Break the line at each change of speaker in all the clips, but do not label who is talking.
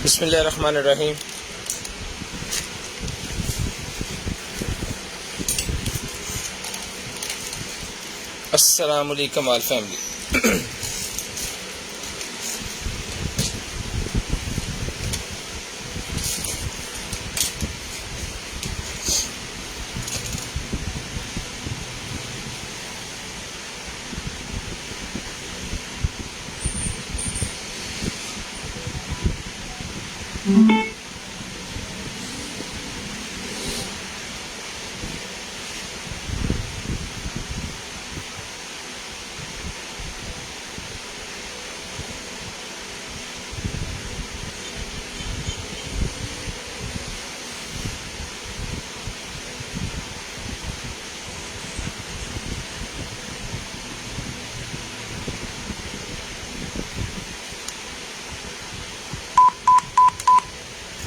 बिस्मिल्लाहिर्रहमानिर्रहीम। अस्सलामु अलैकुम ऑल फैमिली।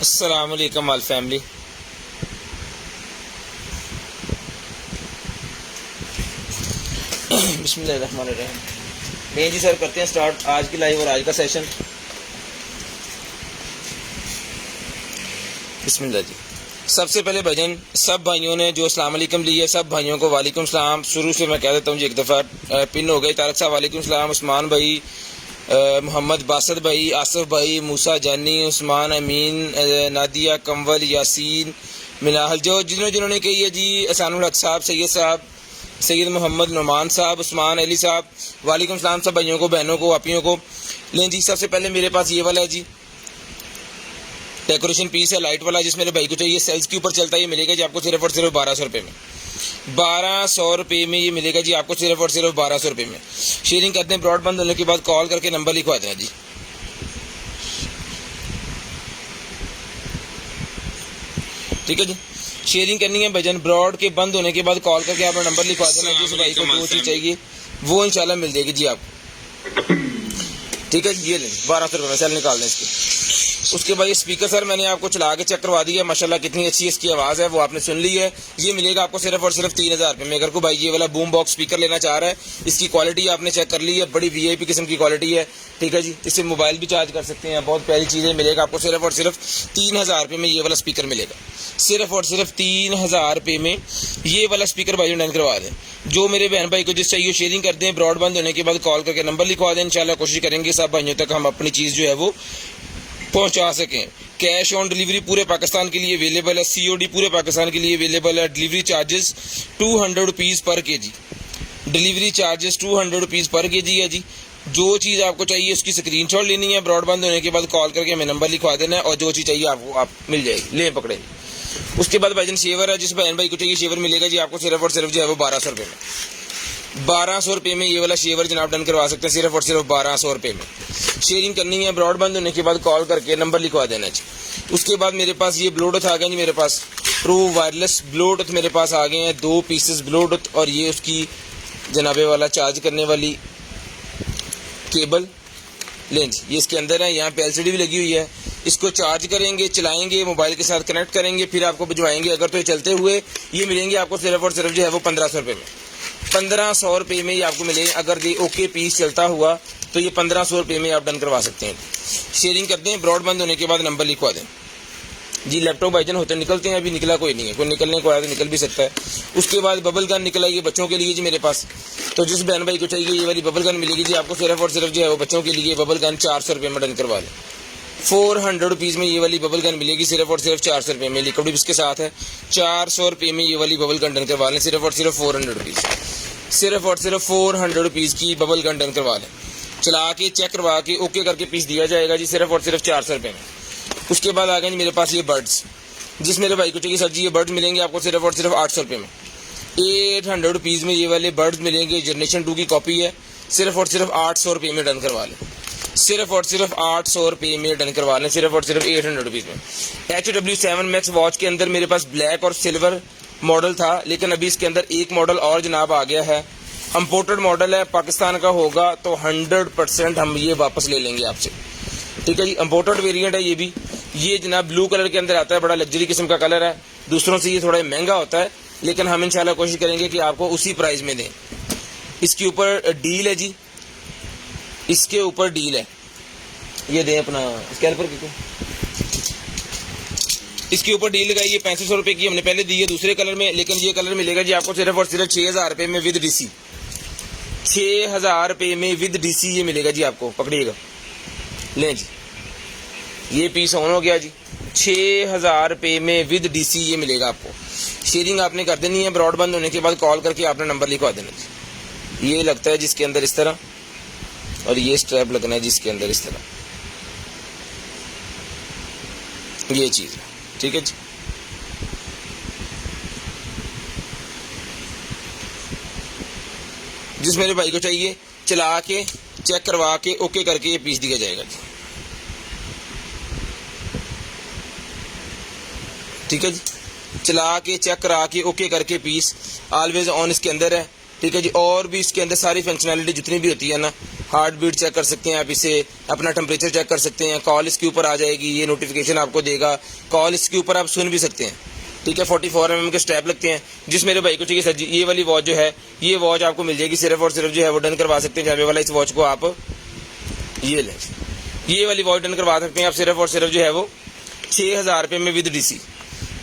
अस्सलाम वालेकुम ऑल फैमिली। बिस्मिल्लाहिर्रहमानिर्रहीम। नहीं जी सर, करते हैं स्टार्ट आज की लाइव और आज का सेशन। बिस्मिल्लाह जी। सबसे पहले भजन सब भाइयों ने जो अस्सलाम वालेकुम लिया, सब भाइयों को वालेकुम सलाम। शुरू से मैं कह देता हूँ जी, एक दफ़ा पिन हो गई। तारक साहब वालेकुम सलाम, उस्मान भाई, मोहम्मद बासत भाई, आसिफ भाई, मूसा जानी, उस्मान अमीन, नादिया, कंवल, यासीन, मिनाहल, जो जिन्होंने कही है जी, एहसानुल हक साहब, सैयद साहब, सैयद मोहम्मद नुमान साहब, उस्मान अली साहब, वालेकुम सलाम सब भाइयों को, बहनों को, आपियों को। लें जी, सबसे पहले मेरे पास ये वाला है जी, डेकोरेशन पीस है लाइट वाला, जिस मेरे भाई को चाहिए। सेल्स के ऊपर चलता है, ये मिलेगा जी आपको सिर्फ और सिर्फ 1200 रुपये में। 1200 रुपये में ये मिलेगा जी आपको सिर्फ और सिर्फ 1200 रुपये में। शेयरिंग करते हैं, ब्रॉड बंद होने के बाद कॉल करके नंबर लिखवा देना जी। ठीक है जी, शेयरिंग करनी है भजन ब्रॉड के बंद होने के बाद कॉल करके आप नंबर लिखवा देना। जिस भाई को जो चीज़ चाहिए वो इंशाल्लाह मिल जाएगी जी आपको। ठीक है जी, ये लें 1200 रुपये में सेल निकाल दें इसके। उसके बाद ये स्पीकर सर मैंने आपको चला के चेक करवा दिया, माशाल्लाह कितनी अच्छी इसकी आवाज़ है वो आपने सुन ली है। ये मिलेगा आपको सिर्फ और सिर्फ 3000 रुपये में। अगर कोई भाई ये वाला बूम बॉक्स स्पीकर लेना चाह रहा है, इसकी क्वालिटी आपने चेक कर ली है, बड़ी VIP किस्म की क्वालिटी है, ठीक है जी। इससे मोबाइल भी चार्ज कर सकते हैं, बहुत प्यारी चीज़ें। मिलेगा आपको सिर्फ और सिर्फ 3000 रुपये में ये वाला स्पीकर मिलेगा। सिर्फ और सिर्फ 3000 रुपये में ये वाला स्पीकर भाई डन करवा दें। जो मेरे बहन भाई को जिस चाहिए शेयरिंग कर दें, ब्रॉडबैंड होने के बाद कॉल करके नंबर लिखवा दें। इंशाल्लाह कोशिश करेंगे सब भाइयों तक हम अपनी चीज़ जो है वो पहुंचा सकें। कैश ऑन डिलीवरी पूरे पाकिस्तान के लिए अवेलेबल है, COD पूरे पाकिस्तान के लिए अवेलेबल है। डिलीवरी चार्जेस 200 रुपीज़ पर kg, डिलीवरी चार्जेस 200 रुपीज़ पर kg है जी। जो चीज़ आपको चाहिए उसकी स्क्रीनशॉट लेनी है, ब्रॉडबैंड होने के बाद कॉल करके हमें नंबर लिखवा देना है और जो चीज़ चाहिए आपको आप मिल जाएगी, ले पकड़े। उसके बाद भाईजान शेवर है, जिस बहन भाई को चाहिए शेवर मिलेगा जी आपको सिर्फ और सिर्फ जो है वो 1200 रुपये में। 1200 रुपये में ये वाला शेवर जनाब डन करवा सकते हैं, सिर्फ और सिर्फ 1200 रुपये में। शेयरिंग करनी है, ब्रॉडबैंड होने के बाद कॉल करके नंबर लिखवा देना जी। उसके बाद मेरे पास ये ब्लूटूथ आ गए जी, मेरे पास ट्रू वायरलेस ब्लूटूथ मेरे पास आ गए हैं, 2 पीसेस ब्लूटूथ और ये उसकी जनाबे वाला चार्ज करने वाली केबल लें जी। ये इसके अंदर है, यहाँ पे LCD भी लगी हुई है। इसको चार्ज करेंगे, चलाएंगे, मोबाइल के साथ कनेक्ट करेंगे, फिर आपको भिजवाएंगे। अगर तो ये चलते हुए ये मिलेंगे आपको सिर्फ और सिर्फ जो है वो 1500 रुपये में। 1500 रुपये में ये आपको मिलेंगे। अगर ये ओके पीस चलता हुआ तो ये 1500 रुपये में आप डन करवा सकते हैं। शेयरिंग करते हैं, ब्रॉडबैंड होने के बाद नंबर लिखवा दें जी। लैपटॉप भाईजान होते निकलते हैं, अभी निकला कोई नहीं है, कोई निकलने को आया तो निकल भी सकता है। उसके बाद बबल गन निकला, ये बच्चों के लिए जी मेरे पास। तो जिस बहन भाई को चाहिए ये वाली बबल गन मिलेगी जी आपको सिर्फ और सिर्फ जो है वो बच्चों के लिए बबल गन 400 रुपये में डन करवा लें। 400 रुपीज़ में ये वाली बबल गन मिलेगी सिर्फ और सिर्फ 400 रुपये में। लिक्विड भी इसके साथ है। 400 रुपये में ये वाली बबल गन डन करवा लें, सिर्फ और सिर्फ 400 रुपीज़। सिर्फ और सिर्फ 400 रुपीज़ की बबल गन डन करवा लें। चला के चेक करवा के ओके करके पीस दिया जाएगा जी, सिर्फ और सिर्फ 400 रुपये में। उसके बाद आ गए जी मेरे पास ये बर्ड्स, जिस मेरे भाई को चाहिए सर जी ये बर्ड्स मिलेंगे आपको सिर्फ और सिर्फ 800 रुपये में। 800 रुपीज़ में ये वाले बर्ड्स मिलेंगे, जनरेशन 2 की कॉपी है, सिर्फ और सिर्फ 800 रुपये में डन करवा लें। सिर्फ और सिर्फ 800 रुपये में डन करवा लें, सिर्फ और सिर्फ 800 रुपीज़ में। HW7 मैक्स वॉच के अंदर मेरे पास ब्लैक और सिल्वर मॉडल था, लेकिन अभी इसके अंदर एक मॉडल और जनाब आ गया है। इम्पोर्टेड मॉडल है, पाकिस्तान का होगा तो 100% हम ये वापस ले लेंगे आपसे, ठीक है जी। इम्पोर्टेड वेरिएंट है ये भी। ये जनाब ब्लू कलर के अंदर आता है, बड़ा लग्जरी किस्म का कलर है। दूसरों से ये थोड़ा महंगा होता है, लेकिन हम इंशाल्लाह कोशिश करेंगे कि आपको उसी प्राइस में दें। इसके ऊपर डील है जी, इसके ऊपर डील है। ये दें अपना स्कैल्पर के, इसके ऊपर डील लगाई है। 6500 रुपये की हमने पहले दी है दूसरे कलर में, लेकिन ये कलर मिलेगा जी आपको सिर्फ और सिर्फ 6000 रुपये में विद DC। 6000 रुपये में विद DC ये मिलेगा जी आपको, पकड़िएगा, लें जी। ये पीस ऑन हो गया जी। 6000 रुपये में विद DC ये मिलेगा आपको। शेयरिंग आपने कर देनी है, ब्रॉडबैंड होने के बाद कॉल करके आपने नंबर लिखवा देना जी। ये लगता है जिसके अंदर इस तरह, और ये स्ट्रैप लगना है जिसके अंदर इस तरह, ये चीज़ है, ठीक है जी। जिस मेरे भाई को चाहिए चला के चेक करवा के ओके करके ये पीस दिया जाएगा जी, ठीक है जी। चला के चेक करा के ओके करके पीस ऑलवेज ऑन इसके अंदर है, ठीक है जी। और भी इसके अंदर सारी फंक्शनैलिटी जितनी भी होती है ना, हार्ट बीट चेक कर सकते हैं आप, इसे अपना टेम्परेचर चेक कर सकते हैं, कॉल इसके ऊपर आ जाएगी, ये नोटिफिकेशन आपको देगा, कॉल इसके ऊपर आप सुन भी सकते हैं, ठीक है। 44 mm के स्ट्रैप लगते हैं। जिस मेरे भाई को चाहिए सर जी ये वाली वॉच जो है, ये वॉच आपको मिल जाएगी, सिर्फ और सिर्फ जो है वो डन करवा सकते हैं। जावे वाला इस वॉच को आप ये लें, ये वाली वॉच डन करवा सकते हैं आप, सिर्फ और सिर्फ जो है वो 6000 रुपये में विद DC।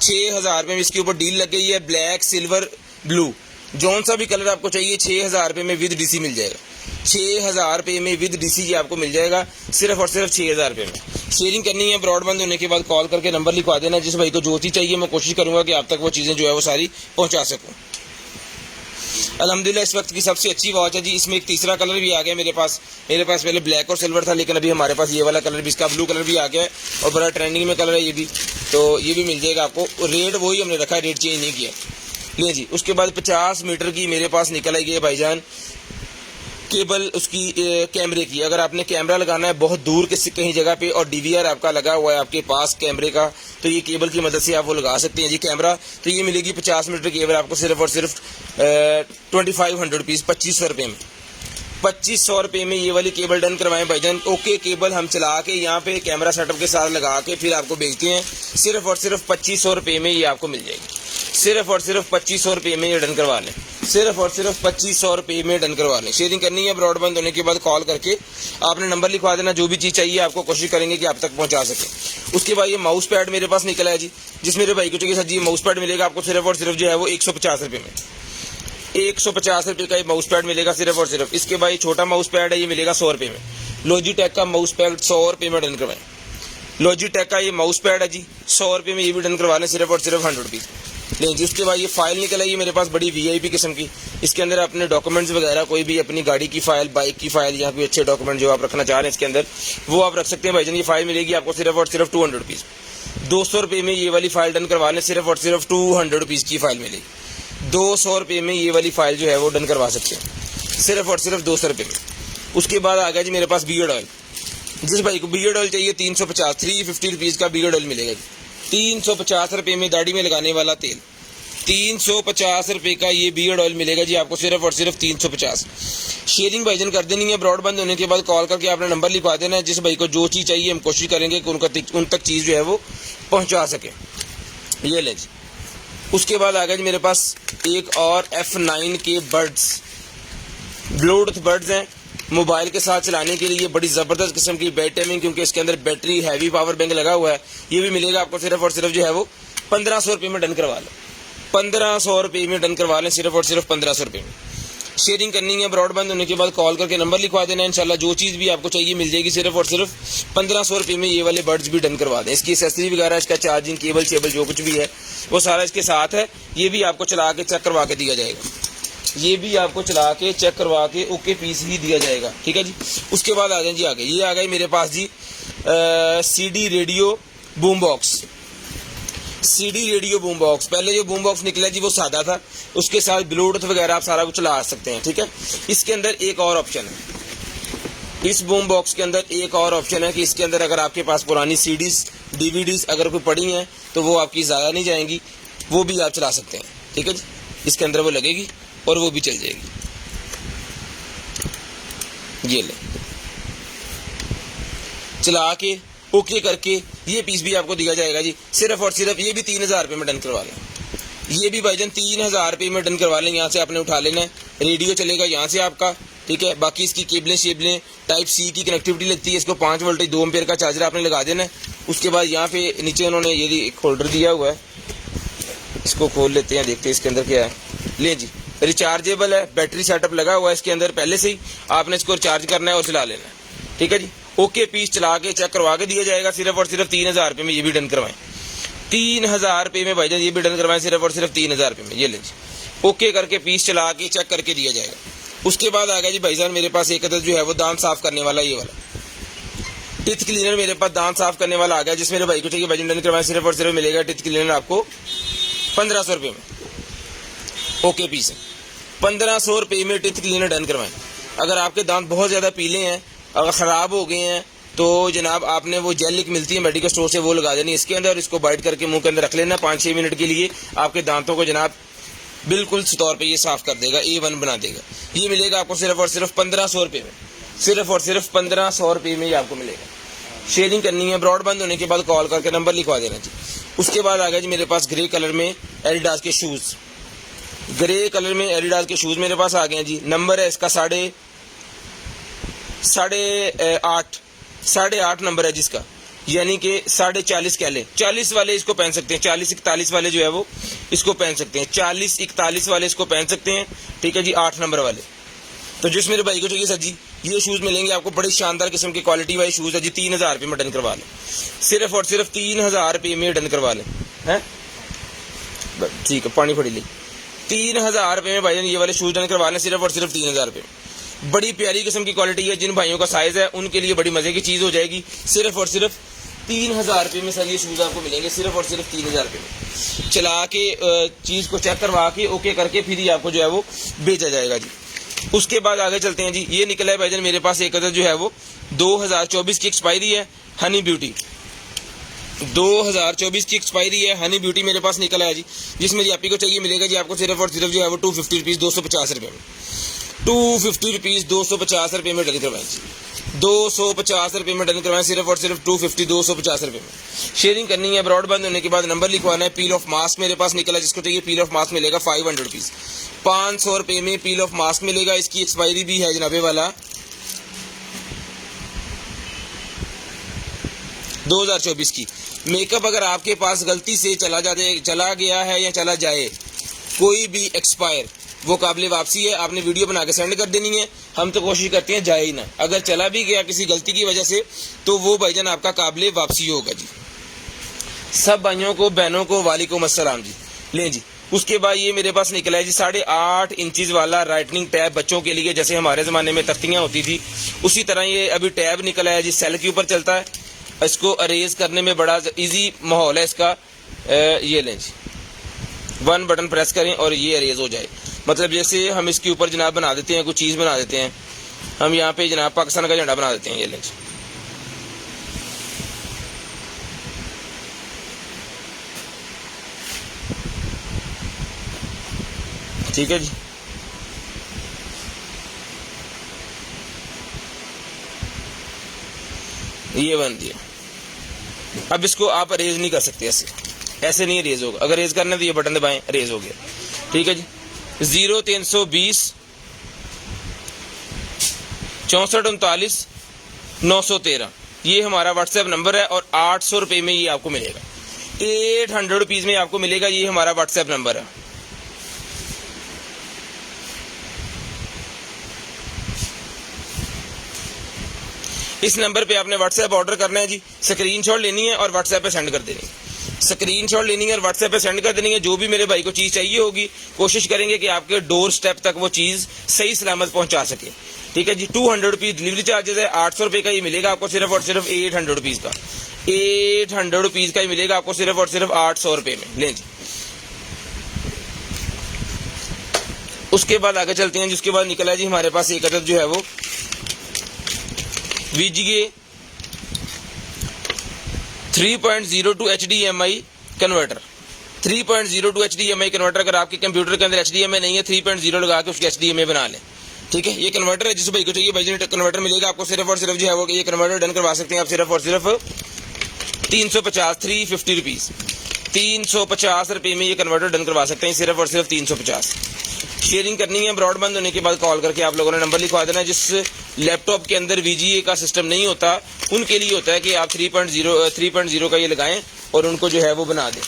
6000 रुपये में इसके ऊपर डील लग गई है, ब्लैक सिल्वर ब्लू, जौन सा भी कलर आपको चाहिए 6000 रुपये में विद DC मिल जाएगा। 6000 रुपये में विद DC ये आपको मिल जाएगा, सिर्फ और सिर्फ 6000 रुपये में। शेयरिंग करनी है, ब्रॉडबैंड होने के बाद कॉल करके नंबर लिखवा देना। जिस भाई को जो चीज़ चाहिए मैं कोशिश करूंगा कि आप तक वो चीज़ें जो है वो सारी पहुंचा सकूं। अल्हम्दुलिल्लाह इस वक्त की सबसे अच्छी वॉच है जी। इसमें एक तीसरा कलर भी आ गया मेरे पास पहले ब्लैक और सिल्वर था, लेकिन अभी हमारे पास ये वाला कलर भी, इसका ब्लू कलर भी आ गया है और बड़ा ट्रेंडिंग में कलर है ये भी, तो ये भी मिल जाएगा आपको। रेट वही हमने रखा है, रेट चेंज नहीं किया। ले जी, उसके बाद 50 मीटर की मेरे पास निकल आई है भाईजान केबल उसकी कैमरे की। अगर आपने कैमरा लगाना है बहुत दूर के कहीं जगह पे और DVR आपका लगा हुआ है आपके पास कैमरे का, तो ये केबल की मदद से आप वो लगा सकते हैं जी कैमरा। तो ये मिलेगी 50 मीटर केबल आपको सिर्फ और सिर्फ 2500 रुपीज़, 2500 रुपये में। 2500 रुपये में ये वाली केबल डन करवाएं भाईजान। ओके केबल हम चला के यहाँ पे कैमरा सेटअप के साथ लगा के फिर आपको भेजते हैं। सिर्फ और सिर्फ 2500 रुपये में ये आपको मिल जाएगी। सिर्फ और सिर्फ 2500 रुपये में ये डन करवा लें। सिर्फ और सिर्फ 2500 रुपये में डन करवा लें। शेयरिंग करनी है, ब्रॉडबैंड होने के बाद कॉल करके आपने नंबर लिखवा देना। जो भी चीज़ चाहिए आपको कोशिश करेंगे कि आप तक पहुँचा सकें। उसके बाद ये माउस पैड मेरे पास निकला है जी, जिस मेरे भाई को चाहिए सर जी माउस पैड मिलेगा आपको सिर्फ और सिर्फ जो है वो 150 रुपये में। 150 रुपये का ये माउस पैड मिलेगा सिर्फ और सिर्फ। इसके बाद छोटा माउस पैड है, ये मिलेगा 100 रुपये में। लॉजिटेक का माउस पैड 100 रुपये में डन करवाएं। लॉजिटेक का ये माउस पैड है जी 100 रुपये में, ये भी डन करवा लें सिर्फ और सिर्फ 100 रुपीज़ लें जी। उसके बाद ये फाइल निकल आई है मेरे पास बड़ी VIP किस्म की। इसके अंदर अपने डॉक्यूमेंट्स वगैरह कोई भी अपनी गाड़ी की फाइल, बाइक की फाइल या कोई अच्छे डॉक्यूमेंट जो आप रखना चाह रहे हैं इसके अंदर वो आप रख सकते हैं भाईजान। ये फाइल मिलेगी आपको सिर्फ और सिर्फ 200 रुपीज़। 200 रुपये में ये वाली फाइल डन करवा लें, सिर्फ और सिर्फ 200 रुपीज़ की फाइल मिलेगी। 200 रुपये में ये वाली फाइल जो है वो डन करवा सकते हैं सिर्फ और सिर्फ 200 रुपये में। उसके बाद आ गया जी मेरे पास बियर्ड ऑयल। जिस भाई को बियर्ड ऑयल चाहिए 350 रुपीज़ का बियर्ड ऑयल मिलेगा जी। 350 रुपये में दाढ़ी में लगाने वाला तेल 350 रुपये का ये बियर्ड ऑयल मिलेगा जी आपको सिर्फ और सिर्फ 350। शेयरिंग भाईजान कर देनी है। ब्रॉडबैंड होने के बाद कॉल करके आपने नंबर लिखवा देना है। जिस भाई को जो चीज़ चाहिए हम कोशिश करेंगे कि उन तक चीज़ जो है वो पहुँचा सके। ये ले जी। उसके बाद आ गया जी मेरे पास एक और F9 के बड्स, ब्लूटूथ बड्स हैं मोबाइल के साथ चलाने के लिए। बड़ी ज़बरदस्त किस्म की बैट टाइमिंग, क्योंकि इसके अंदर बैटरी हैवी पावर बैंक लगा हुआ है। ये भी मिलेगा आपको सिर्फ और सिर्फ जो है वो 1500 रुपये में डन करवा लो। 1500 रुपये में डन करवा लें सिर्फ और सिर्फ 1500 रुपये में। शेयरिंग करनी है। ब्रॉडबैंड होने के बाद कॉल करके नंबर लिखवा देना है। इंशाल्लाह जो चीज़ भी आपको चाहिए मिल जाएगी। सिर्फ और सिर्फ 1500 रुपये में ये वाले बर्ड्स भी डन करवा दें। इसकी एसेसरी वगैरह, इसका चार्जिंग केबल जो कुछ भी है वो सारा इसके साथ है। ये भी आपको चला के चेक करवा के दिया जाएगा। ये भी आपको चला के चेक करवा के ओके पीस ही दिया जाएगा। ठीक है जी। उसके बाद आ जाए जी आगे, ये आ गए मेरे पास जी CD radio boom box. CD radio boom box. पहले जो बूम बॉक्स निकला जी वो सादा था, उसके साथ ब्लूटूथ वगैरह आप सारा कुछ चला सकते हैं। ठीक है। इसके अंदर एक और ऑप्शन है, इस बूम बॉक्स के अंदर एक और ऑप्शन है कि इसके अंदर अगर आपके पास पुरानी CDs DVDs अगर कोई पड़ी हैं तो वो आपकी ज़ाया नहीं जाएंगी, वो भी आप चला सकते हैं। ठीक है जी। इसके अंदर वो लगेगी और वो भी चल जाएगी। ये ले चला के ओके करके ये पीस भी आपको दिया जाएगा जी सिर्फ और सिर्फ। ये भी 3000 रुपये में डन करवा लें। ये भी भाईजान 3000 रुपये में डन करवा लें। यहाँ से आपने उठा लेना है, रेडियो चलेगा यहाँ से आपका। ठीक है। बाकी इसकी केबलें शेबलें Type-C की कनेक्टिविटी लगती है। इसको 5 वोल्टेज 2 एम्पीयर का चार्जर आपने लगा देना है। उसके बाद यहाँ पे नीचे उन्होंने ये एक होल्डर दिया हुआ है, इसको खोल लेते हैं, देखते हैं इसके अंदर क्या है। ले जी, रिचार्जेबल है, बैटरी सेटअप लगा हुआ है इसके अंदर पहले से ही। आपने इसको चार्ज करना है और चला लेना है। ठीक है जी। ओके पीस चला के चेक करवा के दिया जाएगा सिर्फ और सिर्फ 3000 रुपये में। ये भी डन करवाएं 3000 रुपये में भाईजान। ये भी डन करवाएं सिर्फ और सिर्फ 3000 रुपये में। ये ले जी, ओके करके पीस चला के चेक करके दिया जाएगा। उसके बाद आ गया जी भाईजान मेरे पास एक अदद जो है वो दांत साफ करने वाला, ये वाला टिथ क्लीनर मेरे पास दांत साफ करने वाला आ गया। जिस मेरे भाई को चाहिए भाईजान डन करवाएं सिर्फ और सिर्फ मिलेगा टिथ क्लीनर आपको 1500 रुपये में। ओके पीस है 1500 रुपये में टिथ क्लीनर डन करवाएं। अगर आपके दांत बहुत ज़्यादा पीले हैं, अगर ख़राब हो गए हैं तो जनाब आपने वो जेल एक मिलती है मेडिकल स्टोर से, वो लगा देनी इसके अंदर और इसको बाइट करके मुंह के अंदर रख लेना 5-6 मिनट के लिए। आपके दांतों को जनाब बिल्कुल तौर पे ये साफ़ कर देगा, A1 बना देगा। ये मिलेगा आपको सिर्फ और सिर्फ 1500 रुपये में। सिर्फ और सिर्फ 1500 रुपये में ये आपको मिलेगा। शेयरिंग करनी है। ब्रॉडबैंड होने के बाद कॉल करके नंबर लिखवा देना जी। उसके बाद आ गया जी मेरे पास ग्रे कलर में एडिडास के शूज़। ग्रे कलर में एडिडास के शूज़ मेरे पास आ गए हैं जी। नंबर है इसका 8.5 नंबर है जिसका, यानी कि 40.5 कह लें। 40 वाले इसको पहन सकते हैं, 40-41 वाले जो है वो इसको पहन सकते हैं, 40-41 वाले इसको पहन सकते हैं। ठीक है जी। 8 नंबर वाले। तो जिस मेरे भाई को चाहिए सर जी ये शूज़ मिलेंगे आपको, बड़ी शानदार किस्म की क्वालिटी वाले शूज़ है जी। 3000 रुपये में डन करवा लें सिर्फ और सिर्फ 3000 रुपये में डन करवा लें। हैं ठीक है, पानी फड़ी ली। 3000 रुपये में भाईजान ये वाले शूज़ डन करवा लें सिर्फ और सिर्फ 3000 रुपये। बड़ी प्यारी किस्म की क्वालिटी है। जिन भाइयों का साइज़ है उनके लिए बड़ी मज़े की चीज़ हो जाएगी। सिर्फ और सिर्फ 3000 रुपये में सर ये शूज़ आपको मिलेंगे सिर्फ और सिर्फ 3000 रुपये में। चला के चीज़ को चेक करवा के ओके करके फिर ही आपको जो है वो बेचा जाएगा जी। उसके बाद आगे चलते हैं जी। ये निकला है भाईजान मेरे पास एक अदद जो है वो 2024 की एक्सपायरी है, हनी ब्यूटी। 2024 की एक्सपायरी है, हनी ब्यूटी मेरे पास निकला है जी। जिसमें जी आप ही को चाहिए मिलेगा जी आपको सिर्फ और सिर्फ जो है वो 250 रुपीज़ 250 रुपये में। 250 रुपीज़ 250 रुपये में डन करवाएं जी, 250 रुपये में डन करवाएं, सिर्फ और सिर्फ 250 250 रुपये में। शेयरिंग करनी है, ब्रॉडबैंड होने के बाद नंबर लिखवाना है। पील ऑफ मास्क मेरे पास निकला, जिसको चाहिए पील ऑफ मास्क मिलेगा 500 रुपीज़, 500 रुपये में पील ऑफ मास्क मिलेगा। इसकी एक्सपायरी भी है जनाबे वाला 2024 की। मेकअप अगर आपके पास गलती से चला गया है या चला जाए कोई भी एक्सपायर, वो काबिल वापसी है, आपने वीडियो बना के सेंड कर देनी है। हम तो कोशिश करते हैं जाए ही ना, अगर चला भी गया किसी गलती की वजह से तो वो भाईजान आपका काबिल वापसी होगा जी। सब भाइयों को बहनों को वालेकुम अस्सलाम जी। लें जी, उसके बाद ये मेरे पास निकला है जी 8.5 इंचज़ वाला राइटनिंग टैब बच्चों के लिए, जैसे हमारे ज़माने में तख्तियाँ होती थी उसी तरह ये अभी टैब निकला है जी। सेल के ऊपर चलता है, इसको अरेज करने में बड़ा इजी माहौल है इसका। ये लें जी, 1 बटन प्रेस करें और ये अरेज हो जाए। मतलब जैसे हम इसके ऊपर जनाब बना देते हैं, कुछ चीज़ बना देते हैं, हम यहाँ पे जनाब पाकिस्तान का झंडा बना देते हैं। ये लें जी, ठीक है जी। ये बन दिया। अब इसको आप अरेज नहीं कर सकते, ऐसे नहीं अरेज होगा। अगर अरेज करना है तो ये बटन दबाएं, अरेज हो गया, ठीक है जी। 0320 64 39 913 ये हमारा व्हाट्सएप नंबर है और 800 रुपये में ये आपको मिलेगा। 800 रुपीज़ में आपको मिलेगा, ये हमारा व्हाट्सएप नंबर है। इस नंबर पे आपने व्हाट्सएप ऑर्डर करना है जी, स्क्रीनशॉट लेनी है और व्हाट्सएप पे सेंड कर देनी है। स्क्रीनशॉट लेनी है और व्हाट्सएप पे सेंड कर देनी है। जो भी मेरे भाई को चीज़ चाहिए होगी कोशिश करेंगे कि आपके डोर स्टेप तक वो चीज़ सही सलामत पहुंचा सके, ठीक है जी। 200 रुपीज़ डिलीवरी चार्जेस है, 800 रुपये का ही मिलेगा आपको सिर्फ और सिर्फ 800 रुपीज़ का। 800 रुपीज़ का ही मिलेगा आपको सिर्फ और सिर्फ 800 रुपये में। लें जी, उसके बाद आगे चलते हैं। जिसके बाद निकला जी हमारे पास एक अदद जो है वो VGA 3.02 HDMI converter. 3.02 HDMI converter, अगर आपके कंप्यूटर के अंदर HDMI नहीं है 3.0 लगा के उसके HDMI बना लें, ठीक है। ये कन्वर्टर है, जिस भाई को चाहिए भाई कन्वर्टर मिलेगा आपको सिर्फ और सिर्फ जो है वो ये कन्वर्टर डन करवा सकते हैं आप सिर्फ और सिर्फ 350 रुपीज़ 350 रुपये में ये कन्वर्टर डन करवा सकते हैं सिर्फ और सिर्फ 350। शेयरिंग करनी है, ब्रॉडबैंड होने के बाद कॉल करके आप लोगों ने नंबर लिखवा देना है। जिस लैपटॉप के अंदर VGA का सिस्टम नहीं होता उनके लिए होता है कि आप 3.0 का ये लगाएं और उनको जो है वो बना दें,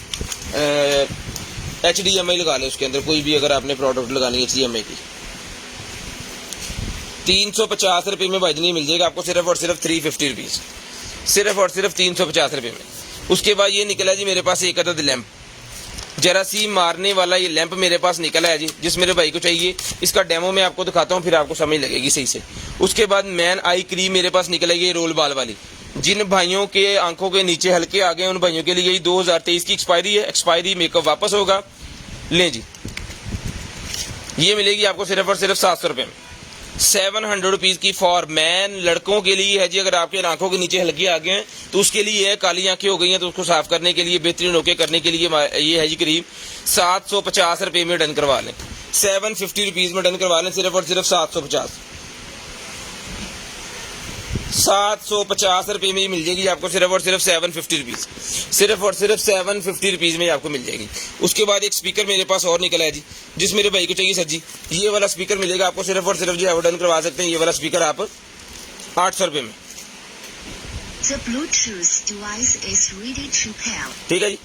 HDMI लगा लें उसके अंदर, कोई भी अगर आपने प्रोडक्ट लगानी है HDMI की। 350 रुपये में भाई नहीं मिल जाएगा आपको सिर्फ और सिर्फ 350 रुपीज़, सिर्फ और सिर्फ 350 रुपये में। उसके बाद ये निकला जी मेरे पास एक अदद लैंप, जरासीम मारने वाला ये लैंप मेरे पास निकला है जी। जिस मेरे भाई को चाहिए इसका डेमो मैं आपको दिखाता हूँ, फिर आपको समझ लगेगी सही से। उसके बाद मैन आई क्रीम मेरे पास निकला, ये रोल बाल वाली। जिन भाइयों के आंखों के नीचे हल्के आ गए उन भाइयों के लिए यही 2023 की एक्सपायरी है। एक्सपायरी मेकअप वापस होगा। लें जी, ये मिलेगी आपको सिर्फ और सिर्फ 700 रुपये में। 700 रुपीज़ की फॉर मैन, लड़कों के लिए है जी। अगर आपके आंखों के नीचे हल्के आ गए हैं तो उसके लिए है, काली आंखें हो गई हैं तो उसको साफ करने के लिए, बेहतरीन होके करने के लिए ये है जी क्रीम। 750 रुपये में डन करवा लें, 750 रुपीज़ में डन करवा लें सिर्फ और सिर्फ 750 रुपये में मिल जाएगी आपको सिर्फ और सिर्फ 750 रुपीज़, सिर्फ और सिर्फ 750 रुपीज़ में आपको मिल जाएगी। उसके बाद एक स्पीकर मेरे पास और निकला है जी, जिस मेरे भाई को चाहिए सर जी ये वाला स्पीकर मिलेगा आपको सिर्फ और सिर्फ जो है वो डन करवा सकते हैं। ये वाला स्पीकर आप 800 रुपये में, ठीक है जी।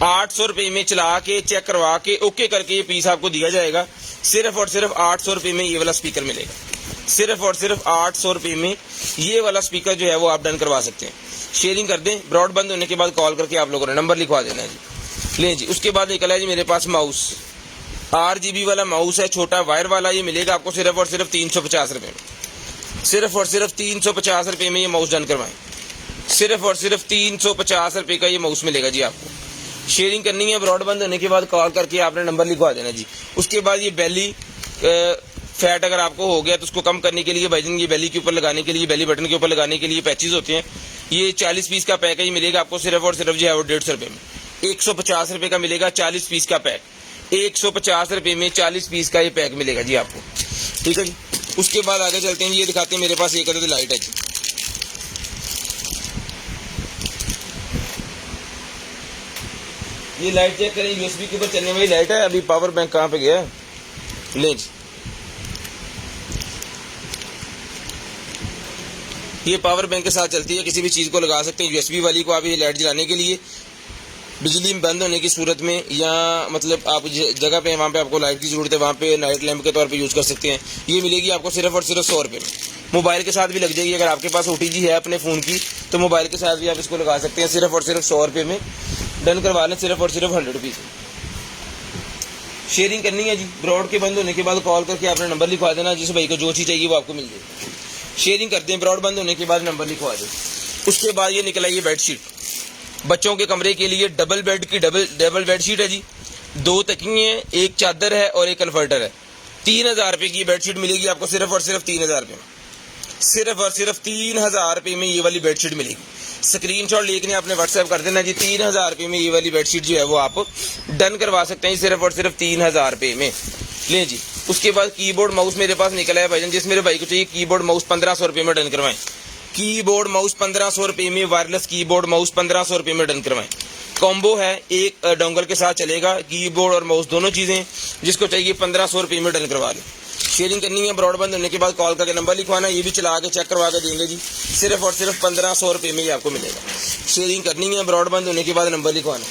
800 रुपये में चला के चेक करवा के ओके करके ये पीस आपको दिया जाएगा। सिर्फ और सिर्फ 800 रुपये में ये वाला स्पीकर मिलेगा, सिर्फ और सिर्फ 800 रुपये में ये वाला स्पीकर जो है वो आप डन करवा सकते हैं। शेयरिंग कर दें, ब्रॉडबैंड होने के बाद कॉल करके आप लोगों ने नंबर लिखवा देना है जी। लें जी, उसके बाद निकला है जी मेरे पास माउस, RGB वाला माउस है, छोटा वायर वाला। ये मिलेगा आपको सिर्फ और सिर्फ 350 रुपये में, सिर्फ और सिर्फ 350 रुपये में ये माउस डन करवाएं। सिर्फ और सिर्फ 350 रुपये का ये माउस मिलेगा जी आपको। शेयरिंग करनी है, ब्रॉडबैंड होने के बाद कॉल करके आपने नंबर लिखवा देना जी। उसके बाद ये बेली फैट अगर आपको हो गया तो उसको कम करने के लिए भाईजान ये बेली के ऊपर लगाने के लिए, बेली बटन के ऊपर लगाने के लिए पैचेज होते हैं। ये 40 पीस का पैक है, ये मिलेगा आपको सिर्फ और सिर्फ जो है वो 150 रुपये में। 150 रुपये का मिलेगा 40 पीस का पैक, 150 रुपये में 40 पीस का ये पैक मिलेगा जी आपको, ठीक है जी। उसके बाद आगे चलते हैं जी, ये दिखाते हैं मेरे पास एक अदद लाइट है जी। ये लाइट चेक करें, यूएसबी के ऊपर चलने वाली लाइट है। अभी पावर बैंक कहाँ पे गया है, ले जी, ये पावर बैंक के साथ चलती है, किसी भी चीज़ को लगा सकते हैं। यूएसबी वाली को आप ये लाइट जलाने के लिए बिजली बंद होने की सूरत में, या मतलब आप जगह पे वहाँ पे आपको लाइट की ज़रूरत है, वहाँ पे नाइट लैंप के तौर पे यूज़ कर सकते हैं। ये मिलेगी आपको सिर्फ और सिर्फ 100 रुपये में। मोबाइल के साथ भी लग जाएगी, अगर आपके पास OTG है अपने फ़ोन की तो मोबाइल के साथ भी आप इसको लगा सकते हैं, सिर्फ और सिर्फ 100 रुपये में। डन करवा लें सिर्फ और सिर्फ 100 रुपीज़। शेयरिंग करनी है जी, ब्रॉड के बंद होने के बाद कॉल करके आपने नंबर लिखवा देना, जिस भाई को जो चीज़ चाहिए वो आपको मिल जाएगी। शेयरिंग करते हैं, ब्रॉड बंद होने के बाद नंबर लिखवा दें। उसके बाद ये निकल आई है बेडशीट, बच्चों के कमरे के लिए डबल बेड की डबल बेडशीट है जी। 2 तकिए हैं, एक चादर है और एक कन्वर्टर है। 3000 रुपये की बेडशीट मिलेगी आपको सिर्फ और सिर्फ 3000 रुपये में। सिर्फ और सिर्फ 3000 रुपये में ये वाली बेडशीट मिलेगी। स्क्रीनशॉट लेके आपने व्हाट्सएप कर देना जी। 3000 रुपये में ये वाली बेडशीट जो है वो आप डन करवा सकते हैं सिर्फ और सिर्फ 3000 रुपये में। लें जी, उसके बाद कीबोर्ड माउस मेरे पास निकला है भाईजान, जिस मेरे भाई को चाहिए कीबोर्ड माउस 1500 रुपये में डन करवाएं। कीबोर्ड माउस 1500 रुपये में, वायरलेस कीबोर्ड माउस 1500 रुपये में डन करवाएं। कॉम्बो है, एक डोंगल के साथ चलेगा, कीबोर्ड और माउस दोनों चीज़ें। जिसको चाहिए 1500 रुपये में डन करवा लें। शेयरिंग करनी है, ब्रॉडबैंड होने के बाद कॉल करके नंबर लिखवाना, ये भी चला के चेक करवा के देंगे जी। सिर्फ और सिर्फ 1500 रुपये में ये आपको मिलेगा। शेयरिंग करनी है, ब्रॉडबैंड होने के बाद नंबर लिखवाना,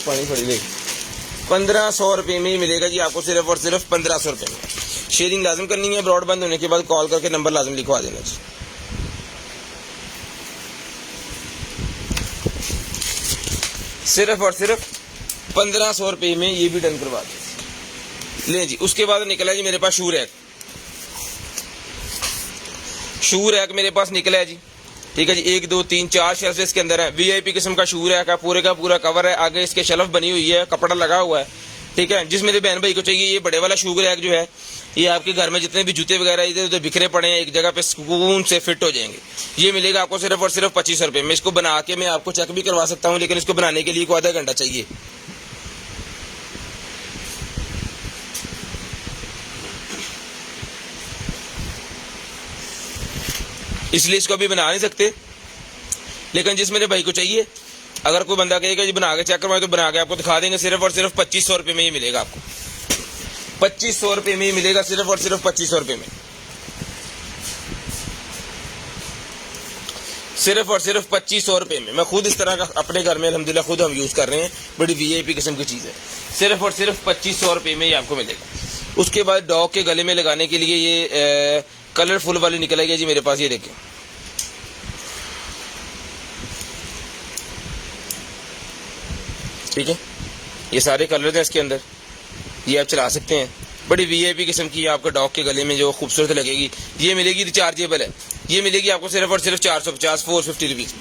पानी थोड़ी ले 1500 रुपये में ही मिलेगा जी आपको, सिर्फ और सिर्फ 1500 रुपये में। शेयरिंग लाजम करनी है, ब्रॉडबैंड होने के बाद कॉल करके नंबर लाजम लिखवा देना जी। सिर्फ और सिर्फ 1500 रुपये में ये भी डन करवा दें। ले जी, उसके बाद निकला जी मेरे पास शू रैक। शू रैक मेरे पास निकला है जी, ठीक है जी। 1 2 3 4 शेल्फ इसके अंदर है। VIP किस्म का शू रैक है, पूरे का पूरा कवर है, आगे इसके शेल्फ बनी हुई है, कपड़ा लगा हुआ है, ठीक है। जिस मेरे बहन भाई को चाहिए ये बड़े वाला शू रैक जो है, ये आपके घर में जितने भी जूते वगैरह इधर उधर बिखरे पड़े हैं, एक जगह पे सुकून से फिट हो जाएंगे। ये मिलेगा आपको सिर्फ और सिर्फ 2500 रुपये में। इसको बना के मैं आपको चेक भी करवा सकता हूँ, लेकिन इसको बनाने के लिए को आधा घंटा चाहिए। इसलिए इसको अभी बना नहीं सकते, लेकिन जिस मेरे भाई को चाहिए, अगर कोई बंदा कहेगा जी बना के चेक करवाए तो बना के आपको दिखा देंगे। सिर्फ और सिर्फ 2500 रुपये में ही मिलेगा आपको, 2500 रुपये में ही मिलेगा, सिर्फ और सिर्फ 2500 रुपये में। सिर्फ और सिर्फ 2500 रुपये में। मैं खुद इस तरह का अपने घर में अल्हम्दुलिल्लाह खुद हम यूज़ कर रहे हैं, बड़ी VIP किस्म की चीज़ है। सिर्फ और सिर्फ 2500 रुपये में ही आपको मिलेगा। उसके बाद डॉग के गले में लगाने के लिए ये कलरफुल वाली निकल आई है जी मेरे पास, ये देखें, ठीक है। ये सारे कलर हैं इसके अंदर, ये आप चला सकते हैं। बड़ी VIP किस्म की आपको डॉग के गले में जो खूबसूरत लगेगी। ये मिलेगी, रिचार्जेबल है। ये मिलेगी आपको सिर्फ और सिर्फ 450 450 रुपीज़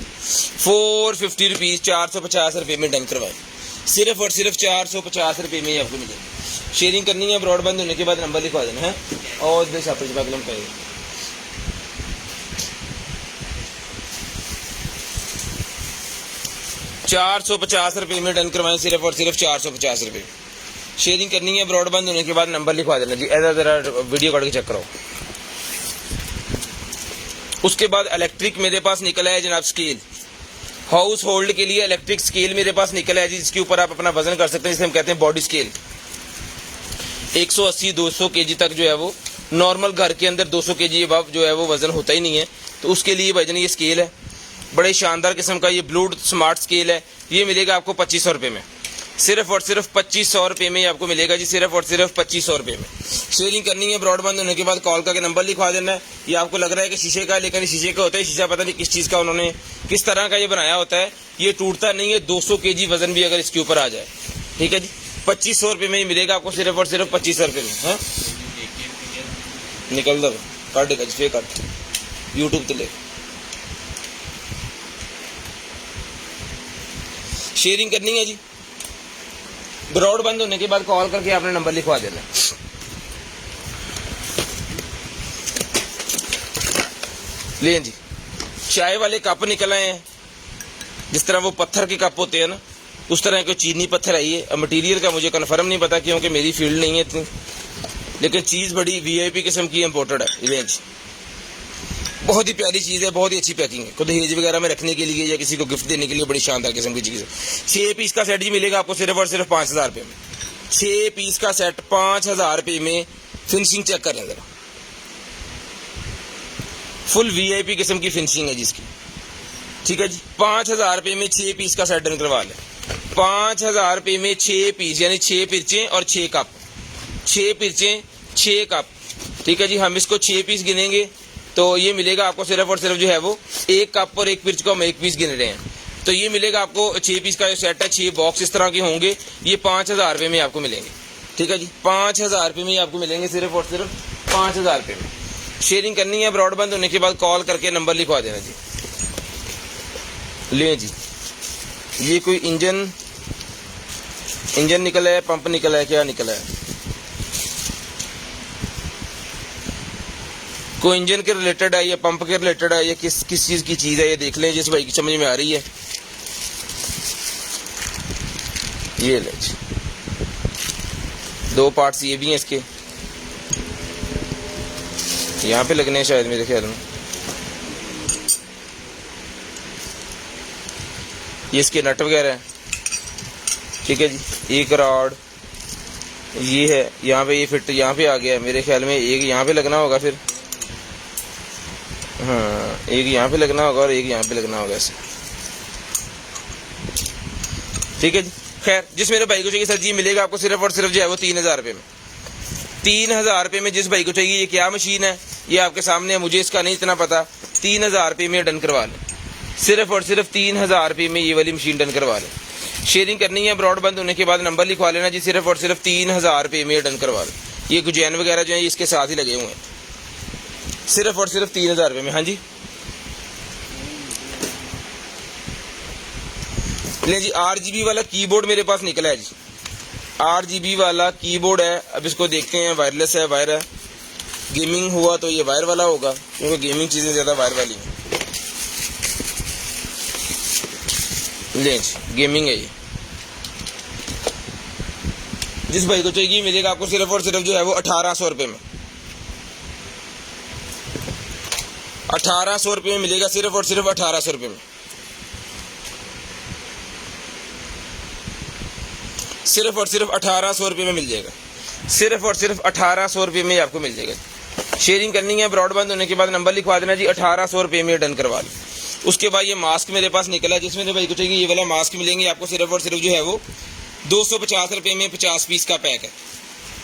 450 रुपीज़ 450 रुपये में डन करवाएं। सिर्फ और सिर्फ 450 रुपये में ही आपको मिलेगी। शेयरिंग करनी है, ब्रॉडबैंड होने के बाद नंबर लिखवा देना है और बेस आप कलम करेंगे। 450 रुपये में डन करवाएं, सिर्फ और सिर्फ 450 रुपये। शेयरिंग करनी है, ब्रॉडबैंड होने के बाद नंबर लिखवा देना जी। ऐसा ज़रा वीडियो काट के चेक कराओ। उसके बाद इलेक्ट्रिक मेरे पास निकला है जनाब स्केल, हाउस होल्ड के लिए इलेक्ट्रिक स्केल मेरे पास निकला है जी, जिसके ऊपर आप अपना वजन कर सकते हैं, जिसे हम कहते हैं बॉडी स्केल। 180-200 kg तक जो है वो नॉर्मल घर के अंदर 200 kg अबव जो है वो वजन होता ही नहीं है, तो उसके लिए भाईजान ये स्केल है। बड़े शानदार किस्म का ये ब्लूटूथ स्मार्ट स्केल है। ये मिलेगा आपको 2500 रुपये में। सिर्फ और सिर्फ 2500 रुपये में ही आपको मिलेगा जी, सिर्फ और सिर्फ 2500 रुपये में। शेयरिंग करनी है, ब्रॉडबैंड होने के बाद कॉल करके नंबर लिखवा देना है। ये आपको लग रहा है कि शीशे का, लेकिन शीशे का होता है, शीशा पता नहीं किस चीज़ का उन्होंने किस तरह का ये बनाया होता है, ये टूटता नहीं है। 200 kg वजन भी अगर इसके ऊपर आ जाए, ठीक है जी। 2500 रुपये में ही मिलेगा आपको, सिर्फ और सिर्फ 2500 रुपये में। हाँ निकल दो काट देगा जी, काट यूट्यूब तो ले। शेयरिंग करनी है जी, ब्रॉड बंद होने के बाद कॉल करके आपने नंबर लिखवा देना। ले जी, चाय वाले कप निकल आए हैं, जिस तरह वो पत्थर के कप होते हैं ना, उस तरह के चीनी पत्थर आई है। मटेरियल का मुझे कन्फर्म नहीं पता क्योंकि मेरी फील्ड नहीं है इतनी। लेकिन चीज़ बड़ी VIP किस्म की इम्पोर्टेड है। ये जी बहुत ही प्यारी चीज़ है, बहुत ही अच्छी पैकिंग है, खुद दहेज वगैरह में रखने के लिए या किसी को गिफ्ट देने के लिए बड़ी शानदार किस्म की चीज़ है। 6 पीस का सेट जी मिलेगा आपको सिर्फ और सिर्फ 5000 रुपये में। 6 पीस का सेट 5000 रुपये में। फिनिशिंग चेक कर लें ज़रा, फुल VIP किस्म की फिनिशिंग है जिसकी, ठीक है जी। 5000 रुपये में 6 पीस का सेट डन करवा लें। 5000 रुपये में 6 पीस यानी 6 पिरचें और 6 कप, 6 पिरचें 6 कप, ठीक है जी। हम इसको 6 पीस गिनेंगे तो ये मिलेगा आपको सिर्फ और सिर्फ जो है वो 1 कप और 1 पिर्च को हम 1 पीस गिन रहे हैं, तो ये मिलेगा आपको 6 पीस का जो सेट है, 6 बॉक्स इस तरह के होंगे, ये 5000 रुपये में आपको मिलेंगे, ठीक है जी। 5000 रुपये में आपको मिलेंगे सिर्फ और सिर्फ 5000 रुपये में। शेयरिंग करनी है, ब्रॉडबैंड होने के बाद कॉल करके नंबर लिखवा देना जी। लें जी, ये कोई इंजन निकला है, पंप निकला है, क्या निकला है? कोई इंजन के रिलेटेड है या पंप के रिलेटेड है या किस चीज़ की चीज़ है, ये देख लें जिस भाई की समझ में आ रही है। ये ले जी, 2 पार्ट्स ये भी हैं इसके, यहाँ पे लगने हैं शायद मेरे ख्याल में। ये इसके नट वगैरह हैं, ठीक है जी। एक रॉड ये है, यहाँ पे ये फिट यहाँ पे आ गया है मेरे ख्याल में। एक यहाँ पे लगना होगा, फिर हाँ एक यहाँ पे लगना होगा और एक यहाँ पे लगना होगा ऐसे, ठीक है जी। खैर जिस मेरे भाई को चाहिए सर जी मिलेगा आपको सिर्फ और सिर्फ जो है वो 3000 रुपये में। 3000 रुपये में जिस भाई को चाहिए, ये क्या मशीन है ये आपके सामने है, मुझे इसका नहीं इतना पता। 3000 रुपये में डन करवा लें, सिर्फ और सिर्फ 3000 रुपये में ये वाली मशीन डन करवा लें। शेयरिंग करनी है, ब्रॉडबैंड होने के बाद नंबर लिखवा लेना जी। सिर्फ और सिर्फ 3000 रुपये में डन करवा लें। ये गुजैन वगैरह जो है इसके साथ ही लगे हुए हैं, सिर्फ और सिर्फ 3000 रुपये में। हाँ जी ले जी, RGB वाला कीबोर्ड मेरे पास निकला है जी। RGB वाला कीबोर्ड है, अब इसको देखते हैं। वायरलेस है, वायर है। गेमिंग हुआ तो ये वायर वाला होगा, क्योंकि गेमिंग चीज़ें ज़्यादा वायर वाली हैं। ले जी, गेमिंग है ये। जिस भाई को चाहिए मिलेगा आपको सिर्फ और सिर्फ जो है वो 1800 रुपये में। 1800 रुपये में मिलेगा, सिर्फ और सिर्फ 1800 रुपये में। सिर्फ और सिर्फ 1800 रुपये में मिल जाएगा, सिर्फ और सिर्फ 1800 रुपये में आपको मिल जाएगा। शेयरिंग करनी है, ब्रॉडबैंड होने के बाद नंबर लिखवा देना जी। 1800 रुपये में डन करवा लें। उसके बाद ये मास्क मेरे पास निकला है, जिसमें भाई को चाहिए ये वाला मास्क मिलेंगे आपको सिर्फ और सिर्फ जो है वो 250 रुपये में 50 पीस का पैक है।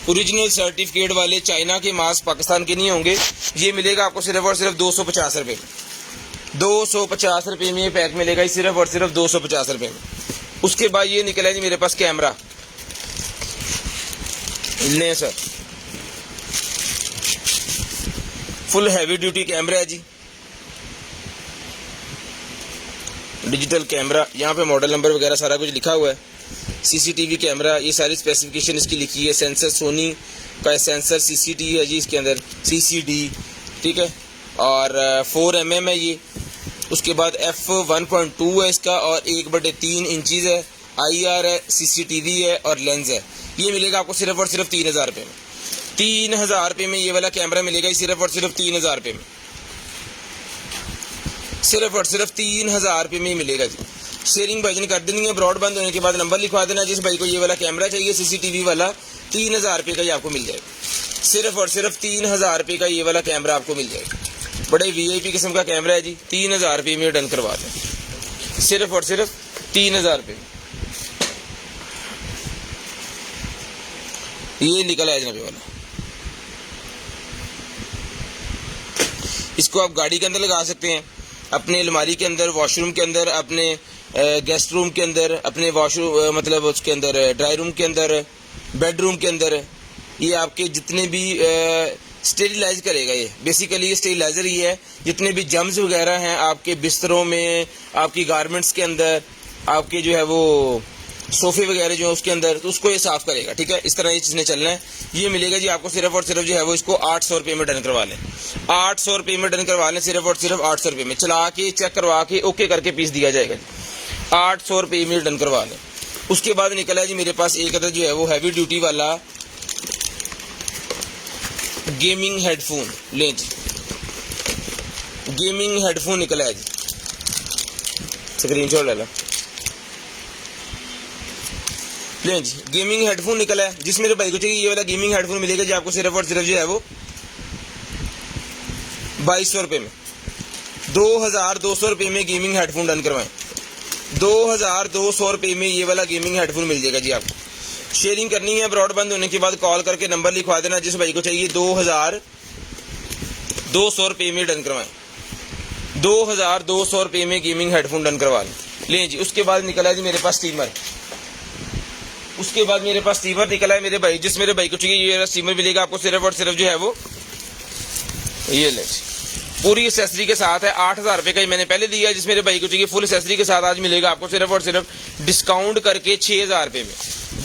ओरिजिनल सर्टिफिकेट वाले चाइना के मास्क, पाकिस्तान के नहीं होंगे। ये मिलेगा आपको सिर्फ और सिर्फ 250 रुपये में। 250 रुपये में ये पैक मिलेगा, सिर्फ और सिर्फ 250 रुपये में। उसके बाद ये निकला है जी मेरे पास कैमरा। लें sir, full heavy duty camera है जी, डिजिटल कैमरा। यहाँ पे मॉडल नंबर वगैरह सारा कुछ लिखा हुआ है। CCTV कैमरा, ये सारी स्पेसिफिकेशन इसकी लिखी है। सेंसर सोनी का सेंसर CCD है जी इसके अंदर, CCD, ठीक है। और 4mm है ये। उसके बाद f1.2 है इसका और 1/3 इंचज़ है। IR है, CCTV है और लेंस है। ये मिलेगा आपको सिर्फ और सिर्फ 3000 रुपये में। 3000 रुपये में ये वाला कैमरा मिलेगा, सिर्फ और सिर्फ 3000 रुपये में। सिर्फ और सिर्फ 3000 रुपये में मिलेगा जी। शेयरिंग भाईजन कर देनी है, ब्रॉडबैंड होने के बाद नंबर लिखवा देना। जिस भाई को ये वाला कैमरा चाहिए CCTV वाला, 3000 रुपये का ये आपको मिल जाएगा। सिर्फ और सिर्फ 3000 रुपये का ये वाला कैमरा आपको मिल जाएगा। बड़े VIP किस्म का कैमरा है जी। 3000 रुपये में डन करवा दें, सिर्फ और सिर्फ 3000 रुपये। ये निकला है जनाबे वाला, इसको आप गाड़ी के अंदर लगा सकते हैं, अपने अलमारी के अंदर, वॉशरूम के अंदर, अपने गेस्ट रूम के अंदर, अपने वॉशरूम मतलब उसके अंदर ड्राई रूम के अंदर, बेडरूम के अंदर। ये आपके जितने भी स्टेरिलाइज करेगा। ये बेसिकली ये स्टेरिलाइजर ही है। जितने भी जम्स वगैरह हैं आपके बिस्तरों में, आपकी गारमेंट्स के अंदर, आपके जो है वो सोफे वगैरह जो है उसके अंदर, तो उसको ये साफ करेगा, ठीक है। इस तरह ये चीज़ें चलना है। ये मिलेगा जी आपको सिर्फ और सिर्फ जो है वो इसको 800 रुपये में डन करवा लें। 800 रुपये में डन करवा लें, सिर्फ और सिर्फ 800 रुपये में। चला के चेक करवा के ओके करके पीस दिया जाएगा जी। 800 रुपये में डन करवा लें। उसके बाद निकला है जी मेरे पास एक अदर जो है वो हैवी ड्यूटी वाला गेमिंग हेडफोन लें जी, गेमिंग हेडफोन निकला है जी, स्क्रीनशॉट ले लो। लें जी, गेमिंग हेडफोन निकला है। जिस मेरे भाई को चाहिए ये वाला गेमिंग हेडफोन मिलेगा जी आपको सिर्फ और सिर्फ जो है वो 2200 रुपये में, 2200 रुपये में गेमिंग हेडफोन डन करवाएं। 2200 रुपये में ये वाला गेमिंग हेडफोन मिल जाएगा जी आपको। शेयरिंग करनी है, ब्रॉडबैंड होने के बाद कॉल करके नंबर लिखवा देना। जिस भाई को चाहिए 2200 रुपये में डन करवाएं। 2200 रुपये में गेमिंग हेडफोन डन करवा लें जी। उसके बाद निकला है जी मेरे पास स्टीमर। उसके बाद मेरे पास स्टीमर निकला है मेरे भाई। जिस मेरे भाई को चाहिए ये स्टीमर मिलेगा आपको सिर्फ और सिर्फ जो है वो ये ले पूरी एसेसरी के साथ है। 8000 रुपये का ही मैंने पहले दिया है। जिस मेरे भाई को चाहिए फुल एसेसरी के साथ आज मिलेगा आपको सिर्फ और सिर्फ डिस्काउंट करके 6000 रुपये में।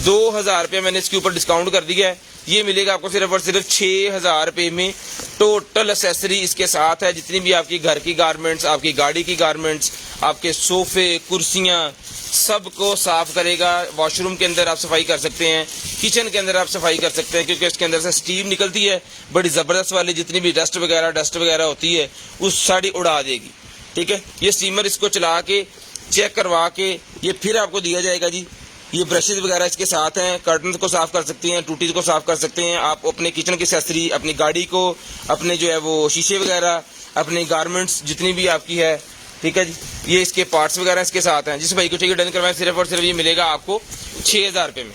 2000 रुपये मैंने इसके ऊपर डिस्काउंट कर दिया है। ये मिलेगा आपको सिर्फ और सिर्फ 6000 रुपये में। टोटल एसेसरी इसके साथ है, जितनी भी आपकी घर की गारमेंट्स, आपकी गाड़ी की गारमेंट्स, आपके सोफे, कुर्सियाँ, सबको साफ करेगा। वॉशरूम के अंदर आप सफाई कर सकते हैं, किचन के अंदर आप सफाई कर सकते हैं, क्योंकि इसके अंदर से स्टीम निकलती है बड़ी ज़बरदस्त वाली। जितनी भी डस्ट वगैरह होती है उस साड़ी उड़ा देगी। ठीक है, ये स्टीमर इसको चला के चेक करवा के ये फिर आपको दिया जाएगा जी। ये ब्रशेज वगैरह इसके साथ हैं, कर्टन को साफ कर सकते हैं, टूटी को साफ कर सकते हैं आप। अपने किचन की एसेसरी, अपनी गाड़ी को, अपने जो है वो शीशे वगैरह, अपनी गारमेंट्स जितनी भी आपकी है, ठीक है जी, ये इसके पार्ट्स वगैरह इसके साथ हैं। जिस भाई को चाहिए डन करवाएं सिर्फ और सिर्फ ये मिलेगा आपको 6000 रुपये में।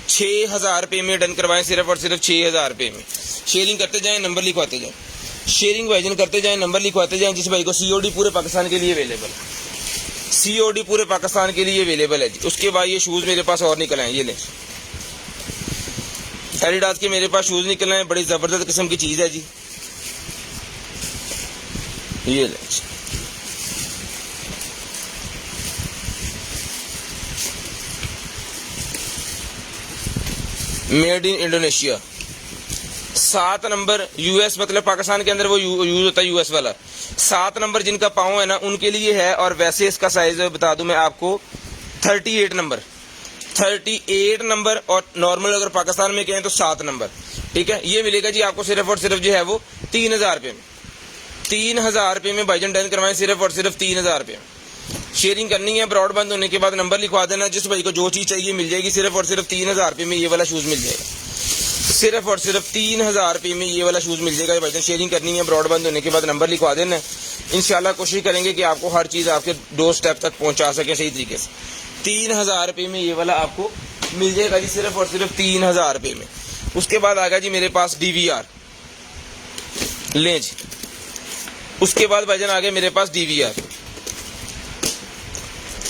6000 रुपये में डन करवाएं सिर्फ और सिर्फ 6000 रुपये में। शेयरिंग करते जाएं, नंबर लिखवाते जाएं, शेयरिंग वाइजन करते जाएं, नंबर लिखवाते जाएं। जिस भाई को COD पूरे पाकिस्तान के लिए अवेलेबल है, COD पूरे पाकिस्तान के लिए अवेलेबल है जी। उसके बाद ये शूज़ मेरे पास और निकल आए, ये लें एडिडास के मेरे पास शूज़ निकल आए, बड़ी ज़बरदस्त किस्म की चीज़ है जी। ये लें made in Indonesia. 7 number US, मतलब पाकिस्तान के अंदर वो यूज होता है US वाला। 7 नंबर जिनका पाँव है ना उनके लिए है। और वैसे इसका साइज बता दूं मैं आपको 38 नंबर, 38 नंबर। और नॉर्मल अगर पाकिस्तान में कहें तो 7 नंबर। ठीक है, ये मिलेगा जी आपको सिर्फ और सिर्फ जो है वो 3000 रुपये में। 3000 रुपये में भाईजान डन करवाएं सिर्फ और सिर्फ 3000 रुपये में। शेयरिंग करनी है, ब्रॉडबैंड होने के बाद नंबर लिखवा देना। जिस भाई को जो चीज़ चाहिए मिल जाएगी। सिर्फ और सिर्फ 3000 रुपये में ये वाला शूज़ मिल जाएगा। सिर्फ और सिर्फ 3000 रुपये में ये वाला शूज़ मिल जाएगा भाईजान। शेयरिंग करनी है, ब्रॉडबैंड होने के बाद नंबर लिखवा देना। इंशाल्लाह कोशिश करेंगे कि आपको हर चीज़ आपके डोर स्टेप तक पहुंचा सके सही तरीके से। 3000 रुपये में ये वाला आपको मिल जाएगा जी, सिर्फ और सिर्फ 3000 रुपये में। उसके बाद आएगा जी मेरे पास DVR, लें जी। उसके बाद भाईजान आ गए मेरे पास DVR।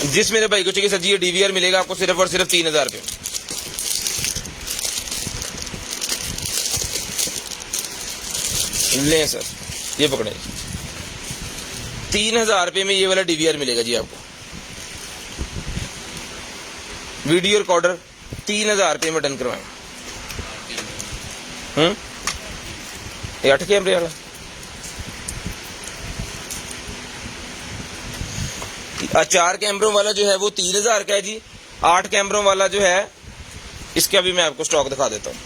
जिस मेरे भाई को चाहिए सर जी ये DVR मिलेगा आपको सिर्फ और सिर्फ 3000 रुपये। लें सर, ये पकड़े, 3000 रुपये में ये वाला DVR मिलेगा जी आपको। वीडियो रिकॉर्डर 3000 रुपये में डन करवाएं। 8 कैमरे वाला, 4 कैमरों वाला जो है वो 3000 का है जी। 8 कैमरों वाला जो है इसका भी मैं आपको स्टॉक दिखा देता हूँ।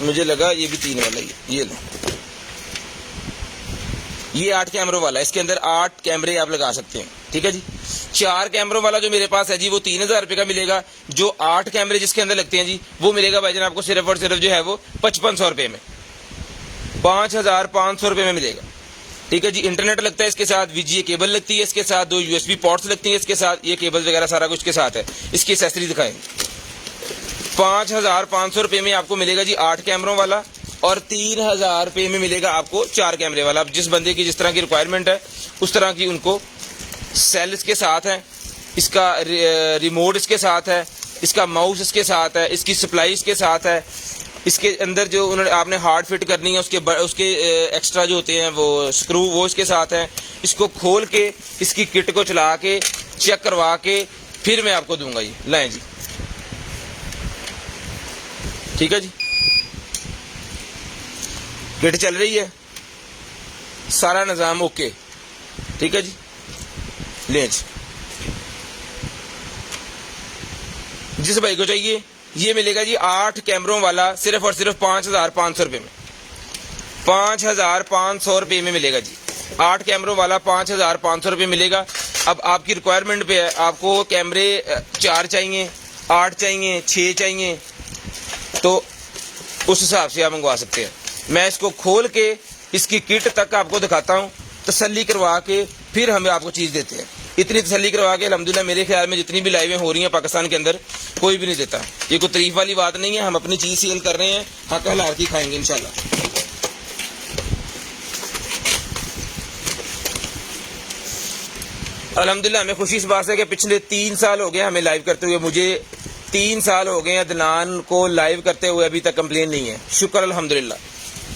मुझे लगा ये भी 3 वाला ही है, ये लो, ये 8 कैमरों वाला है। इसके अंदर 8 कैमरे आप लगा सकते हैं। ठीक है जी। 4 कैमरों वाला जो मेरे पास है जी वो 3000 रुपये का मिलेगा। जो 8 कैमरे जिसके अंदर लगते हैं जी वो मिलेगा भाईजान आपको सिर्फ और सिर्फ जो है वो 5500 रुपये में, 5500 रुपये में मिलेगा। ठीक है जी। इंटरनेट लगता है इसके साथ, VGA केबल लगती है इसके साथ, 2 USB पोर्ट्स लगती है इसके साथ, ये केबल वगैरह सारा कुछ के साथ है। इसकी एक्सेसरी दिखाएंगे। 5500 रुपये में आपको मिलेगा जी 8 कैमरों वाला, और 3000 रुपये में मिलेगा आपको 4 कैमरे वाला। अब जिस बंदे की जिस तरह की रिक्वायरमेंट है उस तरह की उनको सेल इसके साथ है, इसका रिमोट इसके साथ है, इसका माउस इसके साथ है, इसकी सप्लाई इसके साथ है, इसके अंदर जो उन्होंने आपने हार्ड फिट करनी है उसके एक्स्ट्रा जो होते हैं वो स्क्रू वो इसके साथ हैं। इसको खोल के इसकी किट को चला के चेक करवा के फिर मैं आपको दूंगा। ये लाएं जी, ठीक है जी। किट चल रही है, सारा निज़ाम ओके, ठीक है जी। लें जी, जिस भाई को चाहिए ये मिलेगा जी 8 कैमरों वाला सिर्फ और सिर्फ 5,500 रुपये में, 5,500 रुपये में मिलेगा जी। 8 कैमरों वाला 5,500 रुपये मिलेगा। अब आपकी रिक्वायरमेंट पे है, आपको कैमरे 4 चाहिए, 8 चाहिए, 6 चाहिए, तो उस हिसाब से आप मंगवा सकते हैं। मैं इसको खोल के इसकी किट तक आपको दिखाता हूँ, तसल्ली करवा के फिर हम आपको चीज़ देते हैं। इतनी तसल्ली करवा के अल्हम्दुलिल्लाह मेरे ख्याल में जितनी भी लाइवें हो रही हैं पाकिस्तान के अंदर कोई भी नहीं देता। ये कोई तारीफ वाली बात नहीं है, हम अपनी चीज़ सेल कर रहे हैं, हक हलाल की खाएंगे इंशाल्लाह। अल्हम्दुलिल्लाह हमें खुशी इस बात है कि पिछले 3 साल हो गए हमें लाइव करते हुए, मुझे 3 साल हो गए अदनान को लाइव करते हुए, अभी तक कंप्लेन नहीं है, शुक्र अल्हम्दुलिल्लाह।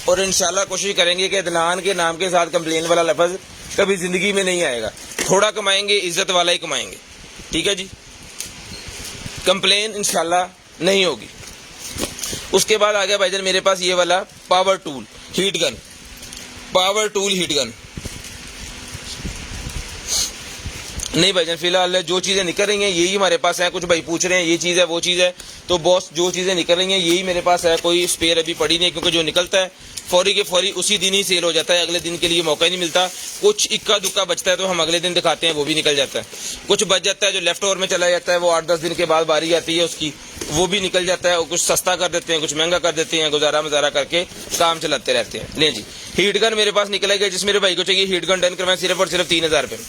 और इंशाल्लाह कोशिश करेंगे कि अदनान के नाम के साथ कंप्लेन वाला लफ्ज़ कभी ज़िंदगी में नहीं आएगा। थोड़ा कमाएंगे, इज्जत वाला ही कमाएंगे, ठीक है जी, कंप्लेन इंशाल्लाह नहीं होगी। उसके बाद आ गया भाईजान मेरे पास ये वाला power tool heat gun, power tool heat gun. नहीं भाईजान फिलहाल जो चीज़ें निकल रही हैं यही हमारे पास है। कुछ भाई पूछ रहे हैं ये चीज़ है वो चीज़ है, तो बॉस जो चीज़ें निकल रही हैं यही मेरे पास है, कोई स्पेयर अभी पड़ी नहीं है, क्योंकि जो निकलता है फौरी के फौरी उसी दिन ही सेल हो जाता है, अगले दिन के लिए मौका ही नहीं मिलता। कुछ इक्का दुक्का बचता है तो हम अगले दिन दिखाते हैं, वो भी निकल जाता है। कुछ बच जाता है जो लेफ्ट ओवर में चला जाता है, वो 8-10 दिन के बाद बारी आती है उसकी, वो भी निकल जाता है। और कुछ सस्ता कर देते हैं, कुछ महंगा कर देते हैं, गुजारा मजारा करके काम चलाते रहते हैं। लें जी, हीट गन मेरे पास निकला गया, जिस मेरे भाई को चाहिए हीट गन डन करवाएं सिर्फ और सिर्फ 3,000 रुपये में।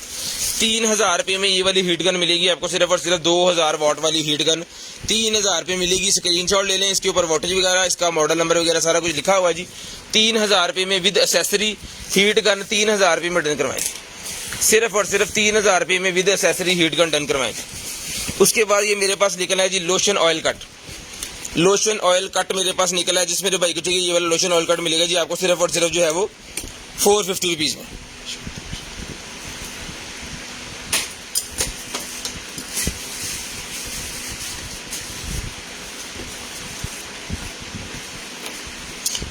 3,000 रुपये में ये वाली हीट गन मिलेगी आपको, सिर्फ और सिर्फ 2,000 वाट वाली हीट गन 3,000 रुपये मिलेगी। स्क्रीनशॉट ले लें, इसके ऊपर वोटेज वगैरह, इसका मॉडल नंबर वगैरह सारा कुछ लिखा हुआ है जी। 3,000 रुपये में विद एसेसरी हीट गन 3,000 रुपये में डन करवाएंगे, सिर्फ और सिर्फ 3,000 रुपये में with accessory heat gun done करवाएंगे। उसके बाद ये मेरे पास निकला है जी lotion oil cut, lotion oil cut मेरे पास निकला है, जिस मेरे भाई को चाहिए ये वाला लोशन ऑयल कट मिलेगा जी आपको सिर्फ और सिर्फ जो है वो 450 रुपीज़ में।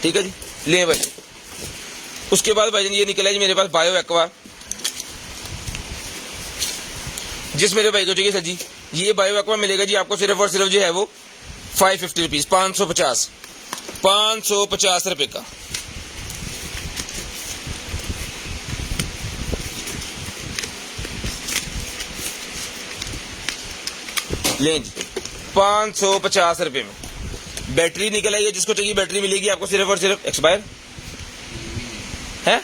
ठीक है जी, ले भाई। उसके बाद भाईजान ये निकला जी मेरे पास बायो एक्वा, जिस मेरे भाई को चाहिए सर जी ये बायो एक्वा मिलेगा जी आपको सिर्फ और सिर्फ जो है वो 550 रुपीज़, 550 रुपये का। लें जी 550 रुपये में। बैटरी निकल आई है, जिसको चाहिए बैटरी मिलेगी आपको सिर्फ और सिर्फ एक्सपायर है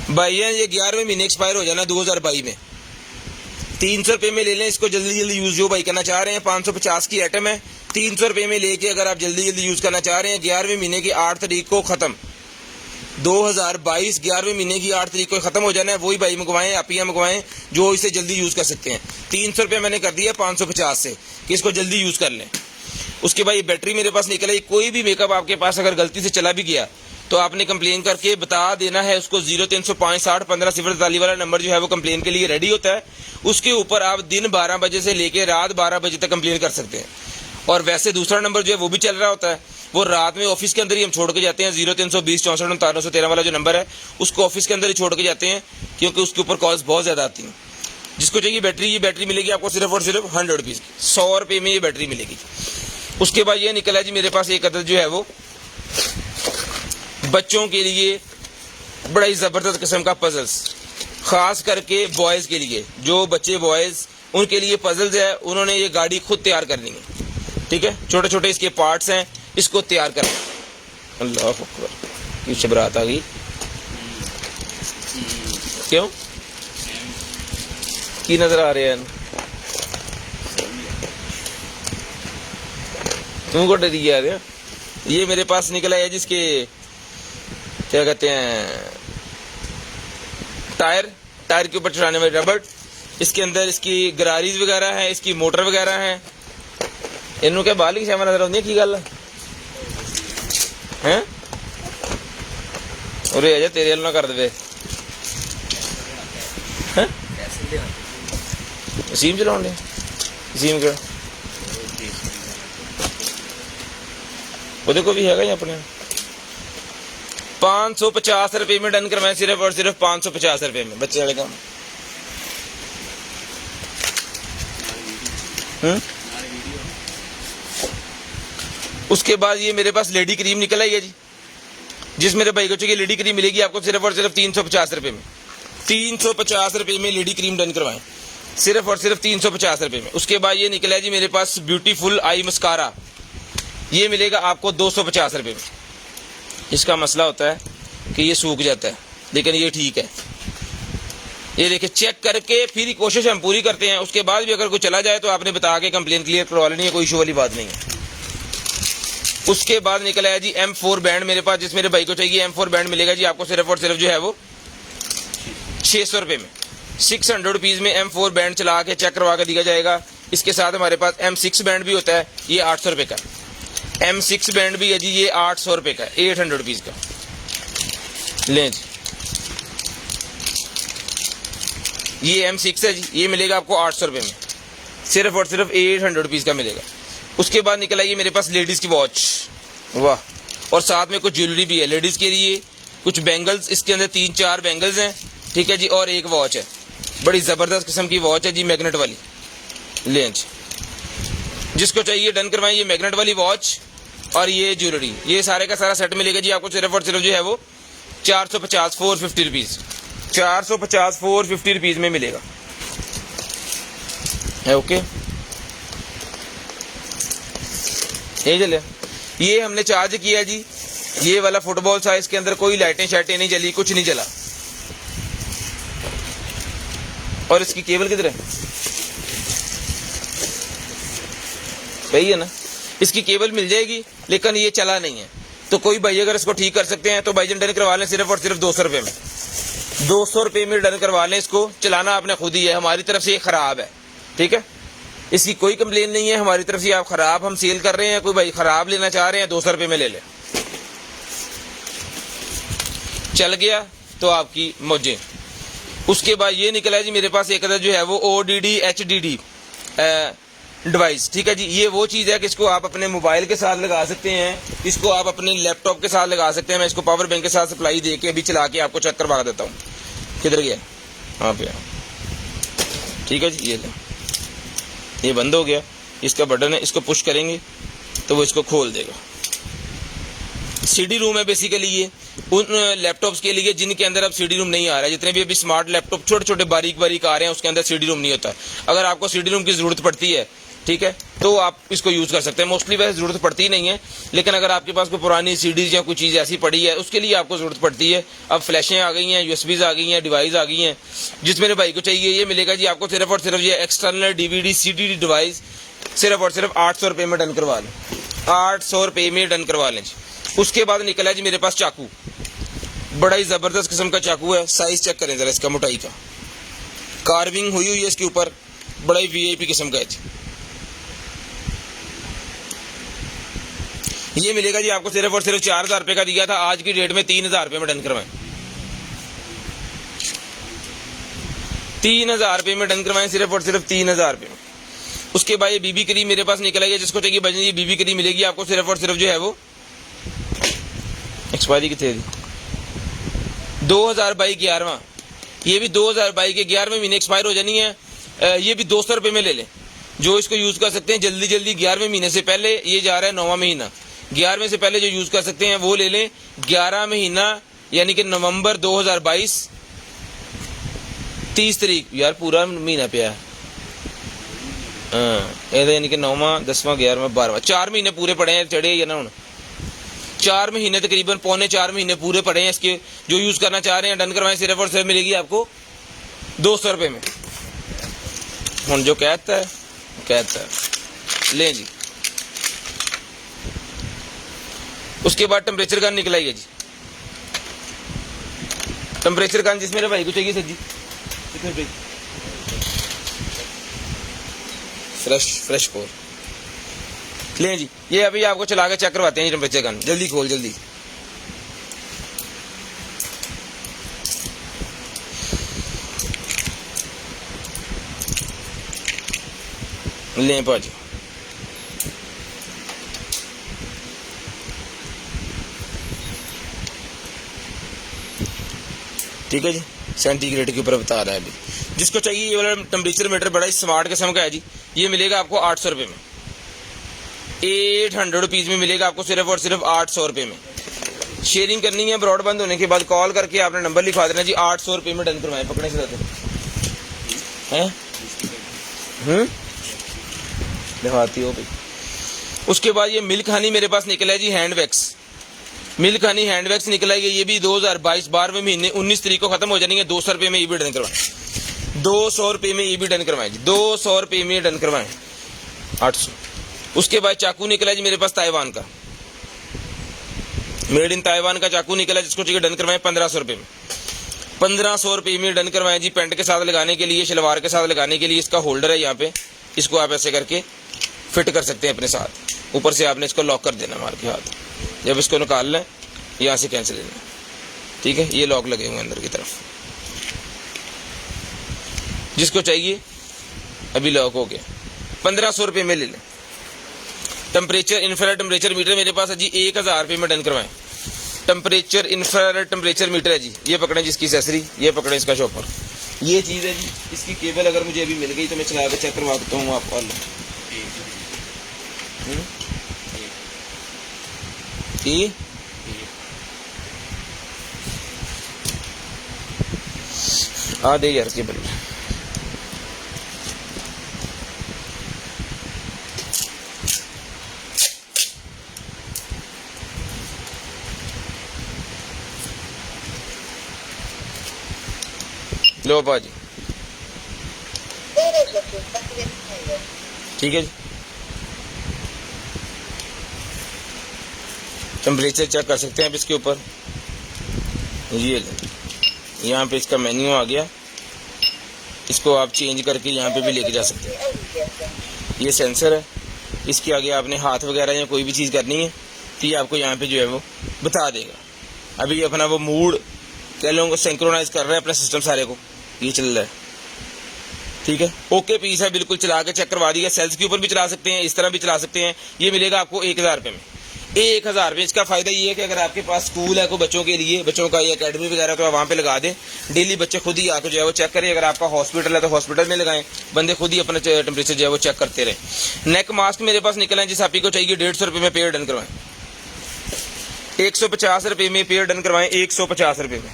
भैया, ये 11वें महीने एक्सपायर हो जाना 2022 में। 300 रुपये में ले लें इसको, जल्दी जल्दी यूज जो भाई करना चाह रहे हैं। 550 की आइटम है, 300 रुपये में लेके अगर आप जल्दी जल्दी यूज करना चाह रहे हैं, 11वें महीने की 8 तारीख को खत्म, 2022 11वें महीने की 8 तारीख को खत्म हो जाना है। वही भाई मंगवाएं, आप ही मंगवाएं जो इसे जल्दी यूज कर सकते हैं। 300 रुपये मैंने कर दिया 550 से कि इसको जल्दी यूज कर लें। उसके बाद ये बैटरी मेरे पास निकल आई। कोई भी मेकअप आपके पास अगर गलती से चला भी गया तो आपने कंप्लेन करके बता देना है उसको। 0305 60 15 0 वाला नंबर जो है वो कंप्लेन के लिए रेडी होता है। उसके ऊपर आप दिन 12 बजे से लेके रात 12 बजे तक कंप्लेन कर सकते हैं। और वैसे दूसरा नंबर जो है वो भी चल रहा होता है, वो रात में ऑफिस के अंदर ही हम छोड़ के जाते हैं। 0320 64 5913 वाला जो नंबर है उसको ऑफिस के अंदर ही छोड़ के जाते हैं, क्योंकि उसके ऊपर कॉल्स बहुत ज़्यादा आती हैं। जिसको चाहिए बैटरी, ये बैटरी मिलेगी आपको सिर्फ और सिर्फ 100 रुपीज़ की, 100 रुपये में ये बैटरी मिलेगी। उसके बाद ये निकला जी मेरे पास एक अदद जो है वो बच्चों के लिए बड़ा ही ज़बरदस्त किस्म का पजल्स, ख़ास करके बॉयज़ के लिए, जो बच्चे बॉयज़ उनके लिए पजल्स है। उन्होंने ये गाड़ी खुद तैयार करनी है, ठीक है, छोटे छोटे इसके पार्ट्स हैं, इसको तैयार करना। अल्लाह अकबर, ये शबरात आ गई क्यों की नजर आ रहे हैं तुमको डरी आ रहे। ये मेरे पास निकला है जिसके क्या कहते हैं टायर, टायर के ऊपर चढ़ाने वाले रबड़, इसके अंदर इसकी गरारीज वगैरह है, इसकी मोटर वगैरह है। इन्हों क्या बाल की शैवा नजर आती है की गल है? अरे अजय तेरे हल ना कर दे सीम चला सीम का को भी है अपने 550 रुपये में डन करवाएं, सिर्फ और सिर्फ 550 रुपये में बच्चे वाले काम। उसके बाद ये मेरे पास लेडी क्रीम निकल आई है जी, जिस मेरे भाई को चाहिए लेडी क्रीम मिलेगी आपको सिर्फ और सिर्फ 350 रुपये में। 350 रुपये में लेडी क्रीम डन करवाएं, सिर्फ और सिर्फ 350 रुपये में। उसके बाद ये निकला है जी मेरे पास ब्यूटीफुल आई मस्कारा, ये मिलेगा आपको 250 रुपये में। इसका मसला होता है कि ये सूख जाता है, लेकिन ये ठीक है। ये देखिए चेक करके फिर ही कोशिश हम पूरी करते हैं, उसके बाद भी अगर कोई चला जाए तो आपने बता के कंप्लेन क्लियर करवा लेनी है, कोई इशू वाली बात नहीं है। उसके बाद निकला है जी M4 बैंड मेरे पास, जिस मेरे भाई को चाहिए M4 बैंड मिलेगा जी आपको सिर्फ और सिर्फ जो है वो 600 रुपये में। 600 रुपीज़ में M4 बैंड चला के चेक करवा के दिया जाएगा। इसके साथ हमारे पास M6 बैंड भी होता है, ये 800 रुपये का। M6 बैंड भी है जी, ये 800 रुपये का, 800 रुपीज़ का। लें जी, ये M6 है जी, ये मिलेगा आपको 800 रुपये में, सिर्फ और सिर्फ 800 रुपीज़ का मिलेगा। उसके बाद निकल आई मेरे पास लेडीज़ की वॉच, वाह, और साथ में कुछ ज्वेलरी भी है लेडीज़ के लिए, कुछ बैंगल्स, इसके अंदर 3-4 बैंगल्स हैं, ठीक है जी, और एक वॉच है, बड़ी ज़बरदस्त किस्म की वॉच है जी, मैग्नेट वाली। लें जी, जिसको चाहिए डन करवाएं, ये मैग्नेट वाली वॉच और ये ज्वेलरी, ये सारे का सारा सेट मिलेगा जी आपको सिर्फ और सिर्फ जो है वो 450 450 रुपीज़, 450 450 रुपीज़ में मिलेगा है। ओके, ये चले, ये हमने चार्ज किया जी, ये वाला फुटबॉल साइज के अंदर कोई लाइटें शाइटें नहीं जली, कुछ नहीं जला। और इसकी केबल किधर है, सही है ना, इसकी केबल मिल जाएगी, लेकिन ये चला नहीं है। तो कोई भाई अगर इसको ठीक कर सकते हैं तो भाईजान डन करवा लें सिर्फ और सिर्फ 200 रुपये में। 200 रुपये में डन करवा लें, इसको चलाना आपने खुद ही है, हमारी तरफ से ये ख़राब है, ठीक है, इसकी कोई कंप्लेन नहीं है हमारी तरफ से। आप ख़राब हम सेल कर रहे हैं, कोई भाई ख़राब लेना चाह रहे हैं 200 रुपये में ले लें, चल गया तो आपकी मौजें। उसके बाद ये निकला है जी मेरे पास एक अदर जो है वो ODD HDD डिवाइस, ठीक है जी, ये वो चीज़ है कि इसको आप अपने मोबाइल के साथ लगा सकते हैं, इसको आप अपने लैपटॉप के साथ लगा सकते हैं। मैं इसको पावर बैंक के साथ सप्लाई दे के अभी चला के आपको चेक करवा देता हूँ। किधर गया, हाँ पे, ठीक है जी, ये बंद हो गया, इसका बटन है, इसको पुश करेंगे तो वो इसको खोल देगा। CD रूम है बेसिकली ये उन लैपटॉप्स के लिए जिनके अंदर अब CD रूम नहीं आ रहा है। जितने भी अभी स्मार्ट लैपटॉप छोटे छोटे बारीक बारीक आ रहे हैं उसके अंदर CD रूम नहीं होता। अगर आपको CD रूम की ज़रूरत पड़ती है, ठीक है, तो आप इसको यूज़ कर सकते हैं। मोस्टली वैसे ज़रूरत पड़ती नहीं है, लेकिन अगर आपके पास कोई पुरानी CDs या कोई चीज़ ऐसी पड़ी है उसके लिए आपको ज़रूरत पड़ती है। अब फ्लैशें आ गई हैं, USBs आ गई हैं, डिवाइस आ गई हैं। जिस मेरे भाई को चाहिए ये मिलेगा जी आपको सिर्फ और सिर्फ ये एक्सटर्नल DVD CD डिवाइस सिर्फ और सिर्फ 800 रुपये में डन करवा लें, 800 रुपये में डन करवा लें। उसके बाद निकला जी मेरे पास चाकू, बड़ा ही ज़बरदस्त किस्म का चाकू है। साइज़ चेक करें ज़रा इसका, मोटाई का, कार्विंग हुई हुई है इसके ऊपर, बड़ा ही VIP किस्म का है। ये मिलेगा जी आपको सिर्फ और सिर्फ 4000 रुपये का दिया था, आज की डेट में 3000 रुपये में डन करवाएं, 3000 रुपये में डन करवाएं, सिर्फ और सिर्फ 3000 रुपये में। उसके बाद ये BB क्रीम मेरे पास निकल आई है, जिसको चाहिए बजनी BB क्रीम मिलेगी आपको सिर्फ और सिर्फ जो है वो एक्सपायरी कितने दी 2022-11, ये भी 2022 के 11वें महीने एक्सपायर हो जानी है। ये भी 200 रुपये में ले लें, जो इसको यूज़ कर सकते हैं जल्दी जल्दी 11वें महीने से पहले। ये जा रहा है 9वां महीना, 11वें से पहले जो यूज़ कर सकते हैं वो ले लें। 11 महीना यानी कि नवंबर 2022, 30 तारीख, यार पूरा महीना पे है, यानी कि 9वां 10वां 11वां 12वां 4 महीने पूरे पड़े हैं, चढ़े या ना हूँ 4 महीने तकरीबन, 3.25 महीने पूरे पड़े हैं इसके। जो यूज़ करना चाह रहे हैं डन करवाएं, सिर्फ और सिर्फ मिलेगी आपको 200 रुपये में। हम जो कहता है लें जी। उसके बाद टेम्परेचर गन निकला है जी, टेम्परेचर गन जिस मेरे भाई को चाहिए सर जी, फ्रेश कोर लें जी। ये अभी आपको चला के चेक करवाते हैं टेम्परेचर गन, जल्दी खोल जल्दी। लें भाजी, ठीक है जी, सेंटीग्रेड के ऊपर बता रहा है अभी। जिसको चाहिए ये वाला टेम्परेचर मीटर बड़ा ही स्मार्ट किस्म का है जी, ये मिलेगा आपको 800 रुपये में, 800 रुपीज़ में मिलेगा आपको सिर्फ और सिर्फ 800 रुपये में। शेयरिंग करनी है ब्रॉडबैंड होने के बाद कॉल करके आपने नंबर लिखवा देना जी, 800 रुपये में डन करवाएं। पकड़े से हैं दिखाती हो भाई। उसके बाद ये मिल्क हनी मेरे पास निकला है जी, hand wax. Milk honey hand wax निकला है, ये भी 2022 12वें महीने 19 तारीख को खत्म हो जाएंगे। 200 रुपये में ये भी डन करवाएं। 200 रुपये में ये भी डन करवाएं जी, 200 रुपये में डन करवाएं 800। उसके बाद चाकू निकला है जी मेरे पास ताइवान का, मेड इन ताइवान का चाकू निकला, जिसको चाहिए डन करवाएं 1500 रुपये में। 1500 रुपये में डन करवाएं जी। पेंट के साथ लगाने के लिए, शलवार के साथ लगाने के लिए इसका होल्डर है यहाँ पे, इसको आप ऐसे करके फिट कर सकते हैं अपने साथ। ऊपर से आपने इसको लॉक कर देना मार के हाथ, जब इसको निकाल लें यहाँ से कैंसिल लेना, ठीक है। ये लॉक लगे हुए अंदर की तरफ, जिसको चाहिए अभी लॉक हो गया। 1500 रुपये में ले लें। टेम्परेचर इंफ्रारेड टेम्परेचर मीटर मेरे पास है जी, 1000 रुपये में डन करवाएं। टेम्परेचर इंफ्रारेड टेम्परेचर मीटर है जी, ये पकड़ें जिसकी एक्सेसरी, ये पकड़ें इसका शॉपर। ये चीज़ है जी, इसकी केबल अगर मुझे अभी मिल गई तो मैं चला कर चेक करवा देता हूँ आप। आ दे यार केबल। लो पाजी, ठीक है जी। टेम्परेचर चेक कर सकते हैं आप इसके ऊपर। ये यहाँ पे इसका मेन्यू आ गया, इसको आप चेंज करके यहाँ पे भी लेके जा सकते हैं। ये सेंसर है, इसके आगे आपने हाथ वगैरह या कोई भी चीज़ करनी है तो ये आपको यहाँ पे जो है वो बता देगा। अभी अपना वो मूड कह लो सिंक्रोनाइज कर रहा है अपने सिस्टम सारे को, ये चल रहा है, ठीक है। ओके पीस है, बिल्कुल चला के चेक करवा दिया। सेल्स के ऊपर भी चला सकते हैं, इस तरह भी चला सकते हैं। ये मिलेगा आपको 1000 रुपये में। 1000 रुपये। इसका फायदा ये है कि अगर आपके पास स्कूल है कोई बच्चों के लिए, बच्चों का ये अकेडमी वगैरह, तो आप वहाँ पे लगा दें। डेली बच्चे खुद ही आकर जो है वो चेक करें। अगर आपका हॉस्पिटल है तो हॉस्पिटल में लगाएं, बंदे खुद ही अपना टेम्परेचर जो है वो चेक करते रहें। नेक मास्क मेरे पास निकला है, जिस आप ही को चाहिए 150 रुपये में पेयर डन करवाएं। 150 रुपये में पेयर डन करवाएं, 150 रुपये में।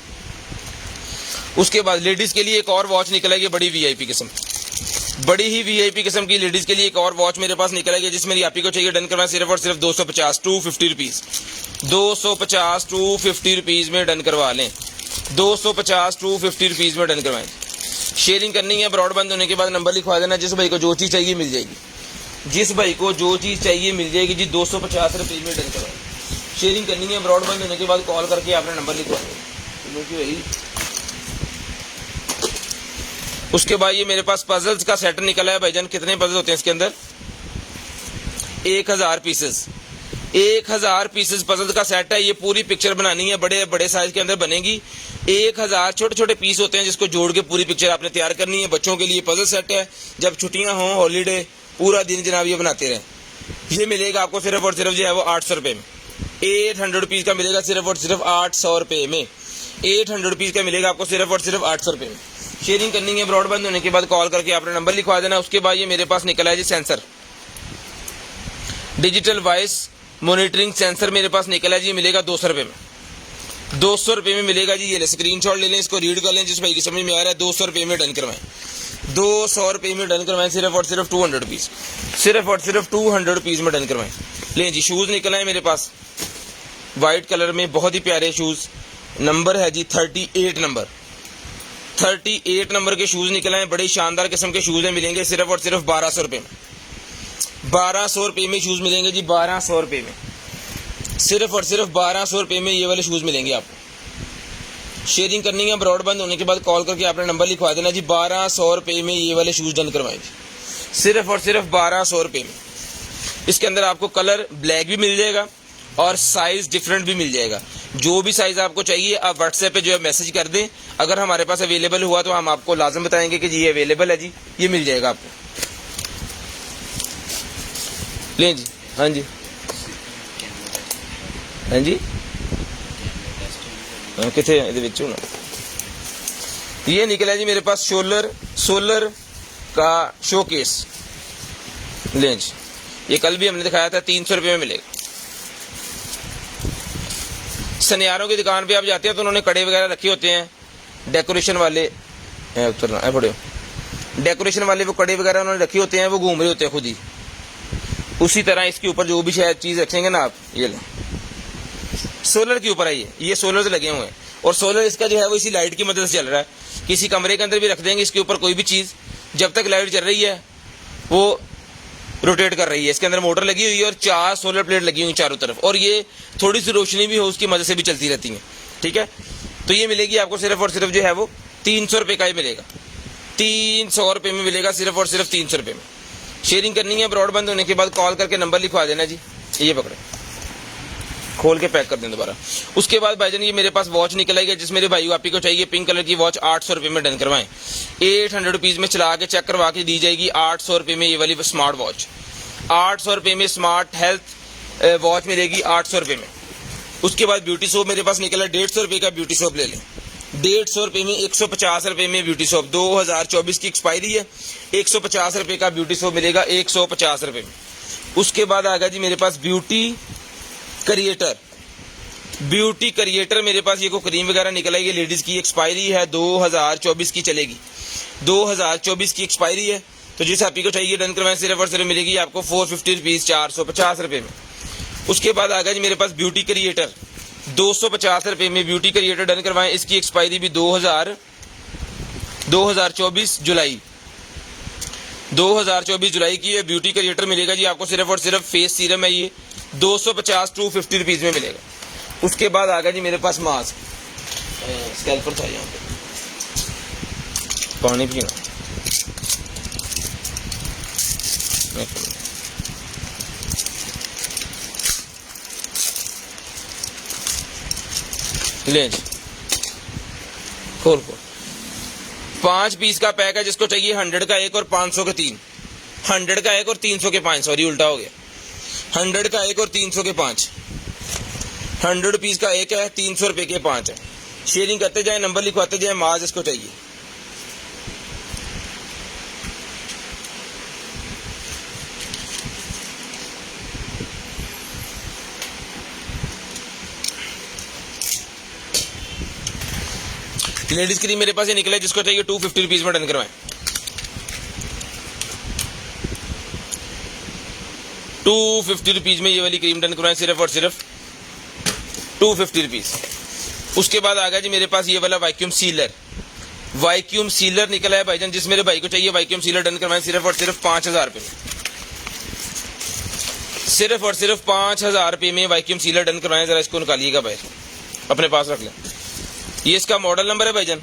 उसके बाद लेडीज के लिए एक और वॉच निकला है, बड़ी वीआईपी किस्म, बड़ी ही वीआईपी किस्म की लेडीज के लिए एक और वॉच मेरे पास निकला है, जिसमें आप ही को चाहिए डन करवाएं सिर्फ और सिर्फ 250 250 रुपीज़। 250 250 रुपीज़ में डन करवा लें। 250 250 रुपीज़ में डन करवाएं। शेयरिंग करनी है ब्रॉडबैंड होने के बाद नंबर लिखवा देना। जिस भाई को जो चीज़ चाहिए मिल जाएगी, जिस भाई को जो चीज़ चाहिए मिल जाएगी जी। 250 रुपये में डन करवाएं। शेयरिंग करनी है ब्रॉडबैंड होने के बाद कॉल करके आपने नंबर लिखवा देना। उसके बाद ये मेरे पास पजल्स का सेट निकला है भाईजान। कितने पजल होते हैं इसके अंदर? 1000 पीसेस। 1000 पीसेस पजल का सेट है। ये पूरी पिक्चर बनानी है, बड़े बड़े साइज के अंदर बनेगी। 1000 छोटे छोटे पीस होते हैं, जिसको जोड़ के पूरी पिक्चर आपने तैयार करनी है। बच्चों के लिए पजल सेट है, जब छुट्टियां हों, हॉलीडे, पूरा दिन जनाब ये बनाते रहें। ये मिलेगा आपको सिर्फ और सिर्फ जो है वो 800 रुपये में। 800 रुपीज़ का मिलेगा सिर्फ और सिर्फ 800 रुपये में। 800 रुपीज़ का मिलेगा आपको सिर्फ और सिर्फ 800 रुपये में। शेयरिंग करनी है ब्रॉडबैंड होने के बाद कॉल करके आपने नंबर लिखवा देना। उसके बाद ये मेरे पास निकला है जी sensor, digital voice monitoring sensor मेरे पास निकला है जी। मिलेगा 200 रुपये में। 200 रुपये में मिलेगा जी। ये ले स्क्रीनशॉट ले लें, इसको रीड कर लें, जिस भाई की समझ में आ रहा है। 200 रुपये में डन करवाएं। 200 रुपये में डन करवाएं सिर्फ और सिर्फ 200 रुपीज़। सिर्फ और सिर्फ 200 रुपीज़ में डन करवाएं। लें जी, शूज़ निकला है मेरे पास वाइट कलर में, बहुत ही प्यारे शूज़। नंबर है जी 38 नंबर। 38 नंबर के शूज़ निकले हैं, बड़े शानदार किस्म के शूज़ हैं। मिलेंगे सिर्फ और सिर्फ 1200 रुपये में। 1200 रुपये में शूज़ मिलेंगे जी। 1200 रुपये में, सिर्फ और सिर्फ 1200 रुपये में ये वाले शूज़ मिलेंगे आपको। शेयरिंग करनी है ब्रॉडबैंड होने के बाद कॉल करके आपने नंबर लिखवा देना जी। 1200 रुपये में ये वाले शूज़ डन करवाएं जी। सिर्फ और सिर्फ 1200 रुपये में। इसके अंदर आपको कलर ब्लैक भी मिल जाएगा और साइज डिफरेंट भी मिल जाएगा। जो भी साइज आपको चाहिए आप व्हाट्सएप पे जो है मैसेज कर दें। अगर हमारे पास अवेलेबल हुआ तो हम आपको लाजम बताएंगे कि जी ये अवेलेबल है जी, ये मिल जाएगा आपको। लें जी, हाँ जी, हाँ जी, कितने ये ये निकला जी मेरे पास सोलर का शोकेस। लें जी, ये कल भी हमने दिखाया था, 300 रुपये में मिलेगा। सनियारों की दुकान पे आप जाते हैं तो उन्होंने कड़े वगैरह रखे होते हैं, डेकोरेशन वाले उतरना पड़े, डेकोरेशन वाले वो कड़े वगैरह उन्होंने रखे होते हैं, वो घूम रहे होते हैं खुद ही। उसी तरह इसके ऊपर जो भी शायद चीज़ रखेंगे ना आप, ये लें, सोलर के ऊपर है ये सोलर लगे हुए हैं। और सोलर इसका जो है वो इसी लाइट की मदद से चल रहा है। किसी कमरे के अंदर भी रख देंगे इसके ऊपर कोई भी चीज़, जब तक लाइट चल रही है वो रोटेट कर रही है। इसके अंदर मोटर लगी हुई है और 4 सोलर प्लेट लगी हुई चारों तरफ, और ये थोड़ी सी रोशनी भी हो उसकी मदद से भी चलती रहती है। ठीक है, तो ये मिलेगी आपको सिर्फ और सिर्फ जो है वो 300 रुपये का ही मिलेगा। 300 रुपये में मिलेगा, सिर्फ और सिर्फ 300 रुपये में। शेयरिंग करनी है, ब्रॉडबैंड होने के बाद कॉल करके नंबर लिखवा देना जी। ये पकड़े, खोल के पैक कर दें दोबारा। उसके बाद भाईजान ये मेरे पास वॉच निकल आई है, जिस मेरे भाई आप ही को चाहिए पिंक कलर की वॉच, 800 रुपये में डन करवाएं। 800 रुपीज़ में चला के चेक करवा के दी जाएगी 800 रुपये में ये वाली स्मार्ट वॉच। 800 रुपये में स्मार्ट हेल्थ वॉच मिलेगी 800 रुपये में। उसके बाद ब्यूटी सोप मेरे पास निकला 150 रुपये का ब्यूटी सोप ले लें। 150 रुपये में 150 रुपये में ब्यूटी सोप, 2024 की एक्सपायरी है। 150 रुपये का ब्यूटी सोप मिलेगा 150 रुपये में। उसके बाद आ गया जी मेरे पास ब्यूटी क्रिएटर मेरे पास ये को क्रीम वगैरह निकला है, ये लेडीज की एक्सपायरी है, 2024 की चलेगी, 2024 की एक्सपायरी है। तो जिस आप ही को चाहिए डन करवाएं, सिर्फ और सिर्फ मिलेगी आपको 450 रुपीज़, 450 रुपये में। उसके बाद आ गया जी मेरे पास ब्यूटी क्रिएटर, 250 रुपये में ब्यूटी क्रिएटर डन करवाएं। इसकी एक्सपायरी भी 2024 जुलाई 2024 जुलाई की है। ब्यूटी क्रिएटर मिलेगा जी आपको सिर्फ और सिर्फ, फेस सीरम है ये, 250 रुपीज़ में मिलेगा। उसके बाद आ गया जी मेरे पास मास्क, स्कैल्पर था यहाँ पे, पानी पीना, ले खोल 5 पीस का पैक है, जिसको चाहिए 100 का 1 और 500 के 3, 100 का 1 और 300 के 5, सॉरी उल्टा हो गया, 100 का 1 और 300 के 5, 100 रुपीज़ का 1 है, 300 रुपये के 5 है। शेयरिंग करते जाए, नंबर लिखवाते जाए, माज इसको चाहिए। लेडीज क्रीम मेरे पास ये निकला है, जिसको चाहिए 250 रुपीज़ में डन करवाएं। 250 रुपीज़ में ये वाली क्रीम डन करवाएं, सिर्फ और सिर्फ 250 रुपीज़। उसके बाद आ गया जी मेरे पास ये वाला वैक्यूम सीलर निकला है भाईजान, जिस मेरे भाई को चाहिए वैक्यूम सीलर डन करवाएं, सिर्फ और सिर्फ 5000 रुपये में, सिर्फ और सिर्फ 5000 रुपये में वैक्यूम सीलर डन करवाएं। जरा इसको निकालिएगा भाई, अपने पास रख लें। ये इसका मॉडल नंबर है भाईजान,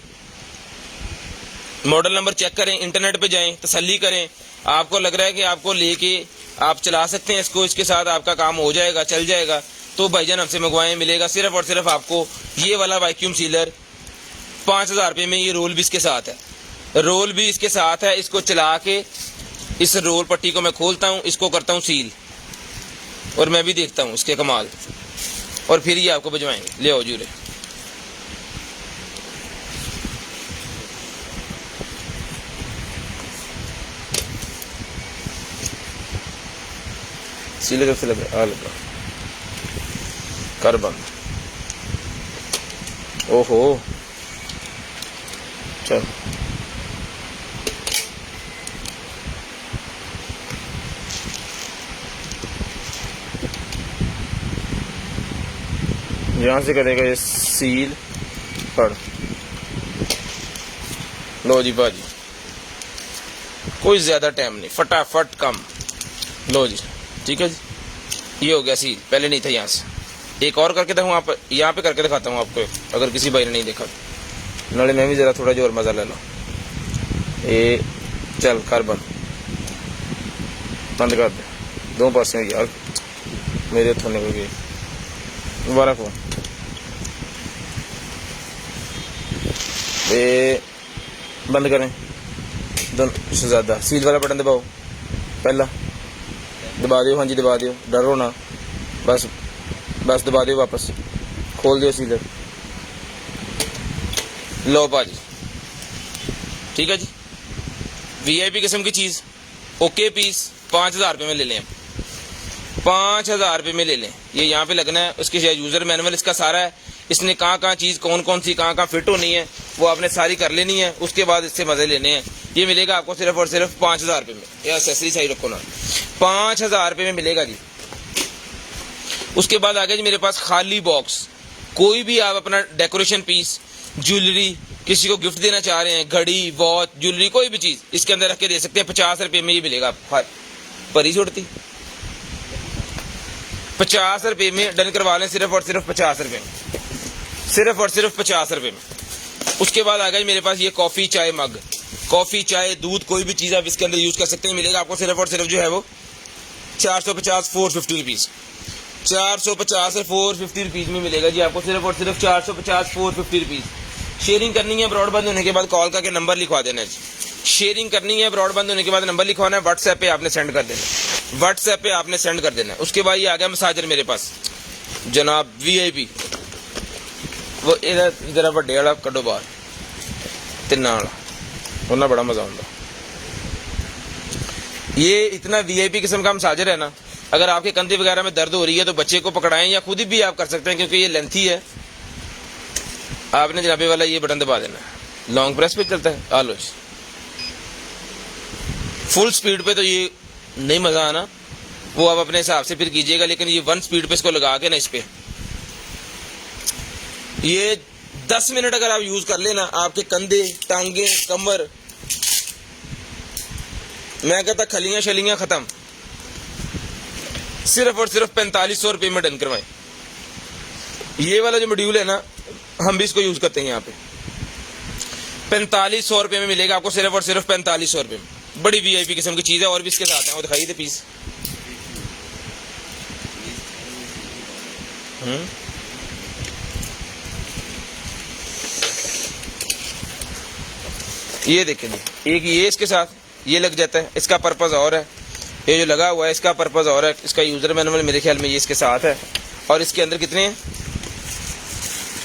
मॉडल नंबर चेक करें, इंटरनेट पे जाएं, तसल्ली करें। आपको लग रहा है कि आपको लेके आप चला सकते हैं इसको, इसके साथ आपका काम हो जाएगा, चल जाएगा, तो भाईजान हमसे मंगवाएं, मिलेगा सिर्फ और सिर्फ आपको ये वाला वैक्यूम सीलर 5000 रुपये में। ये रोल भी इसके साथ है, रोल भी इसके साथ है। इसको चला के इस रोल पट्टी को मैं खोलता हूँ, इसको करता हूँ सील, और मैं भी देखता हूँ इसके कमाल, और फिर ये आपको भिजवाएंगे। ले आओ जूरे, सीले कब से लगे, आ लगा कर बंद। ओहो चल, यहां से करेगा ये सील पढ़ लो जी बाजी, कोई ज्यादा टाइम नहीं, फटाफट कम लो जी। ठीक है जी, ये हो गया सील, पहले नहीं था। यहाँ से एक और करके देखूँ, आप यहाँ पे करके दिखाता हूँ आपको, अगर किसी भाई ने नहीं देखा। नाले मैं भी जरा थोड़ा जोर मजा ले लो। ये चल कर बंद कर दे, 2% यार मेरे हथों निकल गए। दोबारा को ये बंद करें, दोनों से ज़्यादा। सील वाला बटन दबाओ, पहला दबा दियो, हाँ जी दबा दियो, डरो ना, बस बस दबा दियो, वापस खोल दियो सीलर, लो पाजी। ठीक है जी, VIP किस्म की चीज़, ओके पीस 5000 रुपये में ले लें। 5,000 रुपये में ले लें। ये यहाँ पे लगना है, उसके यूज़र मैनुअल इसका सारा है, इसने कहाँ कहाँ चीज़ कौन कौन सी कहाँ कहाँ फिट होनी है वो आपने सारी कर लेनी है, उसके बाद इससे मज़े लेने हैं। ये मिलेगा आपको सिर्फ और सिर्फ 5,000 रुपये में। ये एक्सेसरी साइड रखो ना, 5,000 रुपये में मिलेगा जी। उसके बाद आ गया जी मेरे पास खाली बॉक्स। कोई भी आप अपना डेकोरेशन पीस, ज्वेलरी, किसी को गिफ्ट देना चाह रहे हैं, घड़ी, वॉच, ज्वेलरी, कोई भी चीज़ इसके अंदर रख के दे सकते हैं। 50 रुपये में ये मिलेगा आपको। परी छोड़ती 50 रुपये में डन करवा लें, सिर्फ और सिर्फ 50 रुपये में, सिर्फ और सिर्फ 50 रुपये में। उसके बाद आ गया मेरे पास ये कॉफ़ी चाय मग, कॉफ़ी चाय दूध कोई भी चीज़ आप इसके अंदर यूज़ कर सकते हैं। मिलेगा आपको सिर्फ और सिर्फ जो है वो 450 450 रुपीज़, 450 से 450 रुपीज़ में मिलेगा जी आपको, सिर्फ और सिर्फ 450 450 रुपीज़। शेयरिंग करनी है ब्रॉडबैंड होने के बाद कॉल करके नंबर लिखवा देना है जी। शेयरिंग करनी है ब्रॉडबैंड होने के बाद नंबर लिखवाना है, व्हाट्सएप पे आपने सेंड कर देना है, व्हाट्सएप पे आपने सेंड कर देना है। उसके बाद ये आ गया मसाजर मेरे पास जनाब VIP, वो जरा ਵੱਡੇ वाला कड्डो बाहर, तिन्ना वाला, उन्ना बड़ा मजा आता। ये इतना VIP किस्म का मसाजर है ना, अगर आपके कंधे वगैरह में दर्द हो रही है तो बच्चे को पकड़ाएं या खुद भी आप कर सकते हैं, क्योंकि ये लेंथी है। आपने जनाबे वाला ये बटन दबा देना है, लॉन्ग प्रेस पे चलता है। आलो फुल स्पीड पे तो ये नहीं मजा आना, वो आप अपने हिसाब से फिर कीजिएगा, लेकिन ये 1 स्पीड पे इसको लगा के ना, इस पे ये 10 मिनट अगर आप यूज कर लेना, आपके कंधे, टांगे, कमर, मैं कहता खलियां शलियां खत्म। सिर्फ और सिर्फ 4500 रुपये में डन करवाएं। ये वाला जो मॉड्यूल है ना, हम भी इसको यूज करते हैं यहाँ पे। 4500 रुपये में मिलेगा आपको, सिर्फ और सिर्फ 4500 रुपये में। बड़ी VIP किस्म की चीज़ है। और भी इसके साथ है, वो दिखाई दे पीस। ये देखें, एक ये इसके साथ ये लग जाता है, इसका पर्पज़ और है। ये जो लगा हुआ है इसका पर्पज़ और है। इसका यूज़र मैनुअल मेरे ख्याल में ये इसके साथ है। और इसके अंदर कितने हैं,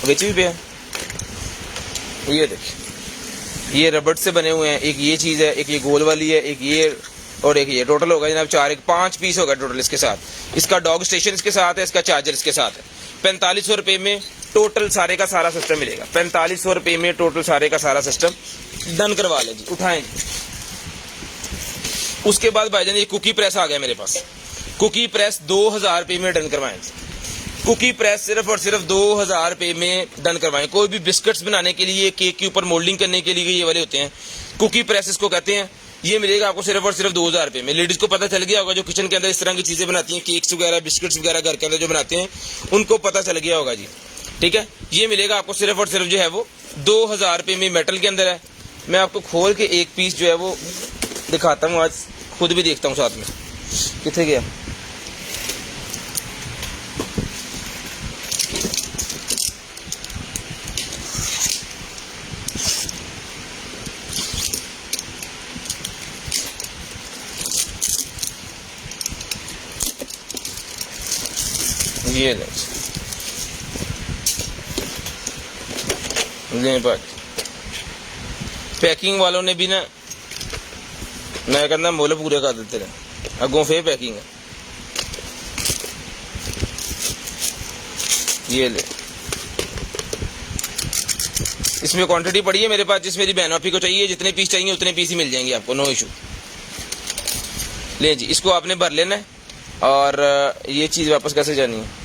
विच भी पे है। ये देखिए, ये रबड़ से बने हुए हैं। एक ये चीज़ है, एक ये गोल वाली है, एक ये, और एक ये। टोटल होगा जनाब 5 पीस होगा टोटल इसके साथ। इसका डॉग स्टेशन इसके साथ है, इसका चार्जर इसके साथ है। 4500 रुपये में टोटल सारे का सारा सिस्टम मिलेगा। 4500 रुपये में टोटल सारे का सारा सिस्टम डन करवा लें जी, उठाएं जी। उसके बाद भाईजान ये कुकी प्रेस आ गया मेरे पास। कुकी प्रेस 2000 रुपये में डन करवाएं। कुकी प्रेस सिर्फ और सिर्फ 2000 रुपये में डन करवाएं। कोई भी बिस्किट्स बनाने के लिए, केक के ऊपर मोल्डिंग करने के लिए ये वाले होते हैं, कुकी प्रेस इसको कहते हैं। ये मिलेगा आपको सिर्फ और सिर्फ 2000 रुपये में। लेडीज को पता चल गया होगा, जो किचन के अंदर इस तरह की चीजें बनाती हैं, केक्स वगैरह, बिस्किट्स वगैरह घर के अंदर जो बनाते हैं, उनको पता चल गया होगा जी। ठीक है, ये मिलेगा आपको सिर्फ और सिर्फ जो है वो 2000 रुपये में। मेटल के अंदर है। मैं आपको खोल के एक पीस जो है वो दिखाता हूँ, आज खुद भी देखता हूँ साथ में। कितने गया, ये ले बात। पैकिंग वालों ने भी ना, मैं कहना मोल पूरे कर देते रहे, अगों फिर पैकिंग है। ये ले, इसमें क्वांटिटी पड़ी है मेरे पास, जिस मेरी बहन आपी को चाहिए, जितने पीस चाहिए उतने पीस ही मिल जाएंगे आपको, नो इशू। ले जी, इसको आपने भर लेना है। और ये चीज़ वापस कैसे जानी है,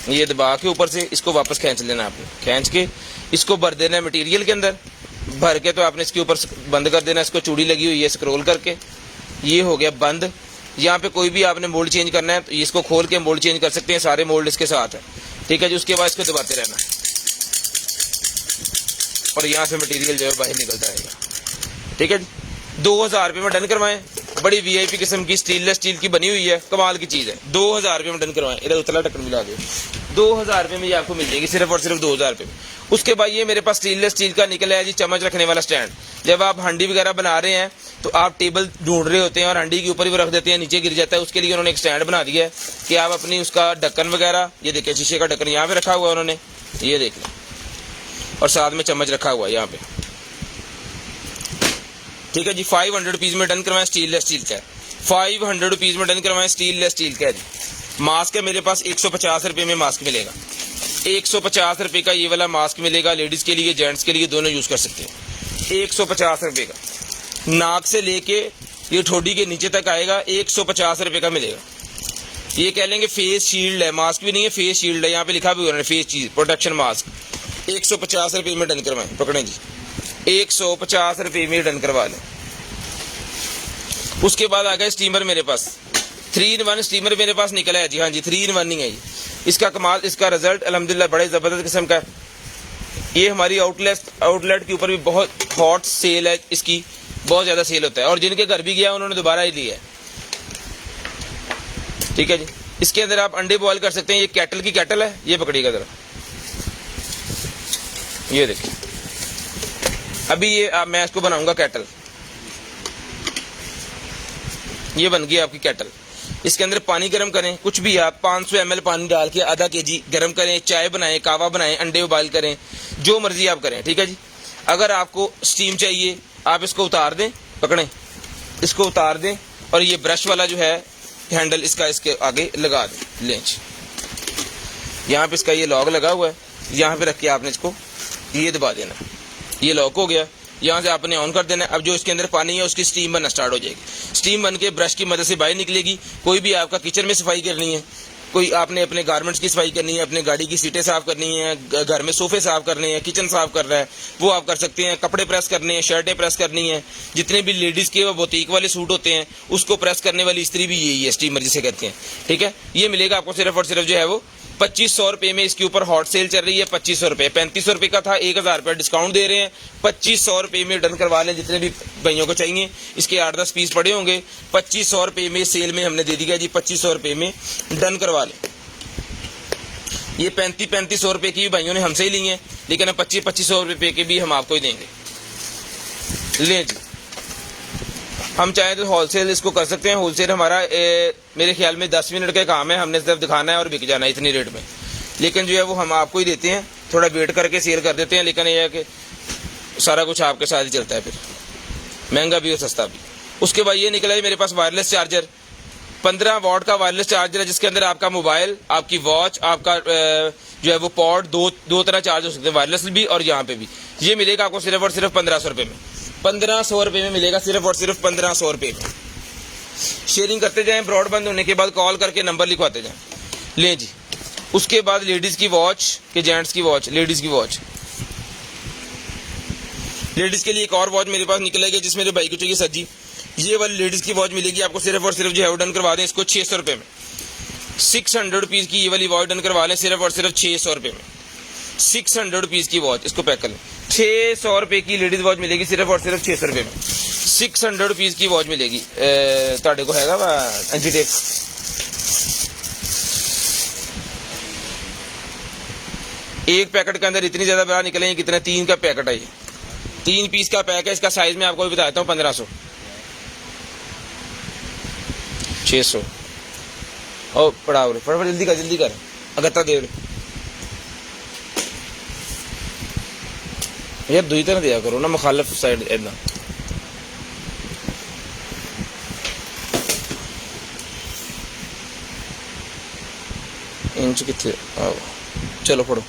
ये दबा के ऊपर से इसको वापस खींच लेना। आपने खींच के इसको भर देना है मटेरियल के अंदर। भर के तो आपने इसके ऊपर बंद कर देना। इसको चूड़ी लगी हुई है, स्क्रॉल करके ये हो गया बंद। यहाँ पे कोई भी आपने मोल्ड चेंज करना है तो इसको खोल के मोल्ड चेंज कर सकते हैं, सारे मोल्ड इसके साथ है। ठीक है जी, उसके बाद इसको दबाते रहना और यहाँ से मटेरियल जो है बाहर निकल जाएगा। ठीक है जी, 2000 रुपये में डन करवाएं। बड़ी VIP किस्म की स्टेनलेस स्टील की बनी हुई है, कमाल की चीज़ है। 2000 रुपये में डन करवाएं। इधर उतला ढक्कन मिला दो, 2000 रुपये में ये आपको मिल जाएगी, सिर्फ और सिर्फ 2000 रुपये में। उसके बाद ये मेरे पास स्टेनलेस स्टील का निकला है जी चम्मच रखने वाला स्टैंड। जब आप हांडी वगैरह बना रहे हैं तो आप टेबल ढूंढ रहे होते हैं और हांडी के ऊपर भी रख देते हैं, नीचे गिर जाता है। उसके लिए उन्होंने एक स्टैंड बना दिया है कि आप अपनी उसका ढक्कन वगैरह, ये देखिए शीशे का ढक्कन यहाँ पे रखा हुआ है उन्होंने, ये देख लें, और साथ में चम्मच रखा हुआ है यहाँ पे। ठीक है जी, 500 पीस में डन करवाएं। स्टेनलेस स्टील का है, 500 रुपीज़ में डन करवाएं। स्टील स्टील का है जी। मास्क है मेरे पास 150 रुपये में मास्क मिलेगा। 150 रुपये का ये वाला मास्क मिलेगा। लेडीज़ के लिए जेंट्स के लिए दोनों यूज़ कर सकते हैं। 150 रुपये का, नाक से लेके ये ठोडी के नीचे तक आएगा। 150 रुपये का मिलेगा। ये कह लेंगे फेस शील्ड है, मास्क भी नहीं है, फेस शील्ड है। यहाँ पे लिखा भी हुआ है फेस चीज प्रोटेक्शन मास्क। 150 रुपये में डन करवाएं। पकड़ें जी, 150 रुपये में डन करवा लें। उसके बाद आ गया स्टीमर मेरे पास। 3-in-1 स्टीमर मेरे पास निकला है जी। हाँ जी, 3-in-1 ही है ये। इसका कमाल, इसका रिजल्ट अल्हम्दुलिल्लाह बड़े ज़बरदस्त किस्म का है। ये हमारी आउटलेट के ऊपर भी बहुत हॉट सेल है इसकी, बहुत ज़्यादा सेल होता है। और जिनके घर भी गया उन्होंने दोबारा ही लिया है। ठीक है जी। इसके अंदर आप अंडे बॉयल कर सकते हैं। ये केटल की केटल है, ये पकड़िएगा जरा, ये देखिए। अभी ये मैं इसको बनाऊंगा केटल। ये बन गई आपकी केटल। इसके अंदर पानी गर्म करें, कुछ भी आप 500 ml पानी डाल के आधा kg गर्म करें। चाय बनाएं, कावा बनाएं, अंडे उबाल करें, जो मर्जी आप करें। ठीक है जी। अगर आपको स्टीम चाहिए आप इसको उतार दें, पकड़ें, इसको उतार दें और ये ब्रश वाला जो है हैंडल इसका इसके आगे लगा दें। लेंच यहाँ पे इसका ये लॉक लगा हुआ है, यहाँ पे रख के आपने इसको ये दबा देना। ये लॉक हो गया। यहाँ से आपने ऑन कर देना है। अब जो इसके अंदर पानी है उसकी स्टीम बनना स्टार्ट हो जाएगी। स्टीम बन के ब्रश की मदद से बाहर निकलेगी। कोई भी आपका किचन में सफाई करनी है, कोई आपने अपने गारमेंट्स की सफाई करनी है, अपने गाड़ी की सीटें साफ करनी है, घर में सोफे साफ करने हैं, किचन साफ करना है, वो आप कर सकते हैं। कपड़े प्रेस करने हैं, शर्टें प्रेस करनी है, जितने भी लेडीज़ के वो बुटीक वाले सूट होते हैं उसको प्रेस करने वाली स्त्री भी यही है, स्टीमर जिसे कहते हैं। ठीक है। ये मिलेगा आपको सिर्फ और सिर्फ जो है वो 2500 रुपये में। इसके ऊपर हॉट सेल चल रही है। 2500 रुपये, 3500 रुपये का था, 1000 रुपये डिस्काउंट दे रहे हैं। 2500 रुपये में डन करवा लें जितने भी भाइयों को चाहिए। इसके 8-10 पीस पड़े होंगे। 2500 रुपये में सेल में हमने दे दिया जी। 2500 रुपये में डन करवा लें। ये 3500 रुपये की भी भाइयों ने हमसे ही ली है, लेकिन अब 2500 रुपये के भी हम आपको ही देंगे। ले जी, हम चाहें तो होलसेल इसको कर सकते हैं। होलसेल हमारा मेरे ख्याल में 10 मिनट का काम है। हमने सिर्फ दिखाना है और बिक जाना है इतनी रेट में। लेकिन जो है वो हम आपको ही देते हैं, थोड़ा वेट करके सेल कर देते हैं। लेकिन यह है कि सारा कुछ आपके साथ ही चलता है, फिर महंगा भी और सस्ता भी। उसके बाद ये निकला है मेरे पास वायरलेस चार्जर। 15 वॉट का वायरलेस चार्जर है, जिसके अंदर आपका मोबाइल, आपकी वॉच, आपका जो है वो पॉड, दो तरह चार्ज हो सकते हैं, वायरलेस भी और यहाँ पे भी। ये मिलेगा आपको सिर्फ और सिर्फ 1500 रुपये में। 1500 रुपये में मिलेगा, सिर्फ और सिर्फ 1500 रुपये में। शेयरिंग करते जाएं, ब्रॉडबैंड होने के बाद कॉल करके नंबर लिखवाते जाएं। ले जी। उसके बाद लेडीज़ की वॉच के जेंट्स की वॉच, लेडीज़ की वॉच। लेडीज़ के लिए एक और वॉच मेरे पास निकलेगी जिसमें मेरे भाई को चाहिए सज्जी। ये वाली लेडीज़ की वॉच मिलेगी आपको सिर्फ और सिर्फ जो है डन करवा दें इसको 600 रुपये में। 600 रुपीज़ की ये वाली वॉच डन करवा लें सिर्फ और सिर्फ 600 रुपये में। 600 रुपीज़ की वॉच, इसको पैक कर लें। 600 रुपये की लेडीज़ वॉच मिलेगी सिर्फ और सिर्फ 600 रुपये में। 600 रुपीज़ की वॉच मिलेगी। ताड़े को हैगा अंजी टेप। एक पैकेट के अंदर इतनी ज़्यादा बड़ा निकलेंगे कितने, 3 का पैकेट है ये, 3 पीस का पैक है। इसका साइज मैं आपको भी बताता हूँ, 1500, 600। और पड़ा फटाफट जल्दी कर अगत्ता दे यार, दुई तरह दिया करो ना, मुखालिफ साइड इतना। इंच कितने, चलो पढ़ो।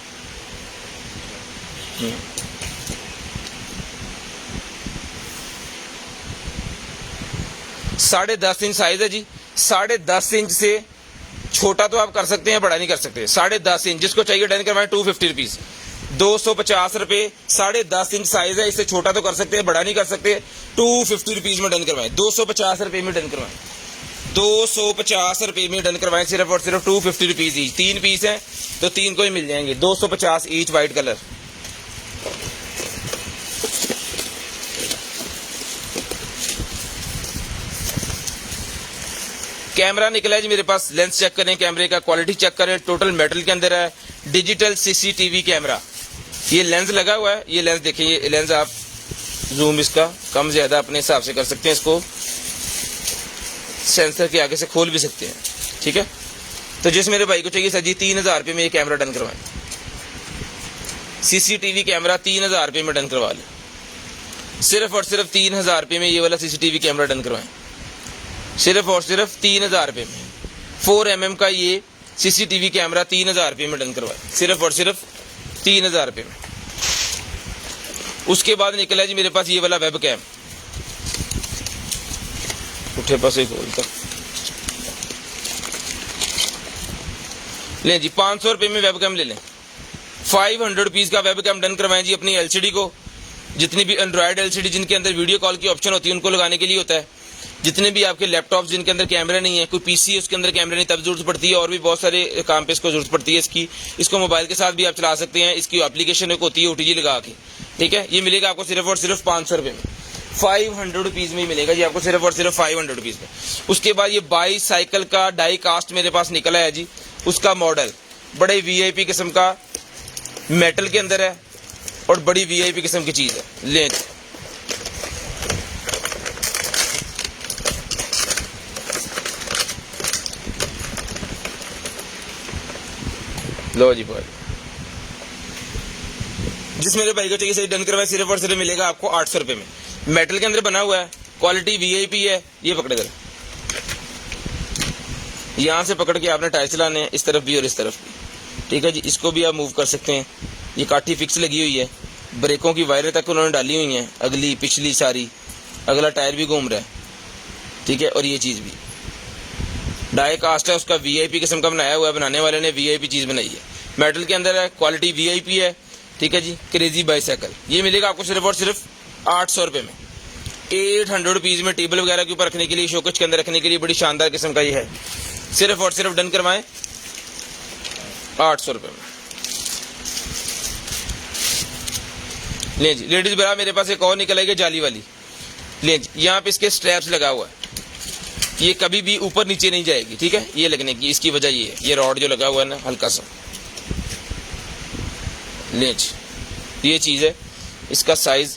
10.5 इंच साइज है जी। 10.5 इंच से छोटा तो आप कर सकते हैं, बड़ा नहीं कर सकते। 10.5 इंच जिसको चाहिए डन करवाएं 250 रुपीज़, 250 रुपये। 10.5 इंच साइज है, इससे छोटा तो कर सकते हैं, बड़ा नहीं कर सकते। 250 रुपीज़ में डन करवाएं, 250 रुपये में डन करवाएं, 250 रुपये में डन करवाएं सिर्फ और सिर्फ 250 रुपीज़ ईच। 3 पीस है तो 3 को ही मिल जाएंगे, 250 ईच, वाइट कलर। कैमरा निकला है जी मेरे पास, लेंस चेक करें, कैमरे का क्वालिटी चेक करें, टोटल मेटल के अंदर है, डिजिटल सीसीटीवी कैमरा। ये लेंस लगा हुआ है, ये लेंस देखिए, ये लेंस आप जूम इसका कम ज्यादा अपने हिसाब से कर सकते हैं, इसको सेंसर के आगे से खोल भी सकते हैं। ठीक है। तो जिस मेरे भाई को चाहिए सर जी 3000 रुपये में ये कैमरा डन करवाएं, सीसीटीवी कैमरा 3000 रुपये में डन करवा लें, सिर्फ और सिर्फ 3000 रुपये में ये वाला सीसीटीवी कैमरा डन करवाएं। सिर्फ और सिर्फ 3000 रुपये में। 4mm का ये CCTV कैमरा 3000 रुपये में डन करवाए, सिर्फ और सिर्फ 3000 रुपये में। उसके बाद निकला जी मेरे पास ये वाला वेब कैम, उठे पास एक खोल तक लें जी, 500 रुपये में वेब कैम ले लें। 500 रुपीज़ का वेब कैम डन करवाएं जी अपनी LCD को। जितनी भी एंड्रॉयड LCD जिनके अंदर वीडियो कॉल की ऑप्शन होती है उनको लगाने के लिए होता है। जितने भी आपके लैपटॉप जिनके अंदर कैमरा नहीं है, कोई PC उसके अंदर कैमरा नहीं, तब जरूरत पड़ती है। और भी बहुत सारे काम पे इसको जरूरत पड़ती है इसको मोबाइल के साथ भी आप चला सकते हैं। इसकी एप्लीकेशन एक होती है OTG लगा के, ठीक है। ये मिलेगा आपको सिर्फ और सिर्फ 500 रुपये में, 500 रुपीज़ में ही मिलेगा जी आपको, सिर्फ और सिर्फ 500 रुपीज़ में। उसके बाद ये बाईसाइकिल का डाई कास्ट मेरे पास निकला है जी, उसका मॉडल बड़े VIP किस्म का मेटल के अंदर है और बड़ी VIP किस्म की चीज़ है। ले लो जी भाई, जिस मेरे भाई को चाहिए सही डन करवाए, सिर्फ और सिर्फ मिलेगा आपको 800 रुपये में। मेटल के अंदर बना हुआ है, क्वालिटी VIP है। ये पकड़े जरा, यहाँ से पकड़ के आपने टायर चलाने हैं, इस तरफ भी और इस तरफ भी, ठीक है जी। इसको भी आप मूव कर सकते हैं। ये काठी फिक्स लगी हुई है, ब्रेकों की वायरें तक उन्होंने डाली हुई हैं, अगली पिछली सारी, अगला टायर भी घूम रहा है, ठीक है। और ये चीज़ भी डाई कास्ट है, उसका VIP किस्म का बनाया हुआ है, बनाने वाले ने VIP चीज़ बनाई है, मेटल के अंदर है, क्वालिटी VIP है, ठीक है जी। क्रेजी बाईसाइकिल ये मिलेगा आपको सिर्फ और सिर्फ 800 रुपये में। 800 रुपीज़ में टेबल वगैरह के ऊपर रखने के लिए, शोकेस के अंदर रखने के लिए बड़ी शानदार किस्म का ये है। सिर्फ और सिर्फ डन करवाएं 800 रुपये में। ले जी लेडीज बरा, मेरे पास एक और निकल आएगी जाली वाली। ले जी, यहाँ पे इसके स्ट्रैप्स लगा हुआ है, ये कभी भी ऊपर नीचे नहीं जाएगी, ठीक है। ये लगने की इसकी वजह ये है, ये रॉड जो लगा हुआ है ना हल्का सा। ले जी ये चीज़ है, इसका साइज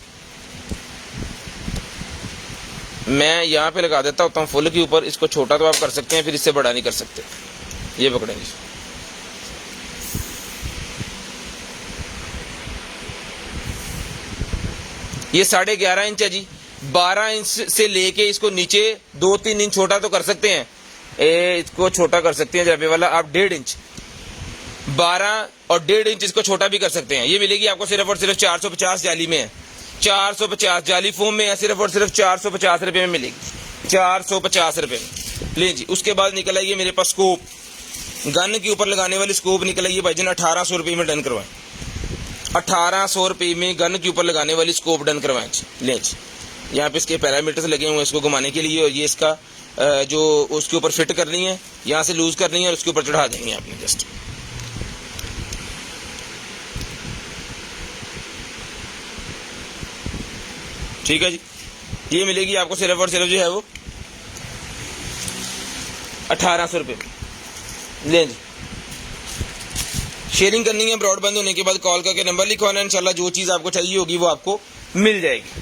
मैं यहाँ पे लगा देता होता हूँ फुल के ऊपर। इसको छोटा तो आप कर सकते हैं, फिर इससे बड़ा नहीं कर सकते। ये पकड़ेंगे, ये 11.5 इंच है जी। 12 इंच से लेके इसको नीचे 2-3 इंच छोटा तो कर सकते हैं, इसको छोटा कर सकते हैं जबे वाला आप 1.5 इंच, 12 और 1.5 इंच इसको छोटा भी कर सकते हैं। ये मिलेगी आपको सिर्फ और सिर्फ 450 जाली में है, 450 जाली फोम में है, सिर्फ और सिर्फ 450 रुपये में मिलेगी, 450 रुपये में। ले जी, उसके बाद निकल आइए मेरे पास स्कोप, गन के ऊपर लगाने वाली स्कोप निकल आइए भाईजान 1800 रुपये में डन करवाएं। 1800 रुपये में गन के ऊपर लगाने वाली स्कोप डन करवाएं जी। ले जी, यहाँ पे इसके पैरामीटर्स लगे हुए हैं इसको घुमाने के लिए, और ये इसका जो उसके ऊपर फिट करनी है, यहाँ से लूज करनी है और उसके ऊपर चढ़ा देंगे आपने जस्ट। ठीक है जी, ये मिलेगी आपको सिर्फ और सिर्फ जो है वो 1800 रुपये में। ले जी, शेयरिंग करनी है, ब्रॉड बंद होने के बाद कॉल करके नंबर लिखवाना है, इंशाल्लाह जो चीज़ आपको चाहिए होगी वो आपको मिल जाएगी।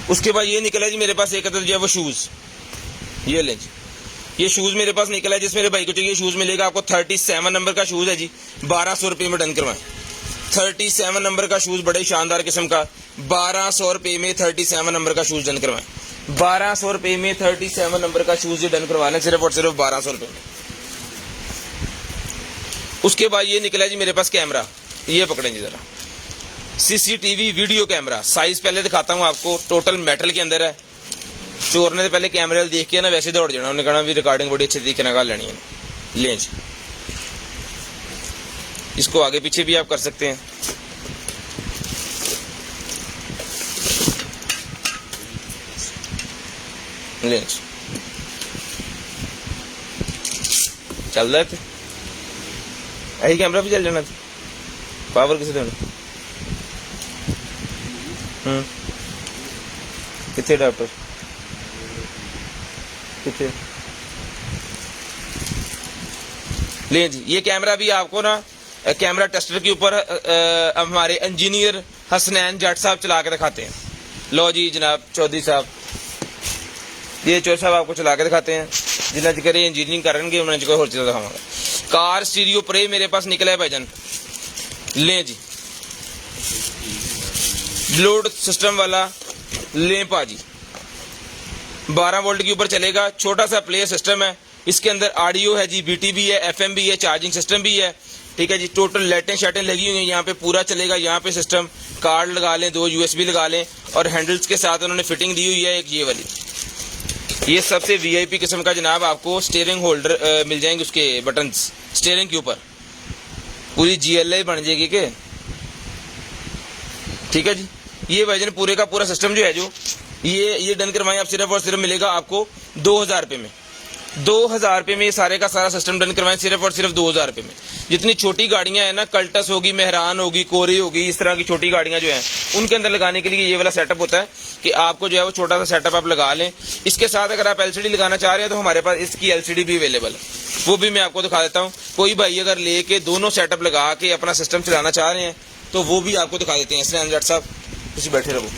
उसके बाद ये निकला जी मेरे पास एक जो है वो शूज़, ये ले जी, ये शूज़ मेरे पास निकला है। जिस मेरे भाई को चाहिए शूज़ मिलेगा आपको 37 नंबर का शूज़ है जी, 1200 रुपये में डन करवाएं। 37 नंबर का शूज़ बड़े शानदार किस्म का, 1200 रुपये में 37 नंबर का शूज़ डन करवाएं। 1200 रुपये में 37 नंबर का शूज़ डन करवाना सिर्फ और सिर्फ 1200 रुपये में। उसके बाद ये निकला जी मेरे पास कैमरा, ये पकड़ेंगे जरा, CCTV वीडियो कैमरा। साइज पहले दिखाता हूँ आपको, टोटल मेटल के अंदर है। चोर ने पहले कैमरे देख के ना वैसे दौड़ जाना, उन्होंने कहा भी रिकॉर्डिंग बड़ी अच्छे तरीके निकाल लेनी है। ले जी, इसको आगे पीछे भी आप कर सकते हैं। ले जी, चल रहा है, यही कैमरा भी चल जाना था, पावर किसे देना। कितने डॉक्टर कितने। ले जी, ये कैमरा भी आपको ना कैमरा टेस्टर के ऊपर हमारे इंजीनियर हसनैन जट साहब चला के दिखाते हैं। लो जी जनाब चौधरी साहब, ये चौधरी साहब आपको चला के दिखाते हैं, जिन्हें जिक्र इंजीनियरिंग करेंगे उन्हें जिक्र और चीज़ दिखाऊंगा। कार स्टीरियो प्रे मेरे पास निकला है भाईजान। ले जी, ब्लूटूथ सिस्टम वाला लें पाजी, 12 वोल्ट के ऊपर चलेगा। छोटा सा प्ले सिस्टम है, इसके अंदर ऑडियो है जी, BT भी है, FM भी है, चार्जिंग सिस्टम भी है। ठीक है जी, टोटल लाइटें शाइटें लगी हुई हैं यहाँ पे, पूरा चलेगा यहाँ पे सिस्टम। कार्ड लगा लें, 2 USB लगा लें, और हैंडल्स के साथ उन्होंने फिटिंग दी हुई है एक ये वाली। ये सबसे VIP किस्म का जनाब आपको स्टीयरिंग होल्डर मिल जाएंगे, उसके बटन्स स्टीयरिंग के ऊपर पूरी GLI बन जाएगी के। ठीक है जी, ये वर्जन पूरे का पूरा सिस्टम जो है, जो ये डन करवाएं आप, सिर्फ और सिर्फ मिलेगा आपको 2000 रुपये में। 2000 रुपये में ये सारे का सारा सिस्टम डन करवाएं, सिर्फ और सिर्फ 2000 रुपये में। जितनी छोटी गाड़ियां हैं ना, कल्टस होगी, मेहरान होगी, कोरी होगी, इस तरह की छोटी गाड़ियां जो हैं, उनके अंदर लगाने के लिए ये वाला सेटअप होता है कि आपको जो है वो छोटा सा सेटअप आप लगा लें। इसके साथ अगर आप LCD लगाना चाह रहे हैं तो हमारे पास इसकी LCD भी अवेलेबल है, वो भी मैं आपको दिखा देता हूँ। कोई भाई अगर लेके दोनों सेटअप लगा के अपना सिस्टम चलाना चाह रहे हैं तो वो भी आपको दिखा देते हैं। इसलिए जट साहब तुम बैठे रहो।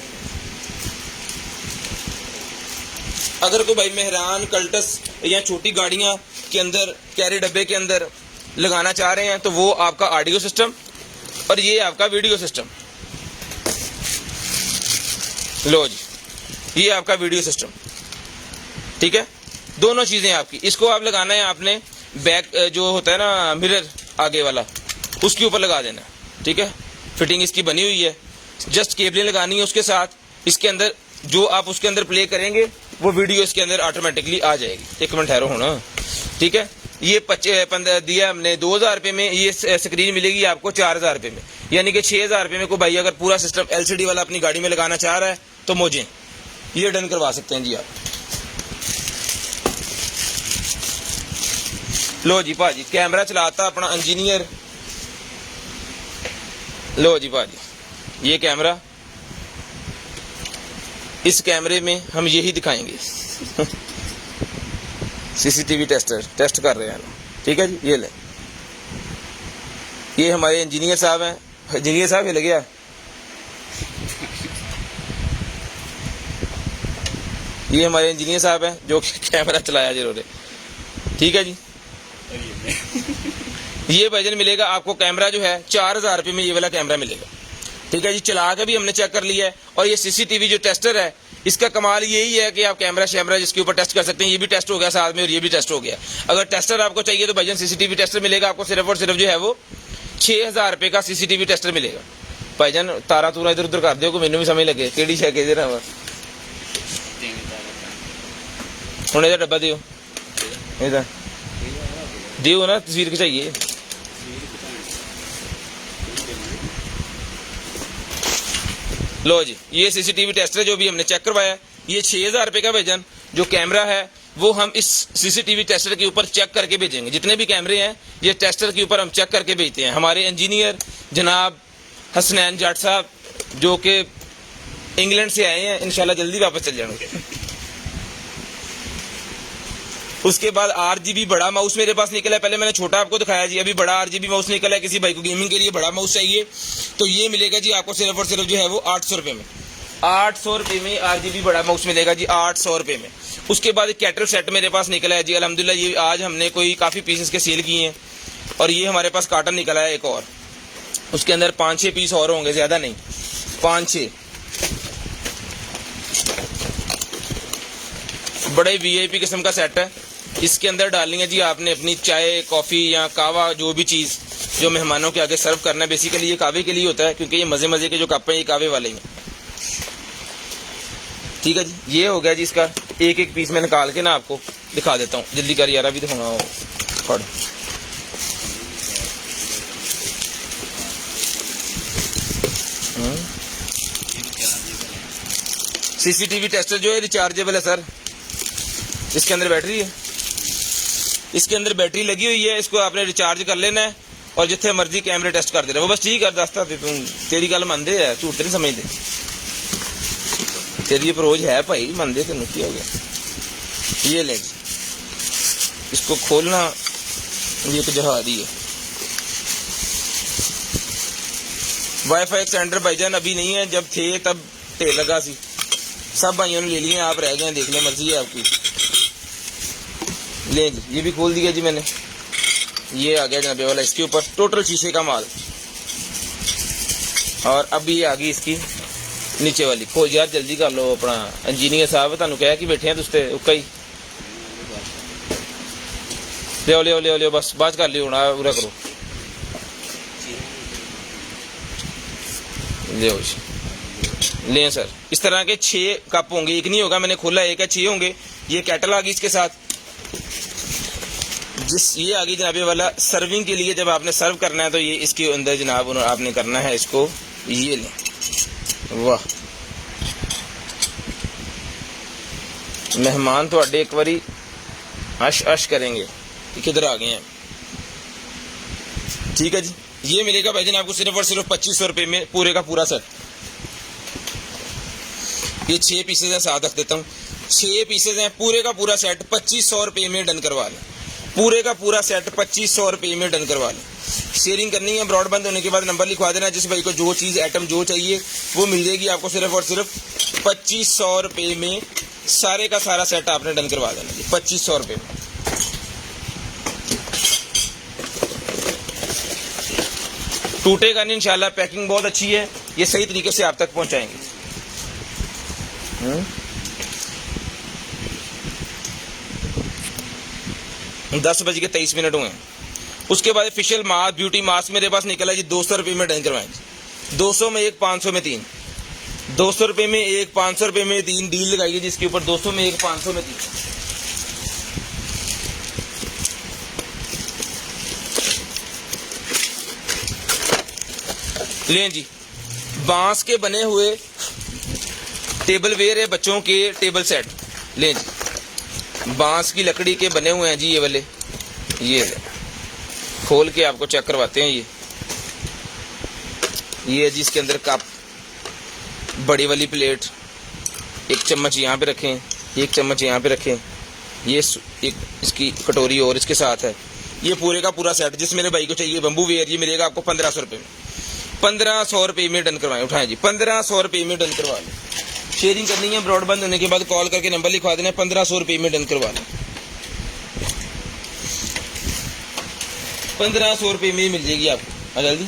अगर कोई भाई मेहरान, कल्टस या छोटी गाड़ियां के अंदर, कैरी डब्बे के अंदर लगाना चाह रहे हैं तो वो आपका ऑडियो सिस्टम और ये आपका वीडियो सिस्टम। लो जी, ये आपका वीडियो सिस्टम। ठीक है, दोनों चीजें आपकी। इसको आप लगाना है, आपने बैक जो होता है ना मिरर आगे वाला, उसके ऊपर लगा देना। ठीक है, फिटिंग इसकी बनी हुई है, जस्ट केबलें लगानी है उसके साथ। इसके अंदर जो आप उसके अंदर प्ले करेंगे वो वीडियो इसके अंदर ऑटोमेटिकली आ जाएगी। 1 मिनट ठहरो होना। ठीक है, ये 15 दिया हमने 2000 रुपये में, ये स्क्रीन मिलेगी आपको 4000 रुपये में, यानी कि 6000 रुपये में। कोई भाई अगर पूरा सिस्टम LCD वाला अपनी गाड़ी में लगाना चाह रहा है तो मौजें ये डन करवा सकते हैं जी आप। लो जी भाजी, कैमरा चलाता अपना इंजीनियर। लो जी भाजी, ये कैमरा, इस कैमरे में हम यही दिखाएंगे। CCTV टेस्टर टेस्ट कर रहे हैं। ठीक है जी, ये ले, ये हमारे इंजीनियर साहब हैं। इंजीनियर साहब ये लग गया, ये हमारे इंजीनियर साहब हैं जो कैमरा चलाया जिन्होंने। ठीक है जी, ये वर्जन मिलेगा आपको। कैमरा जो है 4000 रुपये में ये वाला कैमरा मिलेगा। ठीक है जी, चला के भी हमने चेक कर लिया है। और ये CCTV जो टेस्टर है, इसका कमाल यही है कि आप कैमरा शैमरा जिसके ऊपर टेस्ट कर सकते हैं। ये भी टेस्ट हो गया साथ में और ये भी टेस्ट हो गया। अगर टेस्टर आपको चाहिए तो भाईजान CCTV टेस्टर मिलेगा आपको, सिर्फ और सिर्फ जो है वो 6000 रुपये का CCTV टेस्टर मिलेगा। भाईजान तारा तूरा इधर उधर कर दो को मैनू भी समझ लगे केड़ी शै कहते ना वा। हुण इहदा डब्बा दिओ, इहदा दिओ ना, तस्वीर खिचाइए। लो जी, ये CCTV टेस्टर जो भी हमने चेक करवाया, ये 6000 रुपये का भाईजान जो कैमरा है वो हम इस CCTV टेस्टर के ऊपर चेक करके भेजेंगे। जितने भी कैमरे हैं ये टेस्टर के ऊपर हम चेक करके भेजते हैं। हमारे इंजीनियर जनाब हसनैन जट साहब जो कि इंग्लैंड से आए हैं, इंशाल्लाह जल्दी वापस चल जाएंगे। उसके बाद RGB बड़ा माउस मेरे पास निकला है। पहले मैंने छोटा आपको दिखाया जी, अभी बड़ा RGB माउस निकला है। किसी भाई को गेमिंग के लिए बड़ा माउस चाहिए तो ये मिलेगा जी आपको सिर्फ और सिर्फ जो है वो 800 रुपये में। 800 रुपये में RGB बड़ा माउस मिलेगा जी, 800 रुपये में। उसके बाद एक कैटल सेट मेरे पास निकला है जी, अल्हम्दुलिल्लाह ये आज हमने कोई काफ़ी पीसेस के सेल किए हैं। और ये हमारे पास कार्टन निकला है एक और, उसके अंदर 5-6 पीस और होंगे, ज़्यादा नहीं, 5-6 बड़े VIP किस्म का सेट है। इसके अंदर डालनी है जी आपने अपनी चाय, कॉफ़ी या कावा, जो भी चीज़ जो मेहमानों के आगे सर्व करना है। बेसिकली ये कावे के लिए होता है क्योंकि ये मज़े मज़े के जो कप हैं ये कावे वाले हैं। ठीक है जी, ये हो गया जी इसका। एक एक पीस मैं निकाल के ना आपको दिखा देता हूँ। जल्दी कर यार, अभी दिखाऊंगा फड़। CCTV टेस्टर जो है रिचार्जेबल है सर। इसके अंदर बैटरी है, इसके अंदर बैटरी लगी हुई है। इसको आपने रिचार्ज कर लेना है और जिथे मर्जी कैमरे टेस्ट कर देना। वो बस ठीक कर दसता तू तेरी गल मनते है, झूठ नहीं समझते। तेरी अप्रोच है भाई, मनते तेन की हो गया। ये ले जी, इसको खोलना, ये एक जहाज ही है। वाईफाई एक्सटेंडर भाईजान अभी नहीं है, जब थे तब ढेर लगा सी। सब भाइयों ने ले लिए, आप रह गए, देख लें, मर्जी है आपकी। ले जी, ये भी खोल दिया जी मैंने। ये आ गया जनाबे वाला इसके ऊपर टोटल शीशे का माल। और अब ये आ गई इसकी नीचे वाली खोज यार, जल्दी कर लो। अपना इंजीनियर साहब तुहानू कह के बैठे हैं तुस ते उक्का ही लियो लियो लियो लियो, बस बाद कर लियो हुण, पूरा करो लियो जी। लें सर, इस तरह के 6 कप होंगे, एक नहीं होगा, मैंने खोला एक है, 6 होंगे। ये केटल आ गई इसके साथ, ये आ गई जनाब ये वाला सर्विंग के लिए। जब आपने सर्व करना है तो ये इसके अंदर जनाब आपने करना है इसको, ये लें। वाह, मेहमान तो एक बारी अश अश करेंगे कि किधर आ गए हैं। ठीक है जी, ये मिलेगा भाईजान आपको सिर्फ और सिर्फ 2500 रुपये में पूरे का पूरा सेट। ये 6 पीसेज हैं, साथ रख देता हूँ, 6 पीसेज हैं, पूरे का पूरा सेट 2500 रुपये में डन करवा लें। पूरे का पूरा सेट 2500 रुपये में डन करवा लें। शेयरिंग करनी है, ब्रॉडबैंड होने के बाद नंबर लिखवा देना, जिस भाई को जो चीज़ आइटम जो चाहिए वो मिल जाएगी आपको सिर्फ और सिर्फ 2500 रुपये में। सारे का सारा सेट आपने डन करवा देना जी 2500 रुपये में। टूटेगा नहीं इंशाल्लाह, पैकिंग बहुत अच्छी है, ये सही तरीके से आप तक पहुंचाएंगे। 10:23 हुए हैं। उसके बाद फेशियल मास्क, ब्यूटी मास्क मेरे पास निकला जी 200 रुपये में डन करवाएंगे। 200 में एक, 500 में 3, 200 रुपये में एक, 500 रुपये में 3 डील लगाइए जिसके ऊपर 200 में एक, 500 में 3। लें जी, बांस के बने हुए टेबल वेयर है, बच्चों के टेबल सेट। लें जी, बांस की लकड़ी के बने हुए हैं जी ये वाले, ये खोल के आपको चेक करवाते हैं। ये जी इसके अंदर कप, बड़ी वाली प्लेट, एक चम्मच यहाँ पे रखें, एक चम्मच यहाँ पे रखें, ये एक इसकी कटोरी और इसके साथ है। ये पूरे का पूरा सेट जिस मेरे भाई को चाहिए बम्बू वेयर, ये मिलेगा आपको 1500 रुपये में। 1500 रुपये में डन करवाएं, उठाएं जी 1500 रुपये में डन करवा लें। शेयरिंग करनी है, ब्रॉडबैंड होने के बाद कॉल करके नंबर लिखवा देना, 1500 रुपये में डन करवा लें। 1500 रुपये में मिल जाएगी आपको। जल्दी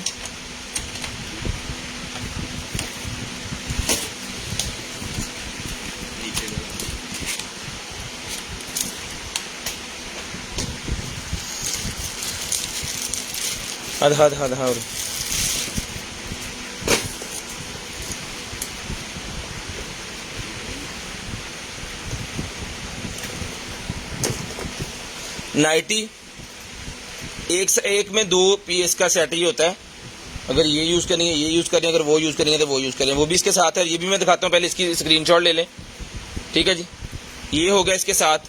आधा आधा आधा और नाइटी एक में 2 पीस का सेट ही होता है। अगर ये यूज करनी है ये यूज करें, अगर वो यूज करेंगे तो वो यूज करें, वो भी इसके साथ है। ये भी मैं दिखाता हूँ, पहले इसकी स्क्रीनशॉट ले लें। ठीक है जी, ये हो गया इसके साथ,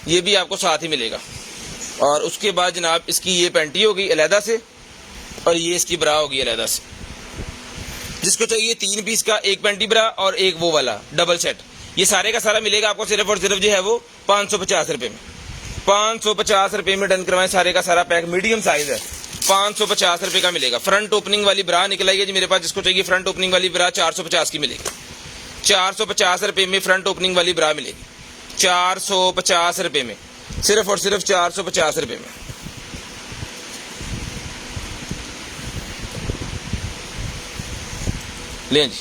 ये भी आपको साथ ही मिलेगा। और उसके बाद जनाब इसकी ये पैंटी होगी अलहदा से, और ये इसकी ब्रा होगी अलहदा से। जिसको चाहिए 3 पीस का, एक पैंटी ब्रा और एक वो वाला डबल सेट, ये सारे का सारा मिलेगा आपको सिर्फ और सिर्फ जो है वो 550 रुपये में। 550 रुपये में डन करवाएं, सारे का सारा पैक मीडियम साइज है, 550 रुपये का मिलेगा। फ्रंट ओपनिंग वाली ब्रा निकल आई है जी मेरे पास, जिसको चाहिए फ्रंट ओपनिंग वाली ब्रा 450 की मिलेगी। 450 रुपये में फ्रंट ओपनिंग वाली ब्रा मिलेगी, 450 रुपये में, सिर्फ और सिर्फ 450 रुपये में। लें जी,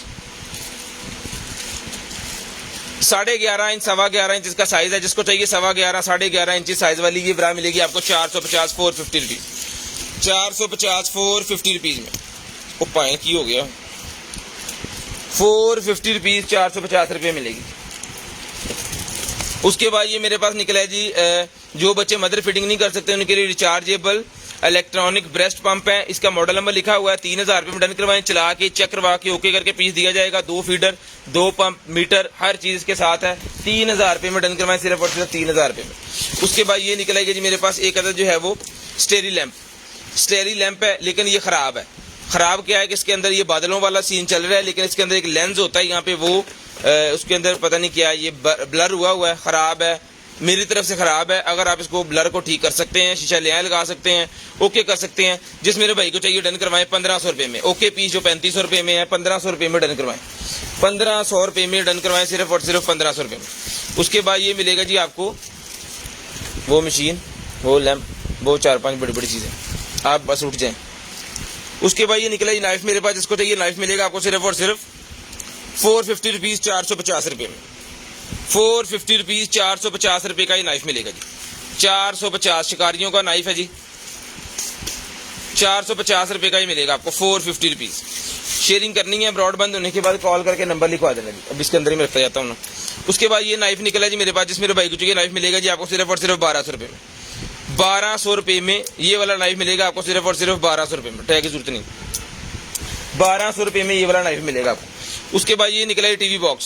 11.5 इंच 11.25 इंच इसका साइज है। जिसको चाहिए 11.25 11.5 इंच साइज वाली ये ब्रा मिलेगी आपको 450 450 रुपीज, 450 450 रुपीज में। वो पाए की हो गया 450 रुपीज, 450 रुपये मिलेगी। उसके बाद ये मेरे पास निकला है जी, जो बच्चे मदर फिटिंग नहीं कर सकते उनके लिए रिचार्जेबल इलेक्ट्रॉनिक ब्रेस्ट पंप है। इसका मॉडल नंबर लिखा हुआ है, 3000 रुपये में डन करवाएं। चला के चेक करवा के ओके करके पीस दिया जाएगा। 2 फीडर 2 पंप मीटर हर चीज के साथ है। 3000 रुपये में डन करवाएं, सिर्फ और सिर्फ 3000 रुपये में। उसके बाद ये निकल आएगी जी मेरे पास एक अदर जो है वो स्टेरी लैंप है, लेकिन ये खराब है। खराब क्या है कि इसके अंदर ये बादलों वाला सीन चल रहा है, लेकिन इसके अंदर एक लेंस होता है यहाँ पे, वो उसके अंदर पता नहीं क्या ये ब्लर हुआ है, खराब है, मेरी तरफ से खराब है। अगर आप इसको ब्लर को ठीक कर सकते हैं, शीशा ले लगा सकते हैं, ओके कर सकते हैं। जिस मेरे भाई को चाहिए डन करवाएं 1500 रुपये में। ओके पीस जो 3500 रुपये में है, 1500 रुपये में डन करवाएं, 1500 रुपये में डन करवाएं, सिर्फ और सिर्फ 1500 रुपये में। उसके बाद ये मिलेगा जी आपको वो मशीन, वो लैंप, वो 4-5 बड़ी बड़ी चीज़ें, आप बस उठ जाएं। उसके बाद ये निकला जी नाइफ मेरे पास, जिसको चाहिए नाइफ मिलेगा आपको सिर्फ और सिर्फ 450 रुपीज़ 450 रुपये में, 450 रुपीज़ 450 रुपये का ये नाइफ मिलेगा जी। 450 शिकारियों का नाइफ है जी, 450 रुपये का ही मिलेगा आपको 450 रुपीज़। शेयरिंग करनी है, ब्रॉड बंद होने के बाद कॉल करके नंबर लिखवा देना जी। अब इसके अंदर ही मैं रखता जाता हूँ ना। उसके बाद ये नाइफ निकला जी मेरे पास, जिस मेरे भाई को चाहिए नाइफ मिलेगा जी आपको सिर्फ और सिर्फ 1200 रुपये में। 1200 रुपये में ये वाला नाइफ मिलेगा आपको सिर्फ और सिर्फ 1200 रुपये में, टैग की जरूरत नहीं। 1200 रुपये में ये वाला नाइफ मिलेगा आपको। उसके बाद ये निकला है टीवी बॉक्स,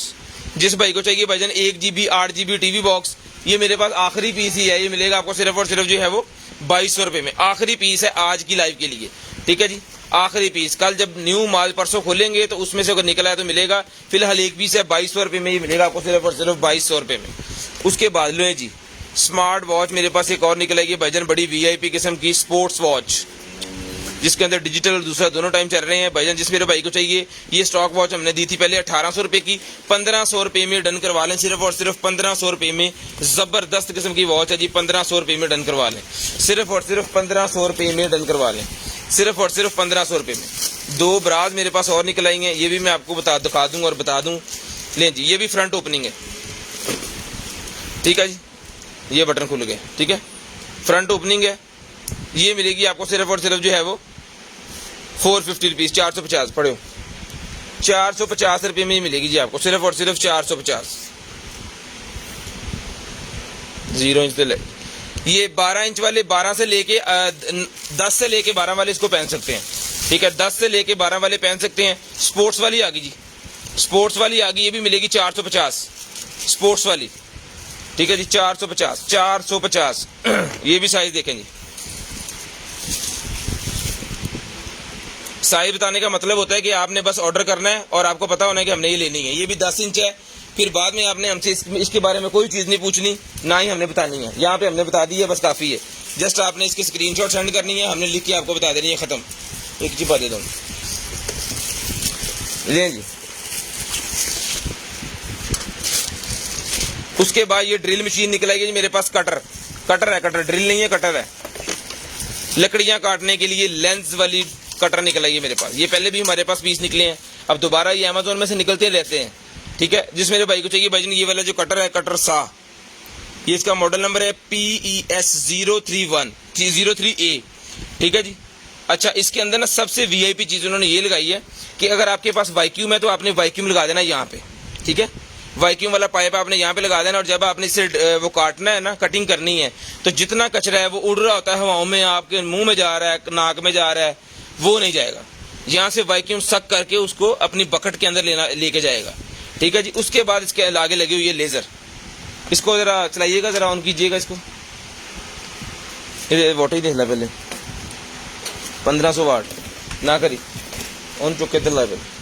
जिस भाई को चाहिए भाईजान 1 GB 8 GB टीवी बॉक्स, ये मेरे पास आखिरी पीस ही है, ये मिलेगा आपको सिर्फ और सिर्फ जो है वो 2200 रुपये में। आखिरी पीस है आज की लाइव के लिए, ठीक है जी, आखिरी पीस। कल जब न्यू माल परसों खोलेंगे तो उसमें से अगर निकला है तो मिलेगा। फिलहाल एक पीस है 2200 रुपये में, ये मिलेगा आपको सिर्फ और सिर्फ 2200 रुपये में। उसके बाद लो है जी स्मार्ट वॉच, मेरे पास एक और निकलेगी भाईजान, बड़ी VIP किस्म की स्पोर्ट्स वॉच, जिसके अंदर डिजिटल और दूसरा दोनों टाइम चल रहे हैं भाईजान। जिस मेरे भाई को चाहिए ये स्टॉक वॉच हमने दी थी पहले 1800 रुपये की, 1500 रुपये में डन करवा लें, सिर्फ और सिर्फ 1500 रुपये में। जबरदस्त किस्म की वॉच है जी, 1500 रुपये में डन करवा लें, सिर्फ और सिर्फ 1500 रुपये में डन करवा लें, सिर्फ और सिर्फ 1500 रुपये में। 2 ब्राज मेरे पास और निकल आई हैं, ये भी मैं आपको दिखा दूंगा और बता दूं। लें जी, ये भी फ्रंट ओपनिंग है, ठीक है जी, ये बटन खुल गए, ठीक है, फ्रंट ओपनिंग है। ये मिलेगी आपको सिर्फ और सिर्फ जो है वो 450 रुपीज़, 450 पढ़ो, 450 रुपये में ही मिलेगी जी आपको, सिर्फ और सिर्फ 450। 0 इंच से ये 12 इंच वाले 12 से लेके 10 से लेके 12 वाले इसको पहन सकते हैं, ठीक है, 10 से लेके 12 वाले पहन सकते हैं। स्पोर्ट्स वाली आ गई जी, स्पोर्ट्स वाली आ गई, ये भी मिलेगी 450, स्पोर्ट्स वाली, ठीक है जी, 450, 450। ये भी साइज देखें जी, साइज बताने का मतलब होता है कि आपने बस ऑर्डर करना है और आपको पता होना है कि हमने ये लेनी है। ये भी 10 इंच है, फिर बाद में आपने हमसे इसके बारे में कोई चीज़ नहीं पूछनी, ना ही हमने बतानी है। यहाँ पे हमने बता दी है, बस काफ़ी है। जस्ट आपने इसकी स्क्रीनशॉट सेंड करनी है, हमने लिख के आपको बता देनी है, ख़त्म। एक चिपा दे दो, लें जी। उसके बाद ये ड्रिल मशीन निकल आई है जी मेरे पास, कटर है, कटर ड्रिल नहीं है, कटर है, लकड़ियाँ काटने के लिए लेंस वाली कटर निकल आई है मेरे पास। ये पहले भी हमारे पास पीस निकले हैं, अब दोबारा ये अमेज़न में से निकलते रहते हैं, ठीक है। जिस मेरे भाई को चाहिए भाईजान ये वाला जो कटर है, कटर सा, ये इसका मॉडल नंबर है PES 003A, ठीक है जी। अच्छा, इसके अंदर ना सबसे VIP चीज़ उन्होंने ये लगाई है कि अगर आपके पास वैक्यूम है तो आपने वैक्यूम लगा देना यहाँ पे, ठीक है, वैक्यूम वाला पाइप आपने यहाँ पे लगा देना। और जब आपने इसे वो काटना है ना, कटिंग करनी है, तो जितना कचरा है वो उड़ रहा होता है हवाओं में, आपके मुंह में जा रहा है, नाक में जा रहा है, वो नहीं जाएगा। यहाँ से वैक्यूम सक करके उसको अपनी बकेट के अंदर लेके जाएगा, ठीक है जी। उसके बाद इसके आगे लगी हुई है लेज़र, इसको ज़रा चलाइएगा, ज़रा ऑन कीजिएगा इसको, वोट ही देख ला पहले, 1500 वाट ना करी ऑन चुक के दिला पहले।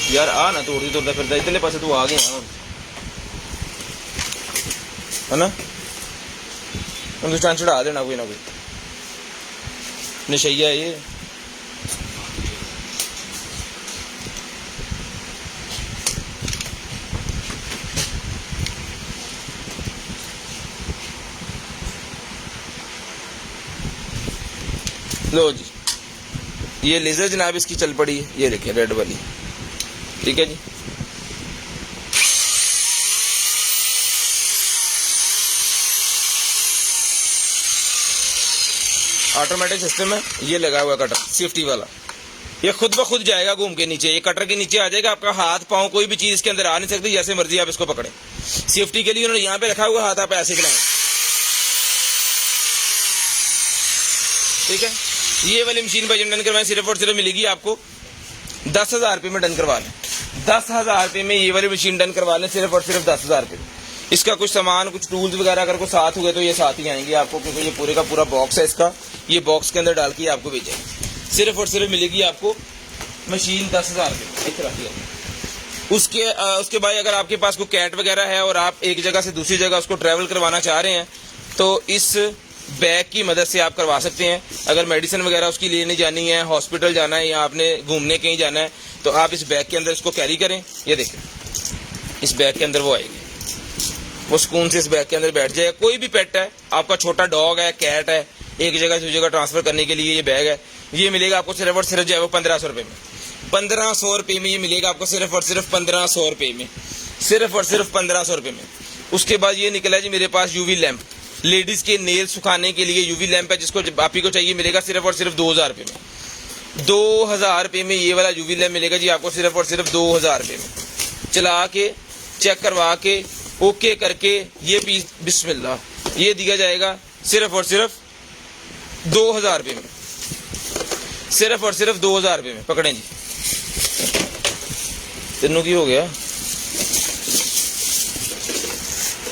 यार आ ना तोड़ती तोड़ता फिरता, इतने पासे तू आ गया है ना, हिंदुस्तान चढ़ा देना कोई ना कोई, नशैया है ये। लो जी, ये लेजर जनाब इसकी चल पड़ी है, ये देखिए रेड वाली, ठीक है जी। ऑटोमेटिक सिस्टम है, ये लगा हुआ कटर सेफ्टी वाला, ये खुद ब खुद जाएगा घूम के नीचे, ये कटर के नीचे आ जाएगा, आपका हाथ पांव कोई भी चीज इसके अंदर आ नहीं सकती, जैसे मर्जी आप इसको पकड़े। सेफ्टी के लिए उन्होंने यहाँ पे रखा हुआ, हाथ आप ऐसे चलाएं, ठीक है। ये वाली मशीन पर डन करवाएं, सिर्फ और सिर्फ मिलेगी आपको 10,000 रुपये में डन करवा लें, 10,000 रुपये में ये वाली मशीन डन करवा लें, सिर्फ और सिर्फ 10,000 रुपये। इसका कुछ सामान, कुछ टूल्स वगैरह अगर को साथ हुए तो ये साथ ही आएंगे आपको, क्योंकि ये पूरे का पूरा बॉक्स है इसका, ये बॉक्स के अंदर डाल के आपको भेजेंगे। सिर्फ और सिर्फ मिलेगी आपको मशीन 10,000 रुपये। उसके बाद अगर आपके पास कोई कैट वगैरह है और आप एक जगह से दूसरी जगह उसको ट्रैवल करवाना चाह रहे हैं तो इस बैग की मदद से आप करवा सकते हैं। अगर मेडिसिन वगैरह उसकी लेने जानी है, हॉस्पिटल जाना है या आपने घूमने कहीं जाना है, तो आप इस बैग के अंदर इसको कैरी करें। ये देखें, इस बैग के अंदर वो आएगी, वो सुकून से इस बैग के अंदर बैठ जाएगा। कोई भी पेट है आपका, छोटा डॉग है, कैट है, एक जगह से दूसरी जगह ट्रांसफर करने के लिए ये बैग है, ये मिलेगा आपको सिर्फ और सिर्फ जो है वो 1500 रुपये में। 1500 रुपये में ये मिलेगा आपको सिर्फ और सिर्फ 1500 रुपये में, सिर्फ और सिर्फ 1500 रुपये में। उसके बाद ये निकला जी मेरे पास यूवी लैंप, लेडीज़ के नेल सुखाने के लिए यूवी लैंप है, जिसको आप ही को चाहिए मिलेगा सिर्फ और सिर्फ 2000 रुपये में। 2000 रुपये में ये वाला यूवी लैंप मिलेगा जी आपको सिर्फ और सिर्फ 2000 रुपये में। चला के चेक करवा के ओके करके ये पीस बिस्मिल्लाह ये दिया जाएगा सिर्फ और सिर्फ 2000 रुपये में, सिर्फ और सिर्फ 2000 रुपये में। पकड़ें जी, तीनों की हो गया,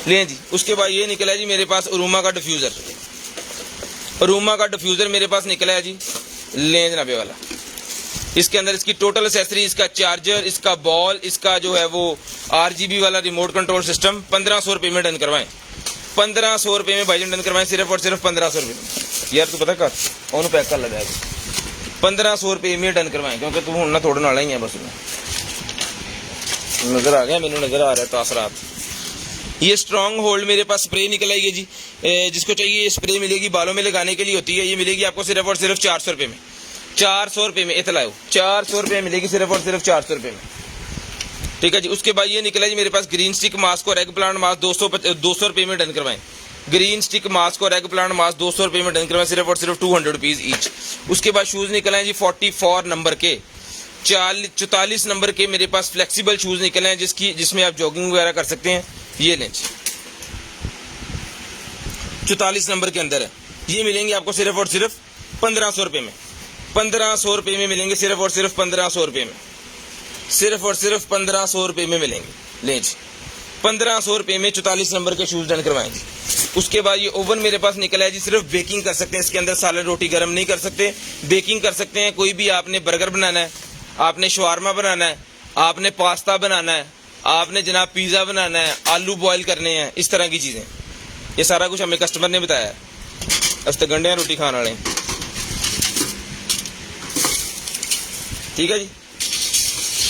लें जी। उसके बाद ये निकला है जी मेरे पास अरोमा का डिफ्यूज़र, अरोमा का डिफ्यूज़र मेरे पास निकला है जी, लें जनाब ये वाला। इसके अंदर इसकी टोटल एसेसरी, इसका चार्जर, इसका बॉल, इसका जो है वो RGB वाला रिमोट कंट्रोल सिस्टम 1500 रुपये में डन करवाएं। 1500 रुपये में भाईजान डन करवाएं, सिर्फ और सिर्फ 1500 रुपये में। यार तू पता कर उन्होंने पैक कर लगाया 1500 रुपये में डन करवाएं, क्योंकि तू हूँ ना थोड़ा नाला ही है बस में नज़र आ गया, मैंने नज़र आ रहा है तासरात। ये स्ट्रॉन्ग होल्ड मेरे पास स्प्रे निकल आई है जी, जिसको चाहिए ये स्प्रे मिलेगी, बालों में लगाने के लिए होती है। ये मिलेगी आपको सिर्फ और सिर्फ 400 रुपये में, 400 रुपये में। इतलाओ 400 रुपये में मिलेगी सिर्फ और सिर्फ 400 रुपये में, ठीक है जी। उसके बाद ये निकला जी मेरे पास ग्रीन स्टिक मास्क और एग प्लांट मास्क 200 रुपये में डन करवाएं। ग्रीन स्टिक मास्क और एग प्लांट मास्क 200 रुपये में डन करवाएं, सिर्फ और सिर्फ 200 रुपीज़ ईच। उसके बाद शूज़ निकले हैं जी 44 नंबर के, 44 नंबर के मेरे पास फ्लेक्सिबल शूज़ निकले हैं, जिसमें आप जॉगिंग वगैरह कर सकते हैं। ये लें 44 नंबर के अंदर है, ये मिलेंगे आपको सिर्फ और सिर्फ 1500 रुपये में। 1500 रुपये में मिलेंगे, सिर्फ और सिर्फ 1500 रुपये में, सिर्फ और सिर्फ 1500 रुपये में मिलेंगे। लें जी 1500 रुपये में 44 नंबर के शूज़ डन करवाएंगे। उसके बाद ये ओवन मेरे पास निकला है जी, सिर्फ बेकिंग कर सकते हैं, इसके अंदर सालन रोटी गर्म नहीं कर सकते, बेकिंग कर सकते हैं। कोई भी आपने बर्गर बनाना है, आपने शवारमा बनाना है, आपने पास्ता बनाना है, आपने जनाब पिज़्ज़ा बनाना है, आलू बॉयल करने हैं, इस तरह की चीज़ें, ये सारा कुछ हमें कस्टमर ने बताया है। अस्ते गंढे हैं रोटी खाने वाले, ठीक है जी।